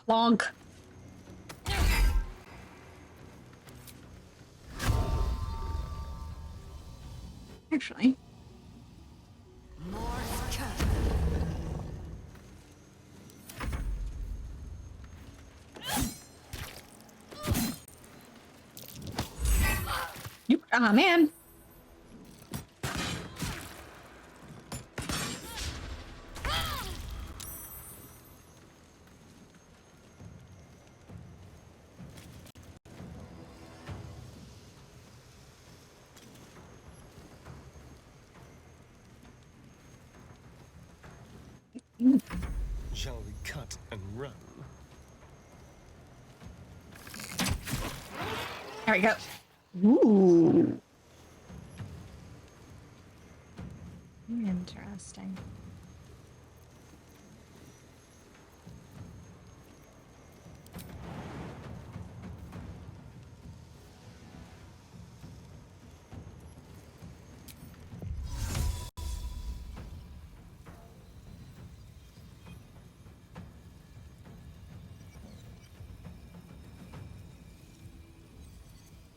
Plonk. Actually. You, ah, man. Shall we cut and run? There we go. Ooh. Interesting.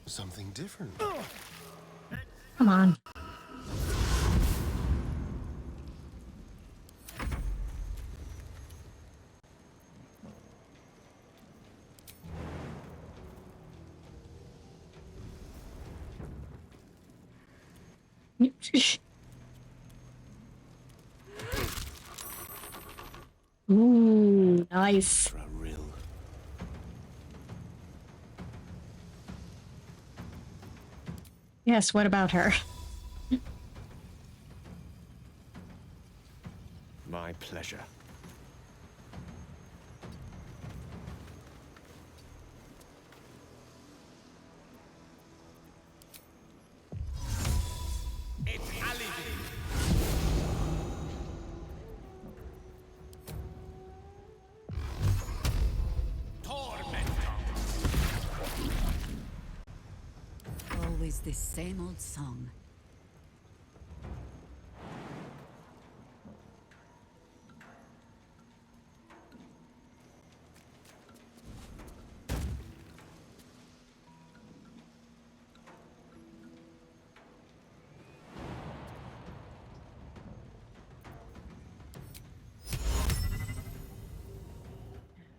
Something different. Come on. Ooh, nice. Yes, what about her? My pleasure. It's Alibi. Always this same old song.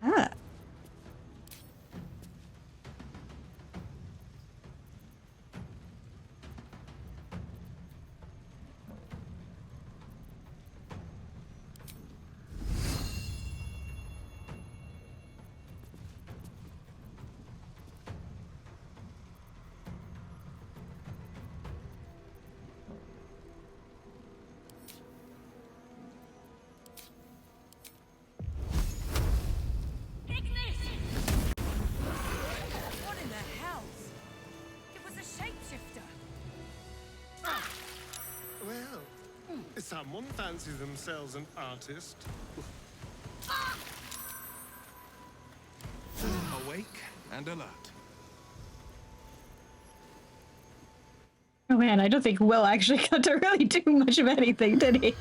Ah. What in the hell? It was a shapeshifter. Well, someone fancies themselves an artist. Awake and alert. Oh man, I don't think Will actually got to really do much of anything, did he?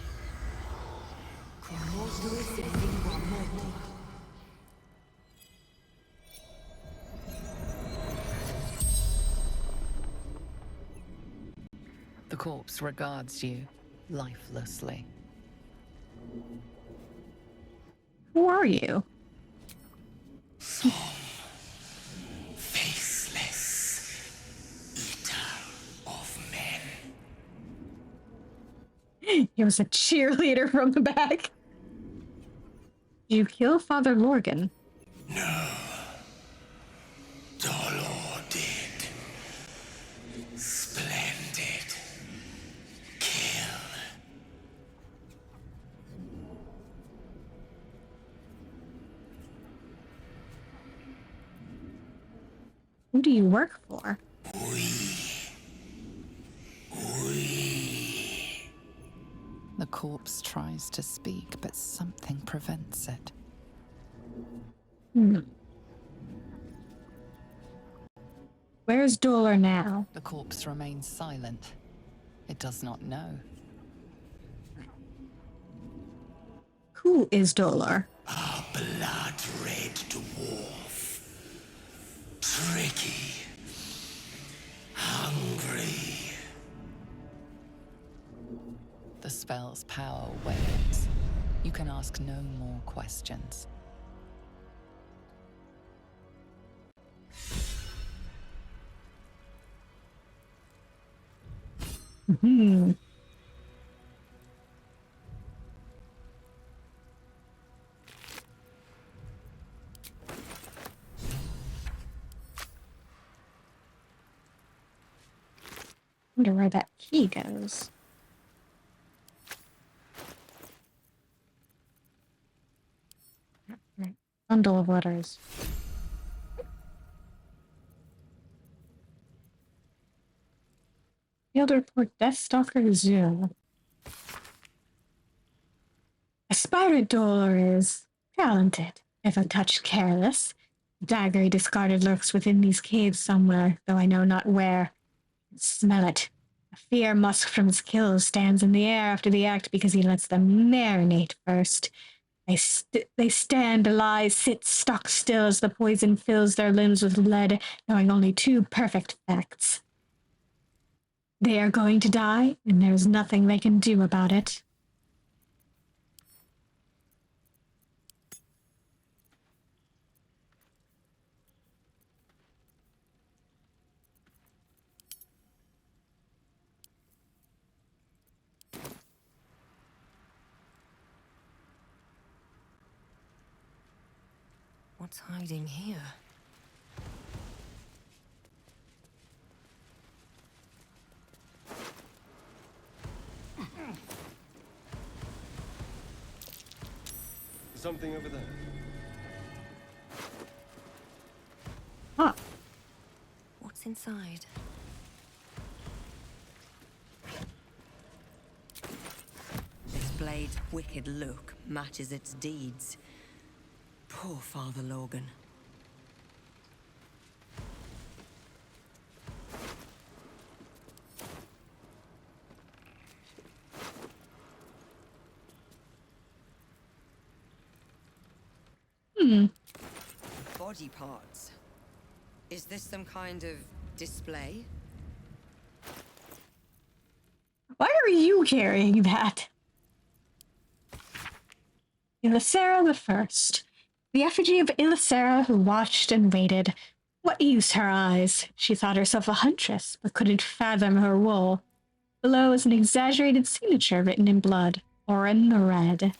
The corpse regards you lifelessly. Who are you? Faceless eater of men. He was a cheerleader from the back. Did you kill Father Lorgan? No. Dolor did. Splendid. Kill. Who do you work for? The corpse tries to speak, but something prevents it. Where's Dolor now? The corpse remains silent. It does not know. Who is Dolor? A blood-red dwarf. Tricky. Hungry. The spell's power wanes. You can ask no more questions. Wonder where that key goes. Bundle of letters. Failed to report Deathstalker Zoom. Aspirant Dolor is talented, if a touch careless. The dagger he discarded lurks within these caves somewhere, though I know not where. Smell it. A fear musk from his kills stands in the air after the act because he lets them marinate first. They stand, lie, sit stock still as the poison fills their limbs with lead, knowing only two perfect facts. They are going to die, and there's nothing they can do about it. What's hiding here? Something over there. Huh. What's inside? This blade's wicked look matches its deeds. Poor Father Lorgan. Body parts. Is this some kind of display? Why are you carrying that? Ilisera the First. The effigy of Ilisera who watched and waited. What use her eyes? She thought herself a huntress, but couldn't fathom her wool. Below is an exaggerated signature written in blood, or in the red.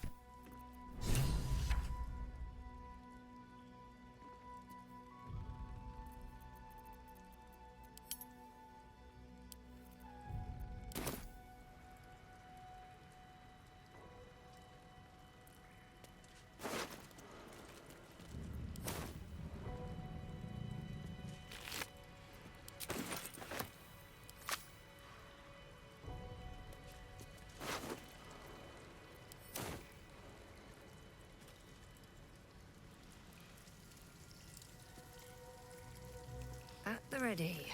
At the ready.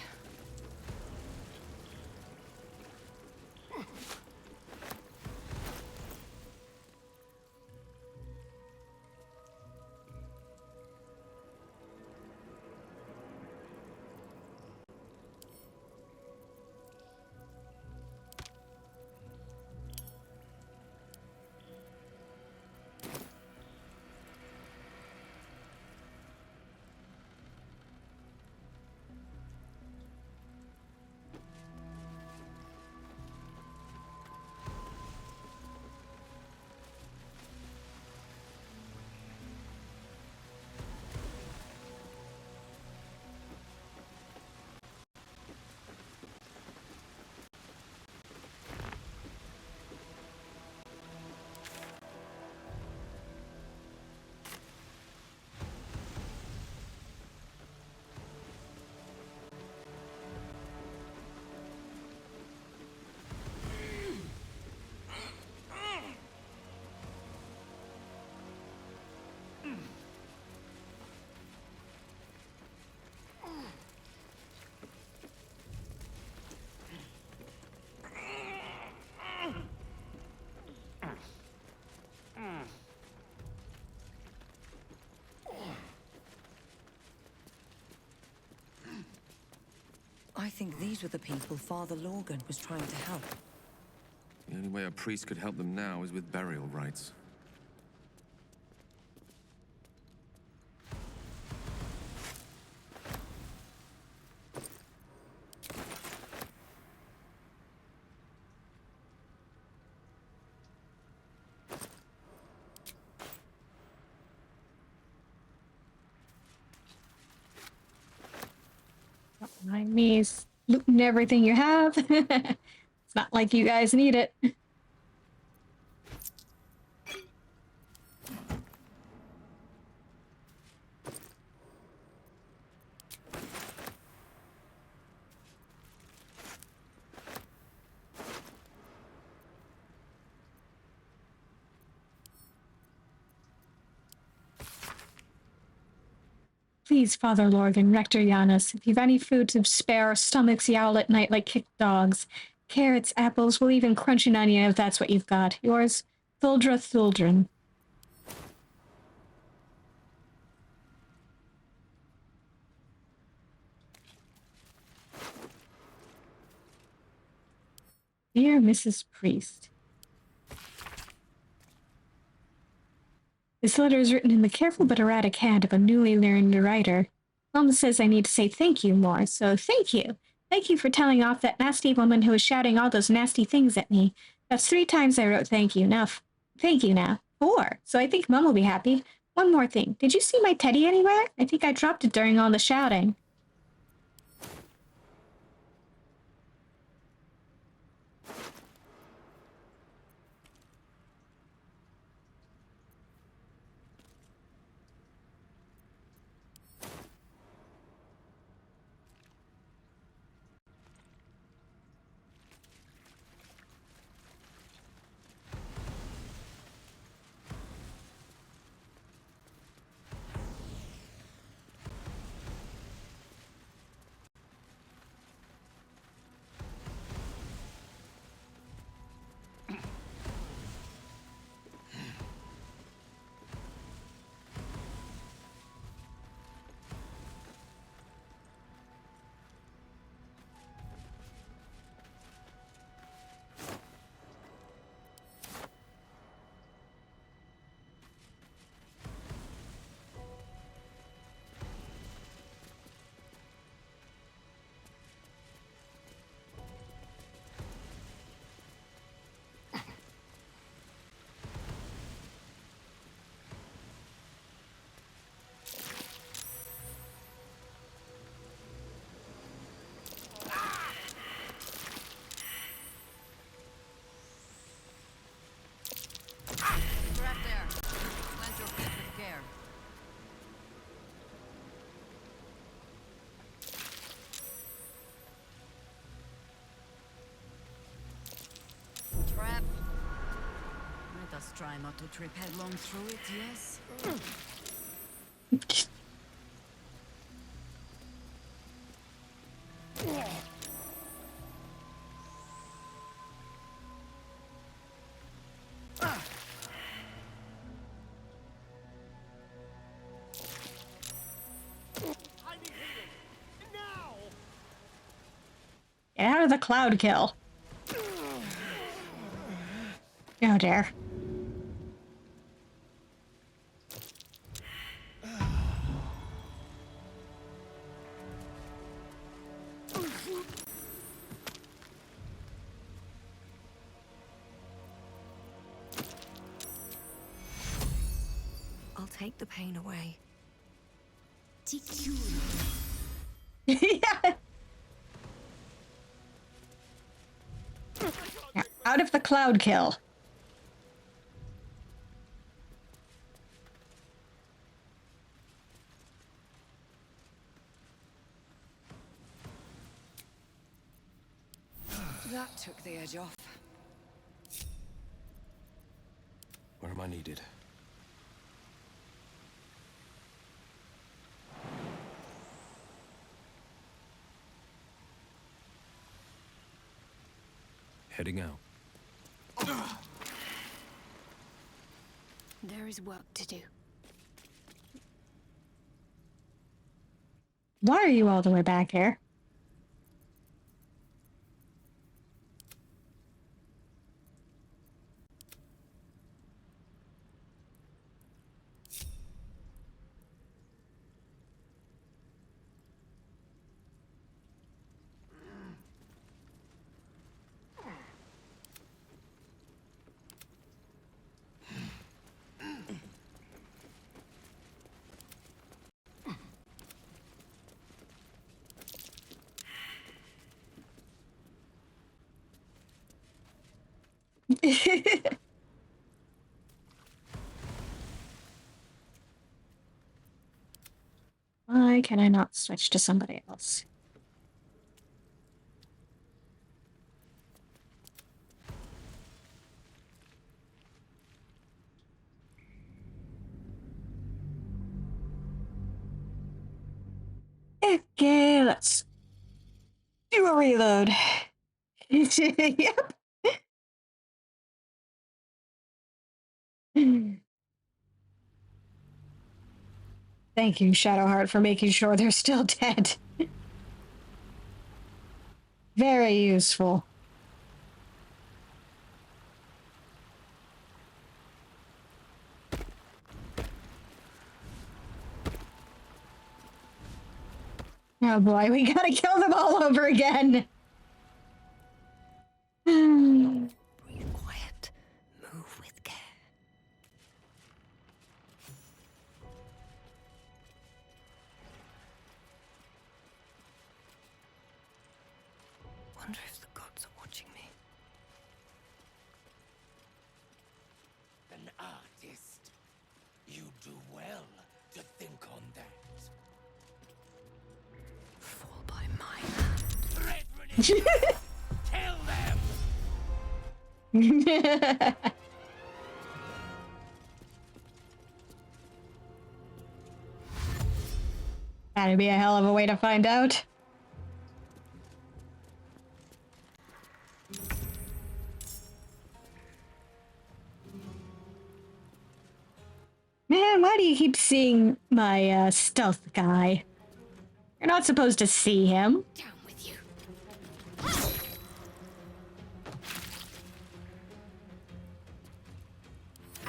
I think these were the people Father Lorgan was trying to help. The only way a priest could help them now is with burial rites. Don't mind me looting everything you have. It's not like you guys need it. Please, Father Lorgan, Rector Janus, if you've any food to spare, our stomachs yowl at night like kicked dogs. Carrots, apples, we'll even crunch an onion if that's what you've got. Yours, Thuldra Thuldrin. Dear Mrs. Priest, this letter is written in the careful but erratic hand of a newly learned writer. Mom says I need to say thank you more, so thank you. Thank you for telling off that nasty woman who was shouting all those nasty things at me. That's 3 times I wrote thank you. Now, thank you now. 4. So I think Mom will be happy. One more thing. Did you see my teddy anywhere? I think I dropped it during all the shouting. Trap. Let us try not to trip headlong through it, yes? Get out of the cloud kill. Oh dear. I'll take the pain away. Yeah. Out of the cloud kill. That took the edge off. Where am I needed? Heading out. There is work to do. Why are you all the way back here? Why can I not switch to somebody else? Okay, let's do a reload. Yep. Thank you, Shadowheart, for making sure they're still dead. Very useful. Oh boy, we gotta kill them all over again. Breathe quiet. Move with care. Wonder if the gods are watching me. An artist. You do well to think on that. Fall by my hand. Kill them! That'd be a hell of a way to find out. Man, why do you keep seeing my stealth guy? You're not supposed to see him. Down with you.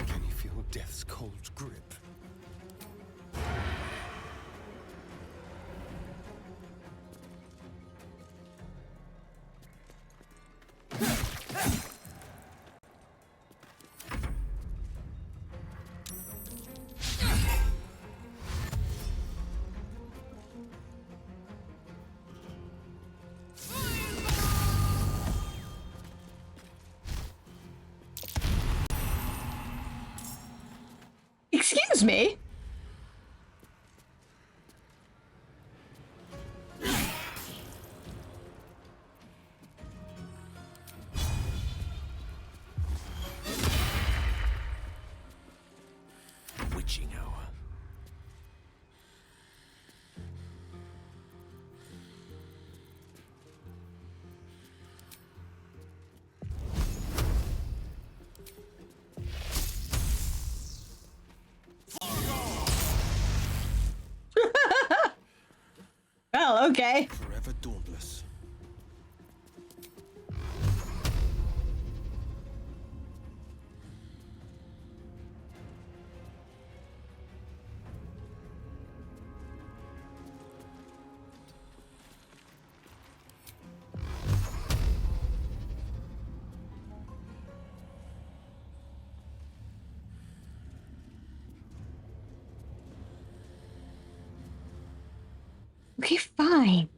Can you feel death's cold grip? Excuse me? Witching hour. Well, okay. Forever dauntless. Okay, fine.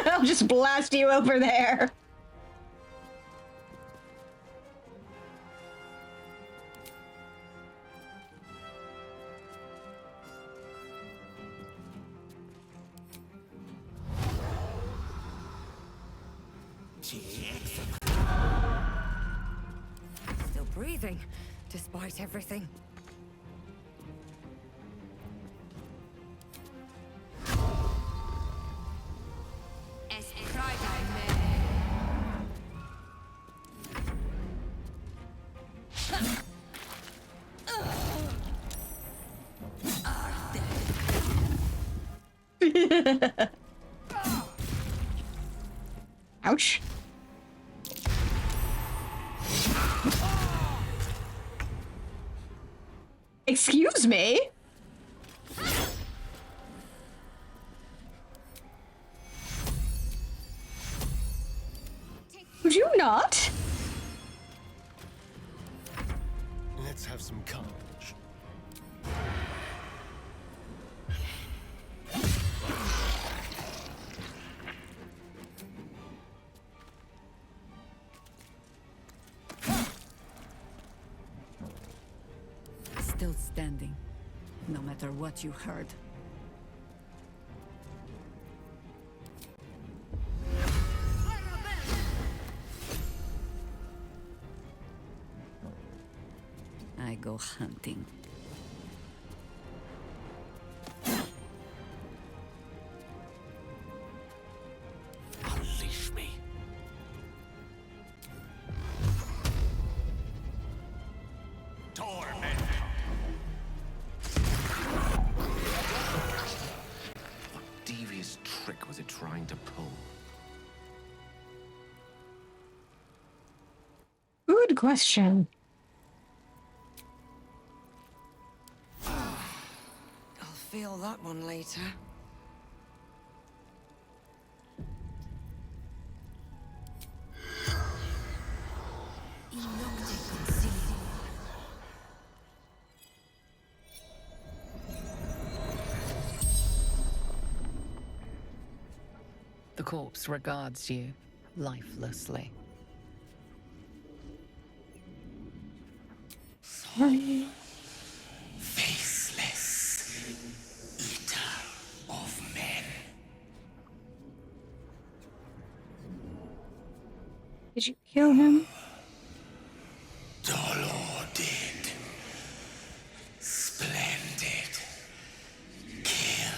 I'll just blast you over there. Still breathing, despite everything. Ouch. Excuse me? Would you not? Let's have some carnage. outstanding, no matter what you heard. I go hunting. Unleash me. Torment. What devious trick was it trying to pull? Good question. I'll feel that one later. The corpse regards you lifelessly. Sorry. Faceless eater of men. Did you kill him? Dolor did. Splendid. Kill.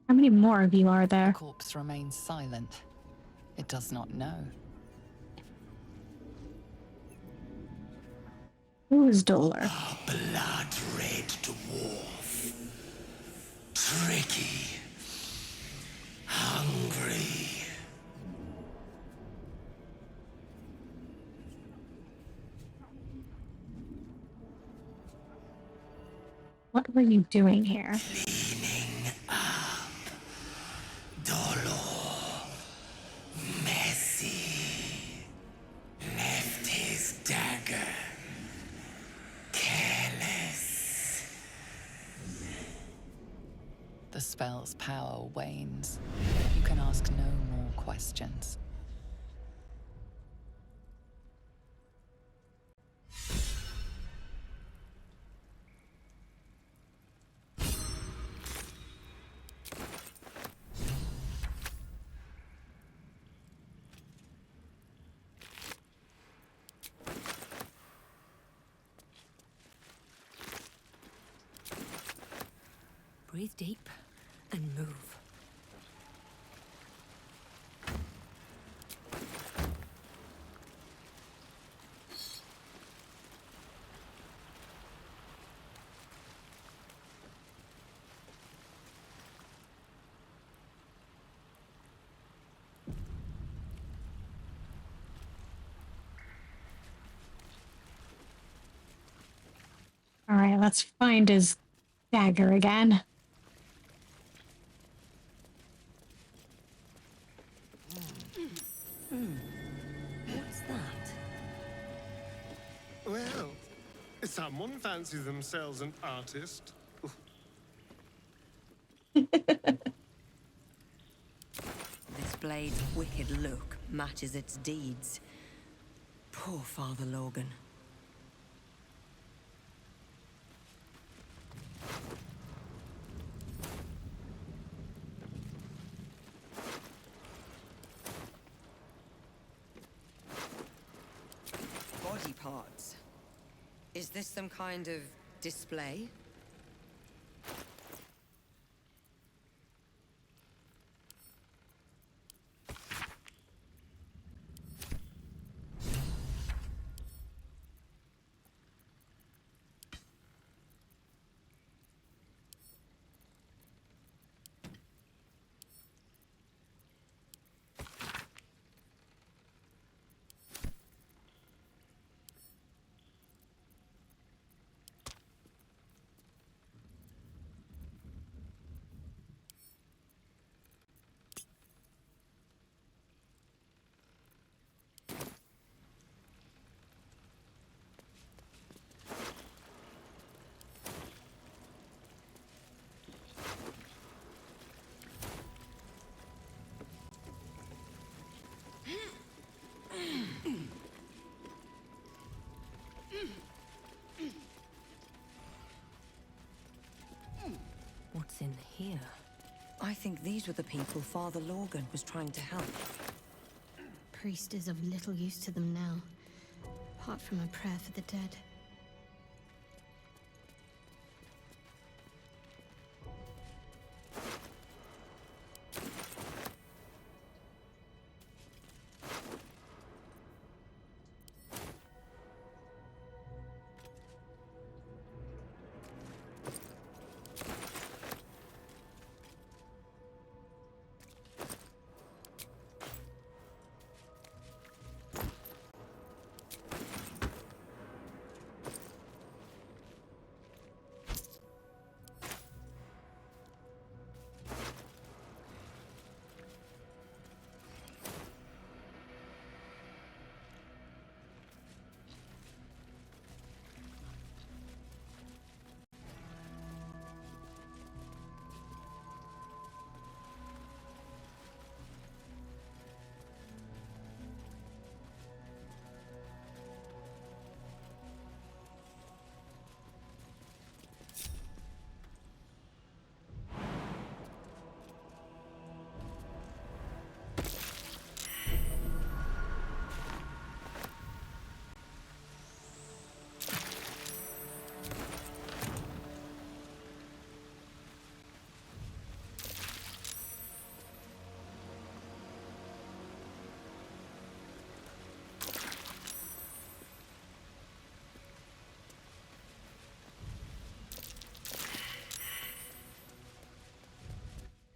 How many more of you are there? The corpse remains silent. It does not know. Who is Dolor? A blood-red dwarf. Tricky. Hungry. What were you doing here? Cleaning up. Dolor. Messy. Left his dagger. Careless. The spell's power wanes. You can ask no more questions. Breathe deep and move. All right, let's find his dagger again. What's that? Well, someone fancies themselves an artist. This blade's wicked look matches its deeds. Poor Father Logan. Body parts. Is this some kind of display? What's in here? I think these were the people Father Lorgan was trying to help. Priest is of little use to them now, apart from a prayer for the dead.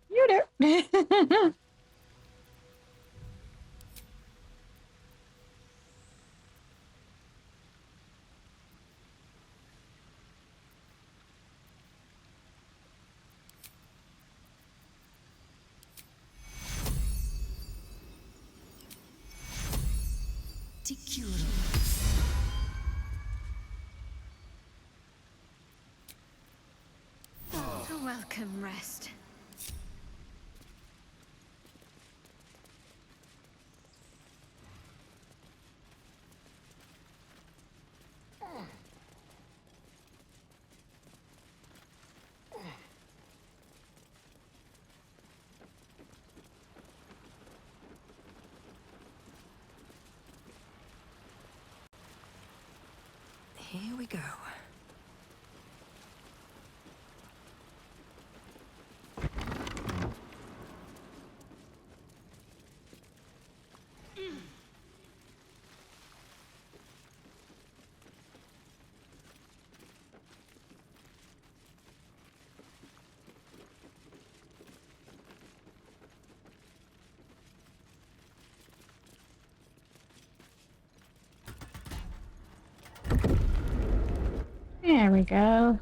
You do. A welcome rest. Here we go. There we go.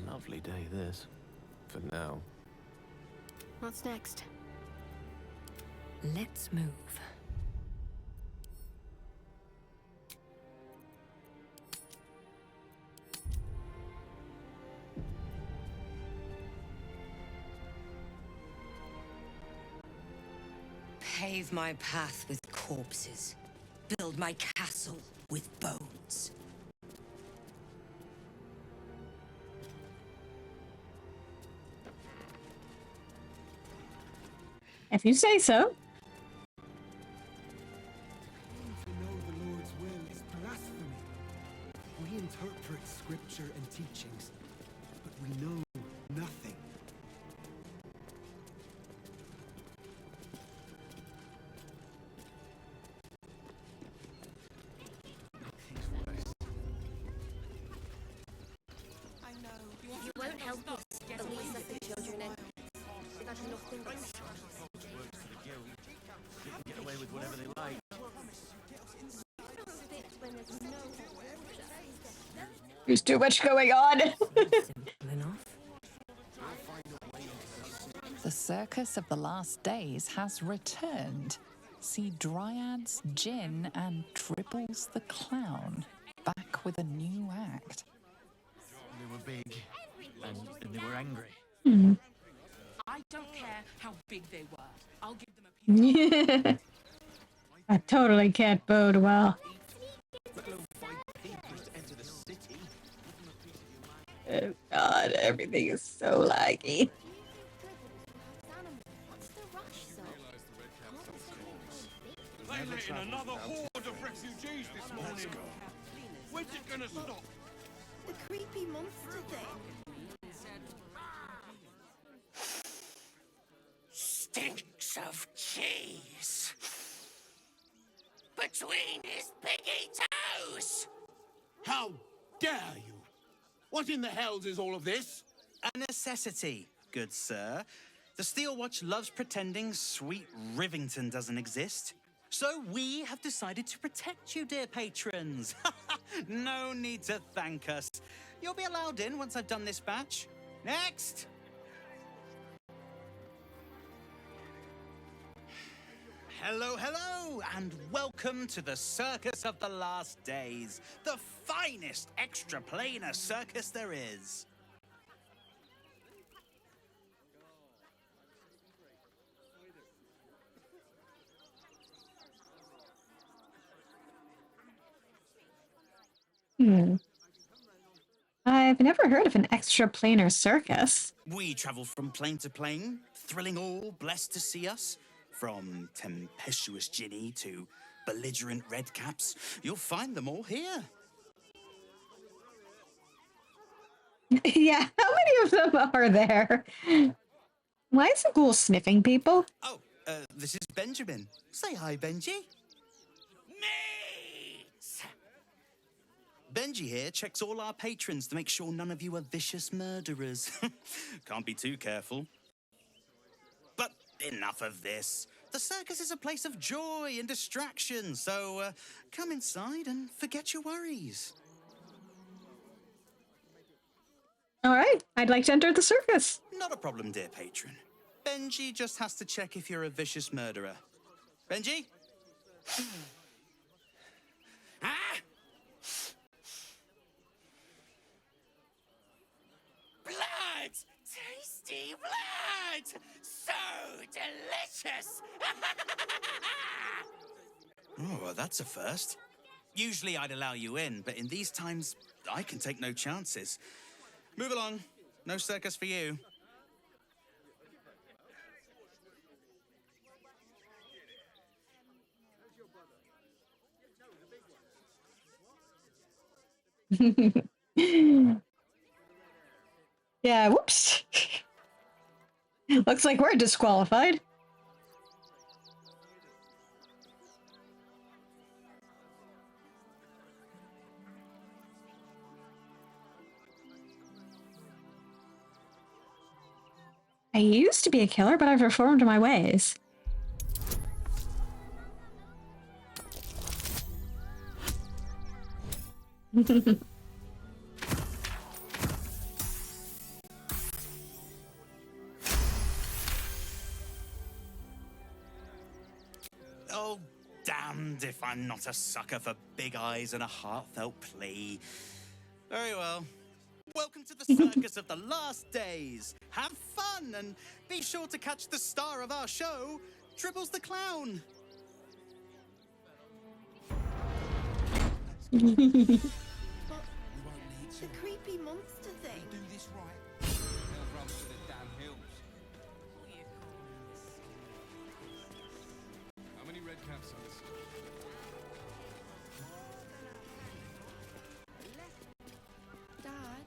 Lovely day, this. For now. What's next? Let's move. Pave my path with corpses. Build my castle with bones. If you say so. To know the Lord's will is blasphemy. We interpret scripture and teachings, but we know nothing. You won't help us, at least let the children in. They've had nothing but Get away with whatever they like. There's too much going on. The Circus of the Last Days has returned. See Dryads, Jinn, and Dribbles the Clown back with a new act. They were big, and they were angry. Hmm. I don't care how big they were. I'll give them a piece. That totally can't bode well. Oh god, everything is so laggy. They let in another horde of refugees this morning. When's it gonna stop? The creepy monster thing. Stinks of cheese. Between his piggy toes! How dare you? What in the hells is all of this? A necessity, good sir. The Steel Watch loves pretending sweet Rivington doesn't exist. So we have decided to protect you, dear patrons. No need to thank us. You'll be allowed in once I've done this batch. Next! Hello, hello, and welcome to the Circus of the Last Days, the finest extra-planar circus there is. I've never heard of an extra-planar circus. We travel from plane to plane, thrilling all blessed to see us. From tempestuous Ginny to belligerent redcaps, you'll find them all here. Yeah, how many of them are there? Why is the ghoul sniffing people? Oh, this is Benjamin. Say hi, Benji. Benji here checks all our patrons to make sure none of you are vicious murderers. Can't be too careful. But enough of this. The circus is a place of joy and distraction, so come inside and forget your worries. All right, I'd like to enter the circus. Not a problem, dear patron. Benji just has to check if you're a vicious murderer. Benji? Blood! Tasty blood! So delicious! Oh, well, that's a first. Usually I'd allow you in, but in these times, I can take no chances. Move along. No circus for you. Yeah, whoops. Looks like we're disqualified. I used to be a killer, but I've reformed my ways. Oh, damned if I'm not a sucker for big eyes and a heartfelt plea. Very well. Welcome to the Circus of the Last Days. Have fun and be sure to catch the star of our show, Dribbles the Clown. The creepy monster thing. Do this right. They'll run to the damn hills. How many red caps on this? Dad,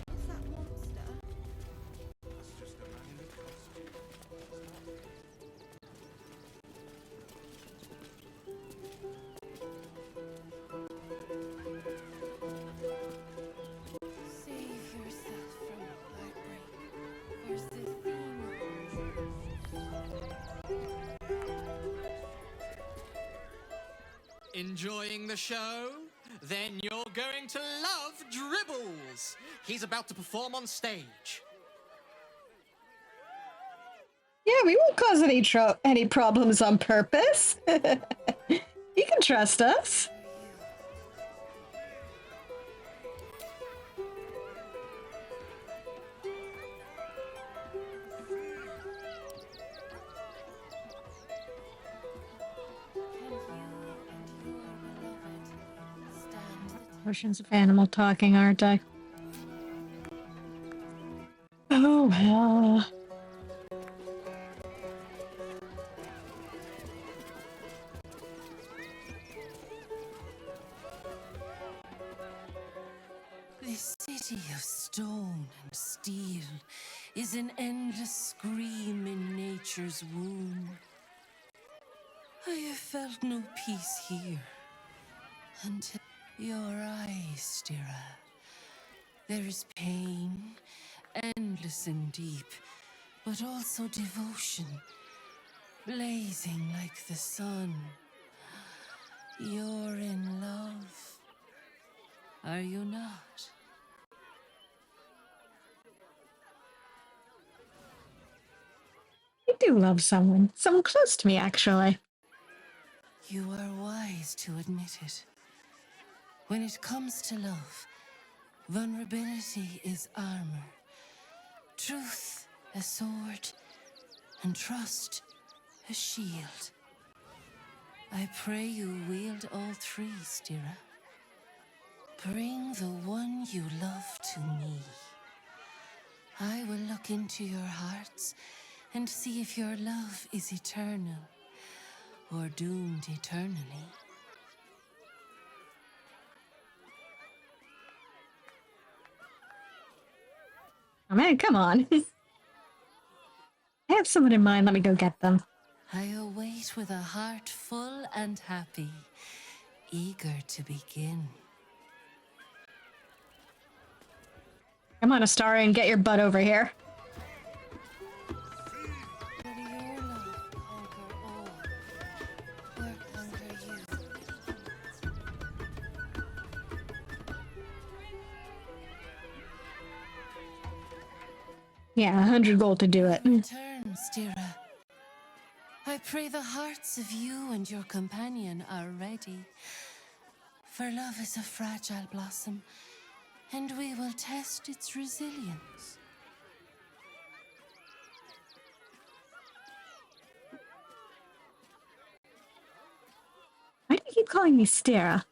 what's that monster? That's just a man in a costume. Save yourself from heartbreak. Where's the theme? Enjoying the show? Then you're going to love Dribbles. He's about to perform on stage. Yeah, we won't cause any problems on purpose. You can trust us. Oceans of animal talking, aren't I? Oh well. This city of stone and steel is an endless scream in nature's womb. I have felt no peace here until your eyes, Stira. There is pain, endless and deep, but also devotion, blazing like the sun. You're in love, are you not? I do love someone close to me, actually. You are wise to admit it. When it comes to love, vulnerability is armor, truth a sword, and trust a shield. I pray you wield all three, Stira. Bring the one you love to me. I will look into your hearts and see if your love is eternal or doomed eternally. Oh man, come on. I have someone in mind. Let me go get them. I await with a heart full and happy, eager to begin. Come on, Astara, and get your butt over here. Yeah, 100 gold to do it. Return, Stira. I pray the hearts of you and your companion are ready. For love is a fragile blossom, and we will test its resilience. Why do you keep calling me Stara?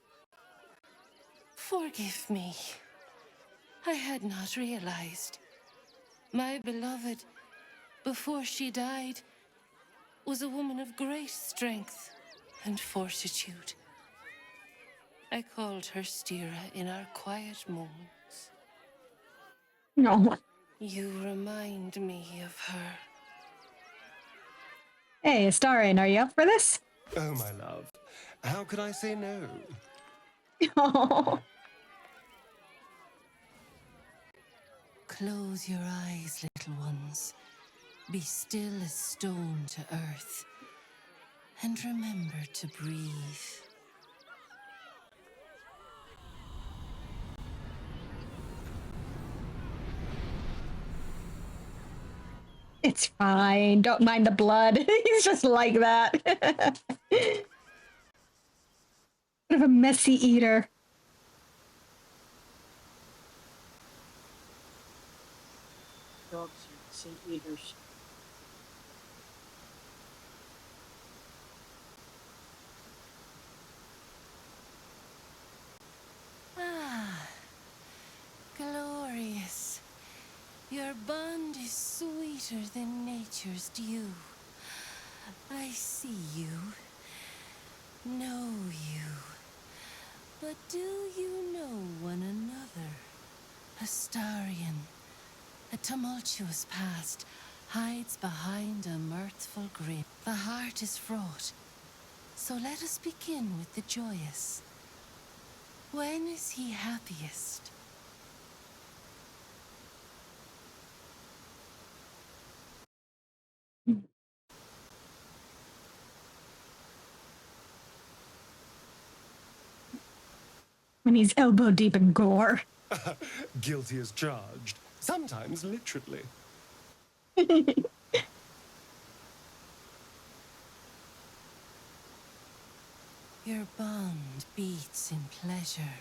Forgive me. I had not realized. My beloved, before she died, was a woman of great strength and fortitude. I called her Stira in our quiet moments. No. You remind me of her. Hey, Astarion, are you up for this? Oh, my love. How could I say no? Oh. Close your eyes, little ones. Be still as stone to earth. And remember to breathe. It's fine. Don't mind the blood. He's just like that. Bit of a messy eater. Dogs are messy eaters. Ah, glorious. Your bond is sweeter than nature's dew. I see you, know you. But do you know one another? Astarion, a tumultuous past hides behind a mirthful grin. The heart is fraught, so let us begin with the joyous. When is he happiest? when he's elbow deep in gore. Guilty as charged. Sometimes literally. Your bond beats in pleasure.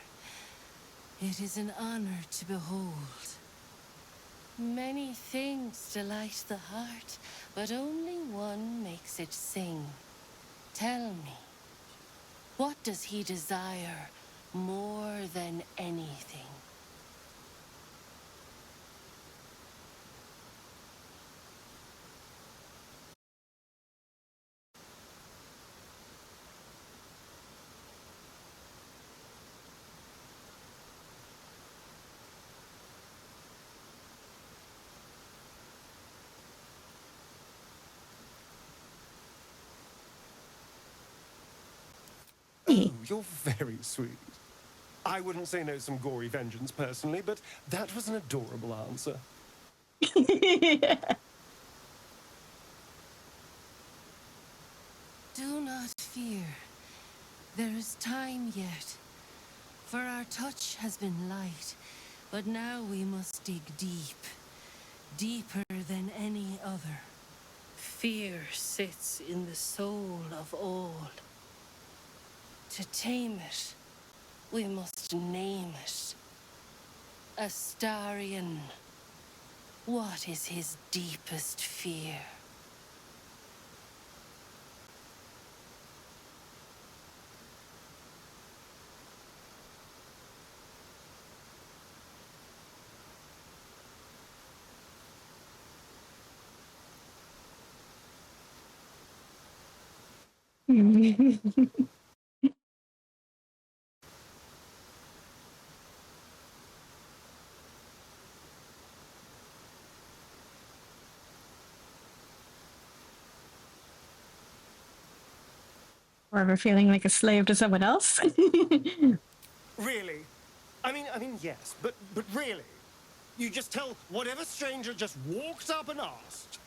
It is an honor to behold. Many things delight the heart, but only one makes it sing. Tell me, what does he desire more than anything? Oh, you're very sweet. I wouldn't say no some gory vengeance personally, but that was an adorable answer. Do not fear. There is time yet. For our touch has been light, but now we must dig deep. Deeper than any other. Fear sits in the soul of all. To tame it, we must name it. Astarion. What is his deepest fear? Or ever feeling like a slave to someone else? Really? I mean, yes, but really? You just tell whatever stranger just walked up and asked?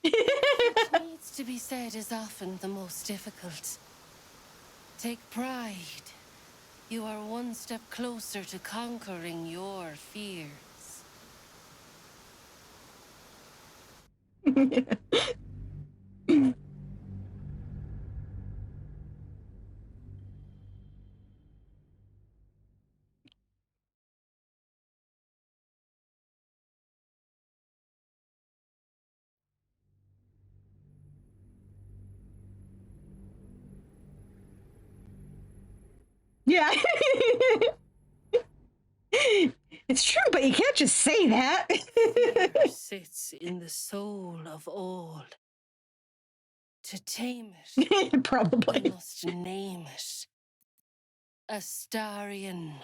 What needs to be said is often the most difficult. Take pride. You are one step closer to conquering your fears. Yeah. It's true, but you can't just say that. Fear sits in the soul of all. To tame it, probably. we must name it. Astarion.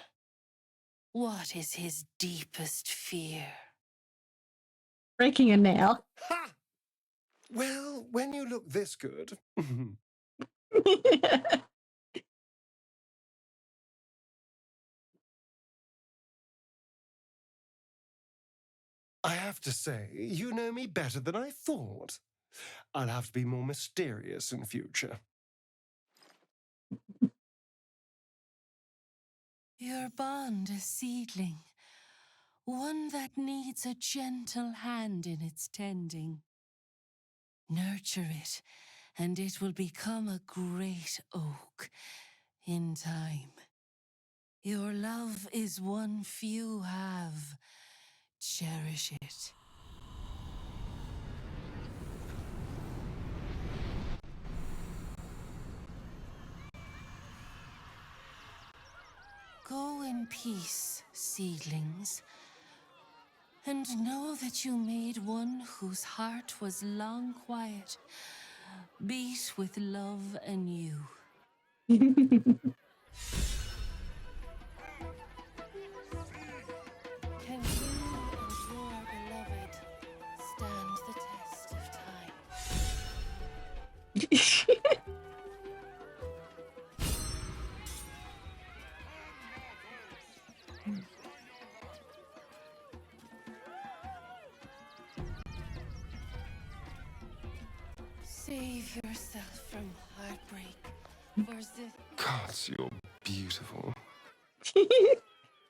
What is his deepest fear? Breaking a nail. Ha! Well, when you look this good. I have to say, you know me better than I thought. I'll have to be more mysterious in future. Your bond a seedling, one that needs a gentle hand in its tending. Nurture it, and it will become a great oak in time. Your love is one few have. Cherish it. Go in peace, seedlings, and know that you made one whose heart was long quiet, beat with love anew. Can you and your beloved stand the test of time? Save yourself from heartbreak, for this. God, you're beautiful.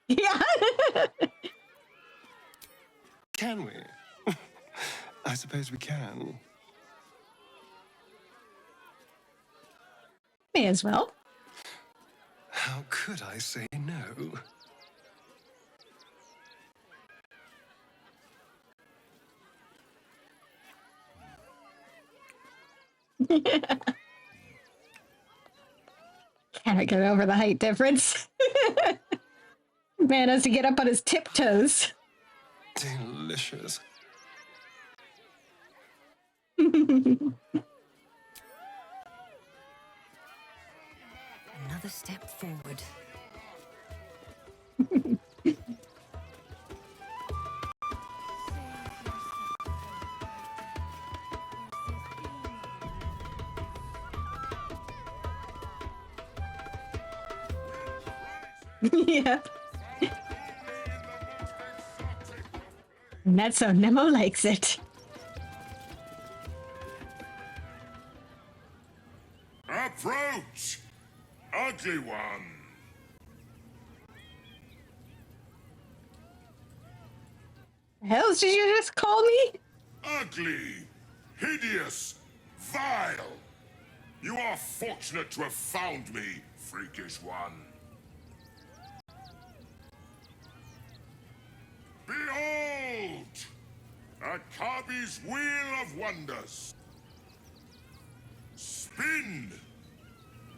Yeah. Can we? I suppose we can. May as well. How could I say no? Cannot get over the height difference. Man has to get up on his tiptoes. Delicious. Another step forward. Yep. And that's how Nemo likes it. Approach! Ugly one! The hell did you just call me? Ugly! Hideous! Vile! You are fortunate to have found me, freakish one. Behold! Akabi's Wheel of Wonders. Spin!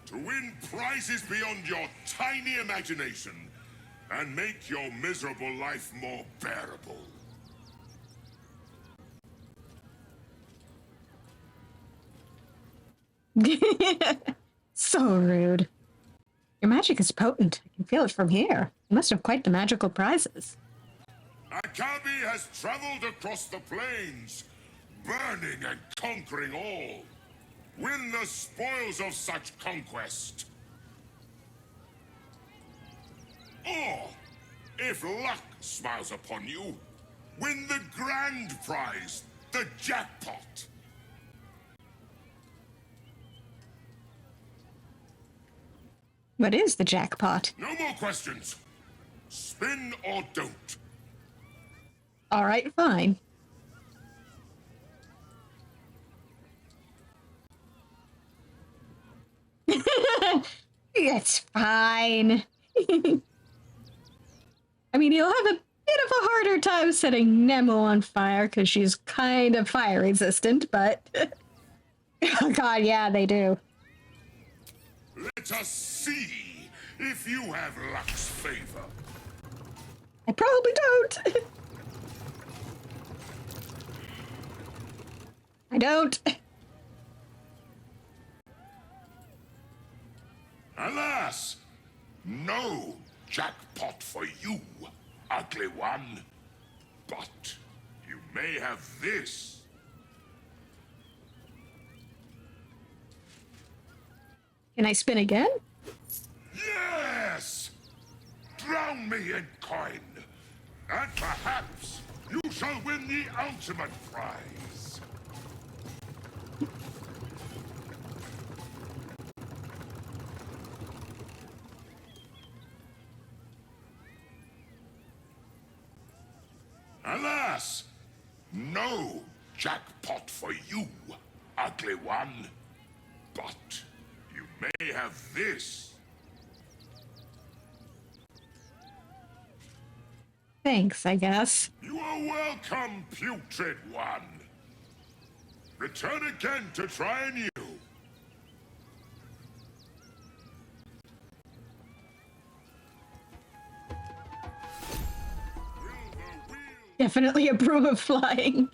To win prizes beyond your tiny imagination and make your miserable life more bearable. So rude. Your magic is potent. I can feel it from here. You must have quite the magical prizes. Akabi has traveled across the plains, burning and conquering all. Win the spoils of such conquest. Or, if luck smiles upon you, win the grand prize, the jackpot. What is the jackpot? No more questions. Spin or don't. All right, fine. It's fine. I mean, you'll have a bit of a harder time setting Nemo on fire because she's kind of fire resistant, but... Oh god, yeah, they do. Let us see if you have luck's favor. I probably don't. I don't. Alas, no jackpot for you, ugly one. But you may have this. Can I spin again? Yes! Drown me in coin, and perhaps you shall win the ultimate prize. Alas, no jackpot for you, ugly one. But you may have this. Thanks, I guess. You are welcome, putrid one. Return again to try anew. Definitely a broom of flying.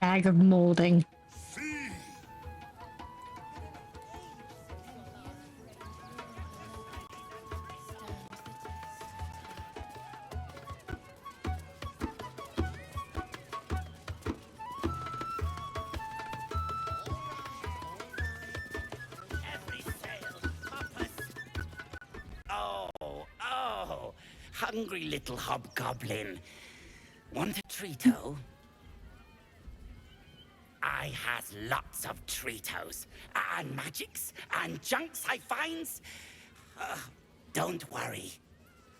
Bag of molding. Oh, hungry little hobgoblin. Want a treato? I has lots of treatos, and magics, and junks I finds. Don't worry.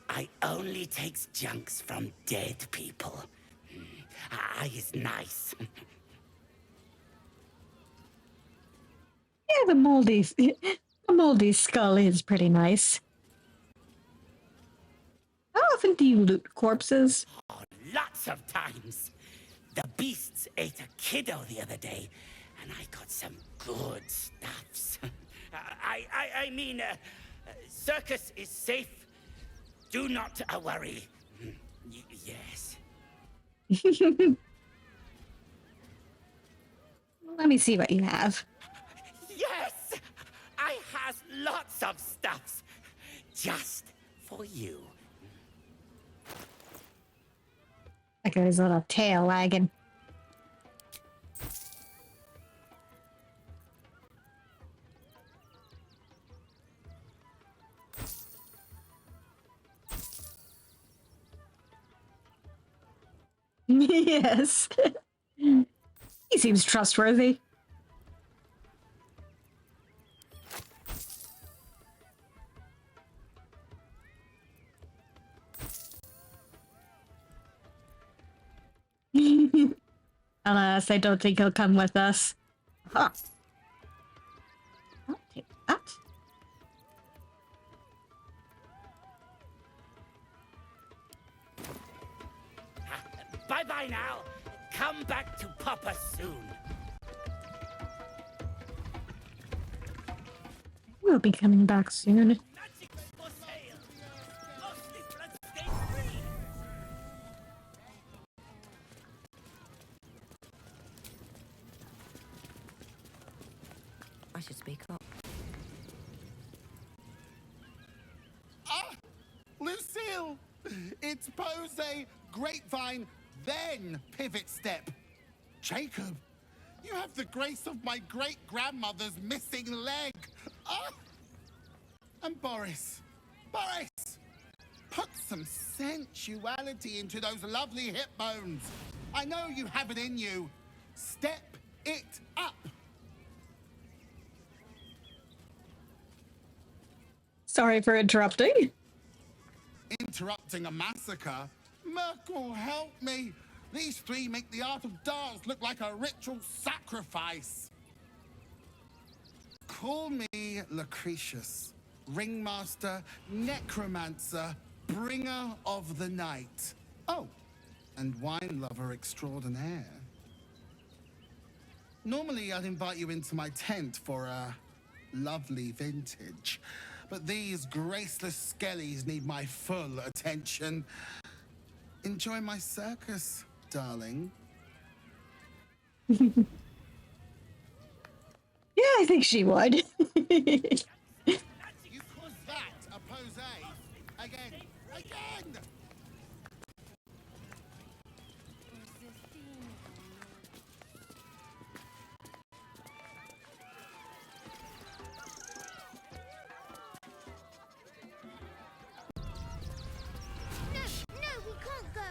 I only takes junks from dead people. I is nice. Yeah, the moldy skull is pretty nice. How often do you loot corpses? Oh, lots of times. The beasts ate a kiddo the other day, and I got some good stuffs. I mean, circus is safe. Do not worry. Yes. Let me see what you have. Yes! I has lots of stuffs. Just for you. Look at his little tail wagging. Yes. He seems trustworthy. Alas, I don't think he'll come with us. Huh. I'll take that. Bye-bye now. Come back to Papa soon. We'll be coming back soon. I should speak up. Ah! Lucille! It's pose, grapevine, then pivot step. Jacob, you have the grace of my great-grandmother's missing leg. Ah! And Boris, put some sensuality into those lovely hip bones. I know you have it in you. Step it up. Sorry for interrupting. Interrupting a massacre? Merkel, help me. These three make the art of dance look like a ritual sacrifice. Call me Lucretius, ringmaster, necromancer, bringer of the night. Oh, and wine lover extraordinaire. Normally, I'd invite you into my tent for a lovely vintage. But these graceless skellies need my full attention. Enjoy my circus, darling. Yeah, I think she would. You call that a pose? Again. No, we can't go.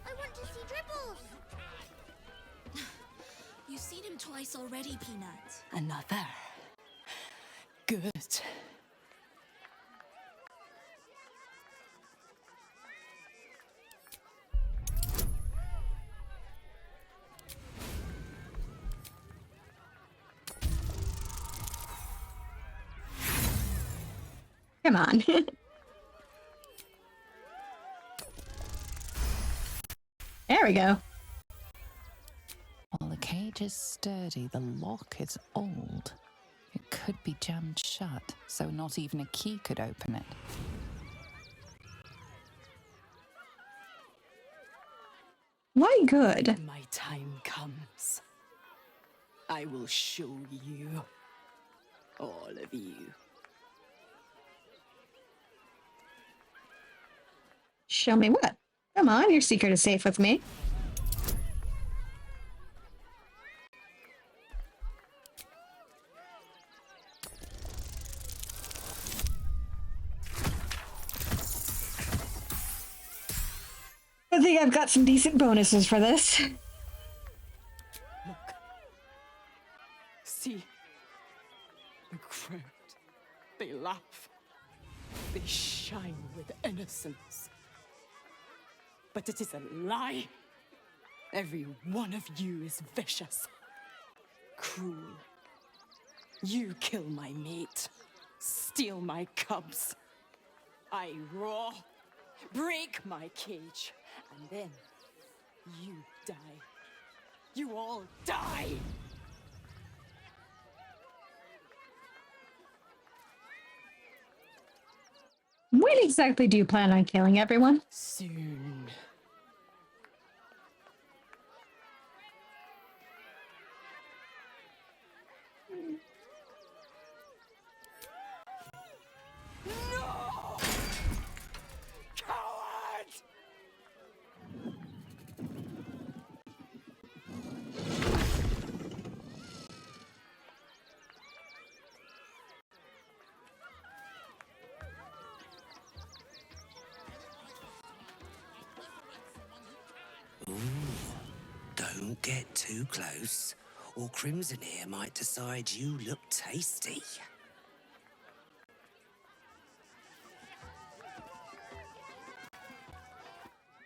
I want to see Dribbles. You've seen him twice already, Peanut. Another. Good. Come on. There we go. While the cage is sturdy, the lock is old. It could be jammed shut, so not even a key could open it. Why good? My time comes. I will show you. All of you. Show me what? Come on, your secret is safe with me. I think I've got some decent bonuses for this. Look. See. The crowd. They laugh. They shine with innocence. But it is a lie. Every one of you is vicious, cruel. You kill my mate, steal my cubs. I roar, break my cage, and then you die. You all die! When exactly do you plan on killing everyone? Soon. No! Coward! Don't get too close, or Crimson here might decide you look tasty.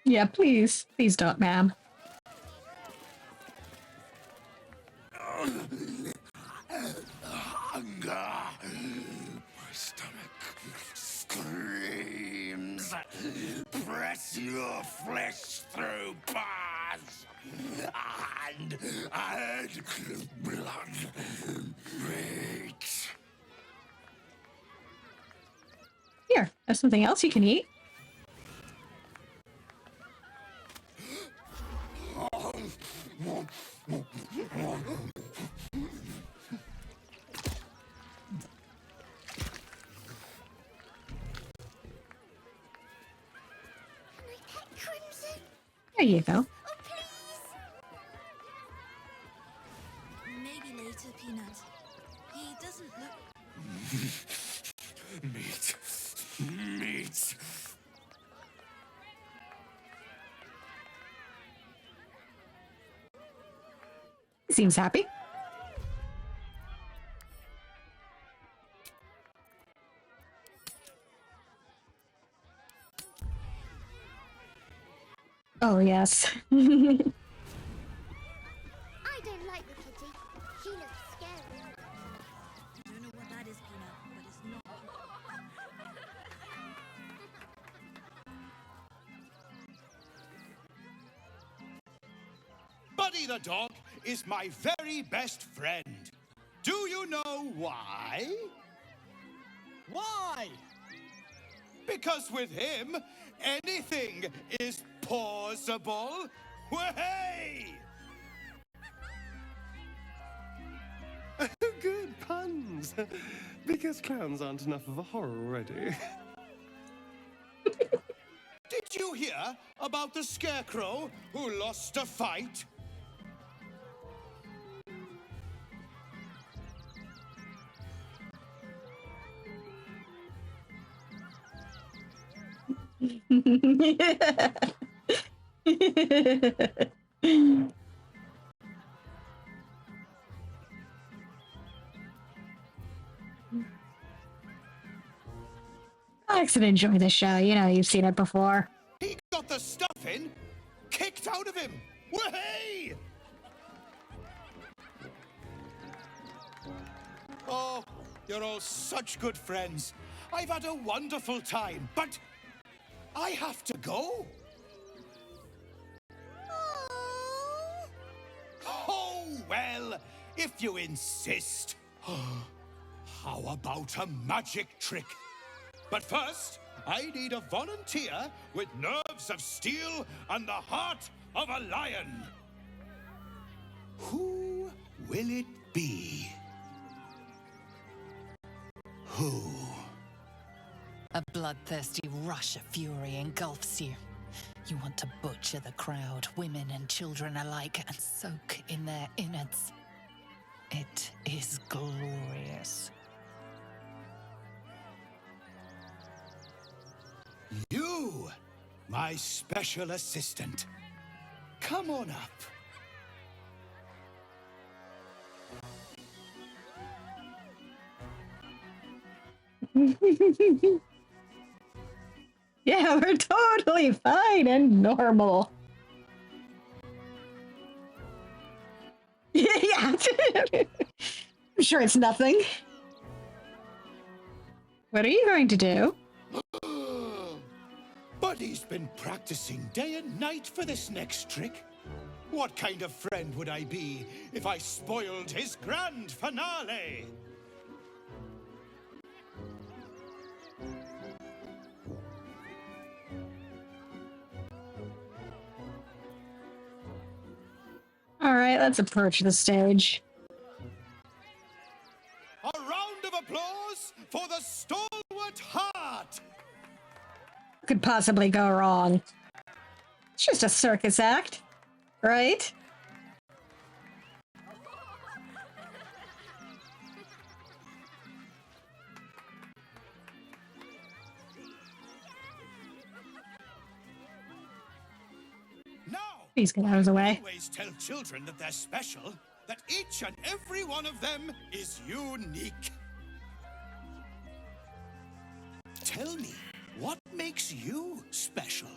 Yeah, please. Please don't, ma'am. Hunger. My stomach screams. Press your flesh through bars. And add blood. Meat. Here, there's something else you can eat. Crimson? There you go. Oh, please! Maybe later, Peanut. He doesn't look... Meat. Meat. He seems happy. Oh, yes. I don't like the kitty. She looks scary. I don't know what that is, Peanut, but it's not... Buddy the dog is my very best friend. Do you know why? Why? Because with him, anything is possible. Way! Good puns. Because clowns aren't enough of a horror already. Did you hear about the scarecrow who lost a fight? Alex would enjoy the show. You know, you've seen it before. He got the stuffing kicked out of him. Way! Oh, you're all such good friends. I've had a wonderful time, but I have to go. Oh, well, if you insist. How about a magic trick? But first, I need a volunteer with nerves of steel and the heart of a lion. Who will it be? Who? A bloodthirsty rush of fury engulfs you. You want to butcher the crowd, women and children alike, and soak in their innards. It is glorious. You, my special assistant. Come on up. Yeah, we're totally fine and normal. Yeah. I'm sure it's nothing. What are you going to do? Buddy's been practicing day and night for this next trick. What kind of friend would I be if I spoiled his grand finale? All right, let's approach the stage. A round of applause for the stalwart heart! What could possibly go wrong? It's just a circus act, right? Please get out of the way. Always tell children that they're special, that each and every one of them is unique. Tell me, what makes you special?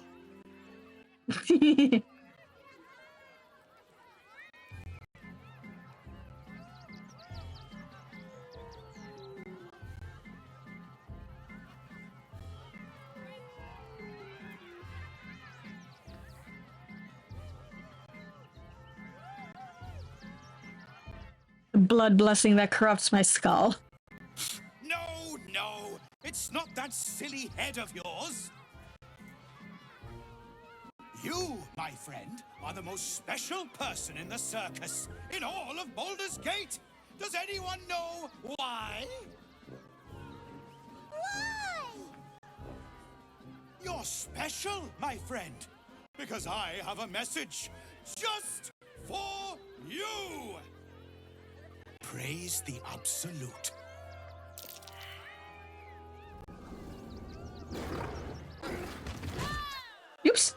The blood blessing that corrupts my skull. No, it's not that silly head of yours. You, my friend, are the most special person in the circus, in all of Baldur's Gate. Does anyone know why? Why? You're special, my friend, because I have a message just for you. Praise the Absolute. Oops.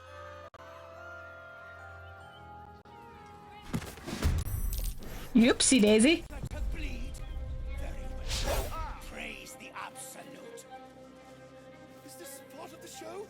Oopsie daisy. Praise the Absolute. Is this part of the show?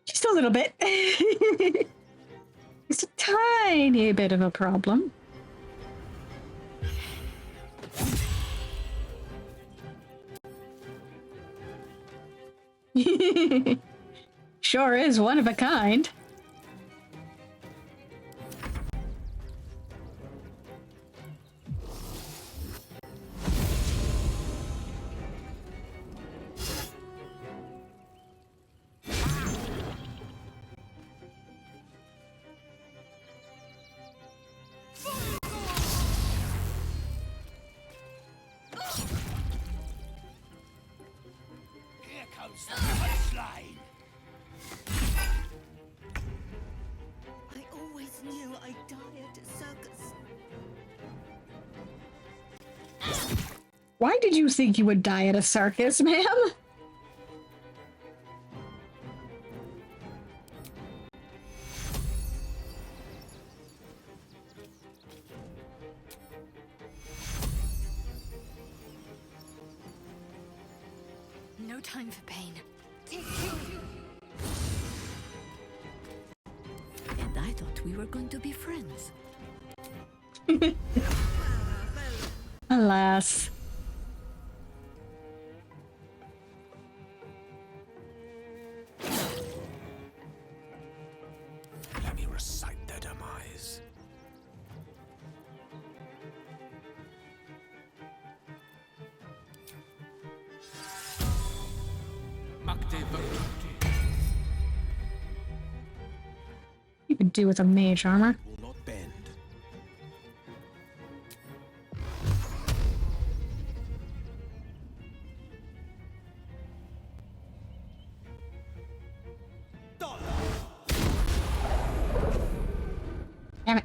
Just a little bit. It's a tiny bit of a problem. Sure is one of a kind. Here comes the punchline. I always knew I'd die at a circus. Why did you think you would die at a circus, ma'am? No time for pain. And I thought we were going to be friends. Alas. Let me recite their demise. You could do with a mage armor. Will not bend. Damn it.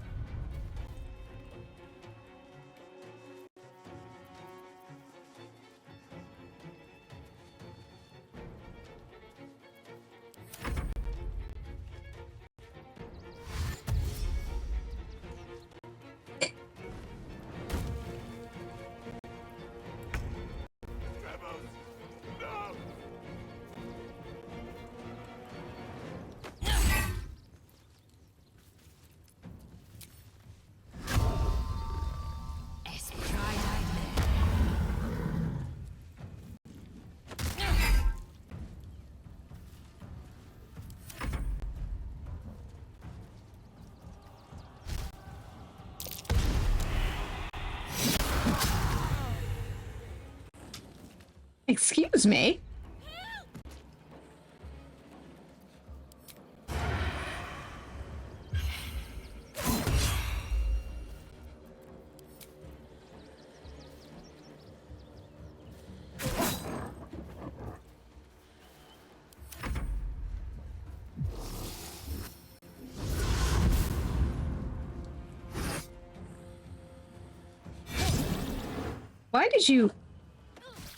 Excuse me?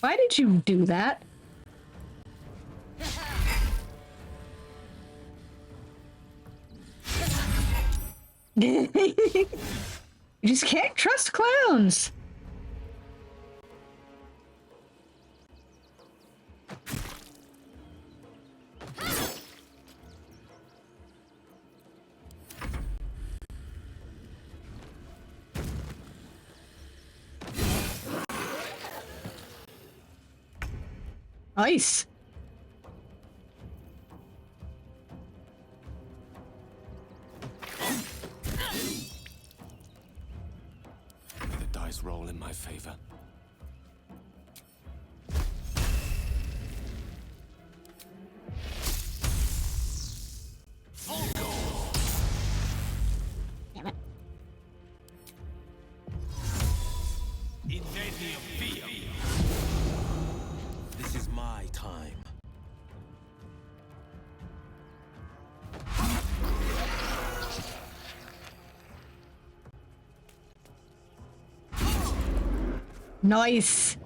Why did you do that? You just can't trust clowns. Nice. May the dice roll in my favor. Damn it. This is my time. Nice.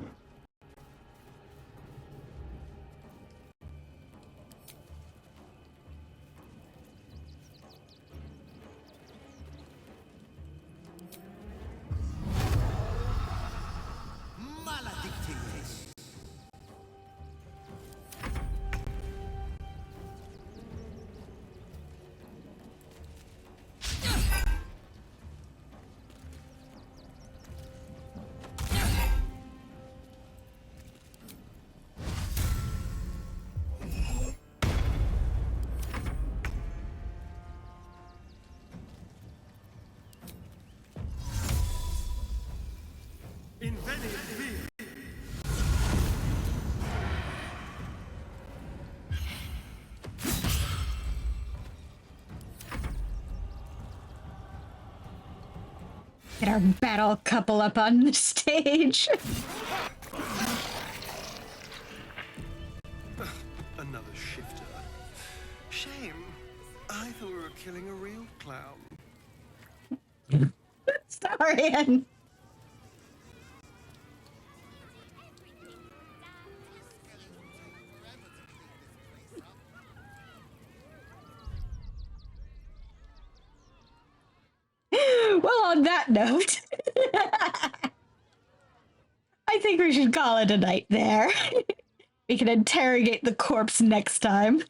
Get our battle couple up on the stage. Another shifter. Shame. I thought we were killing a real clown. Sorry. Well, on that note, I think we should call it a night there. We can interrogate the corpse next time.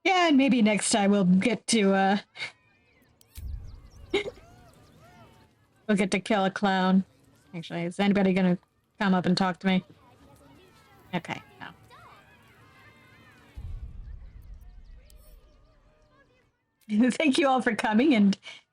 Yeah, and maybe next time we'll get to, we'll get to kill a clown. Actually, is anybody gonna come up and talk to me? Okay, no. Thank you all for coming, and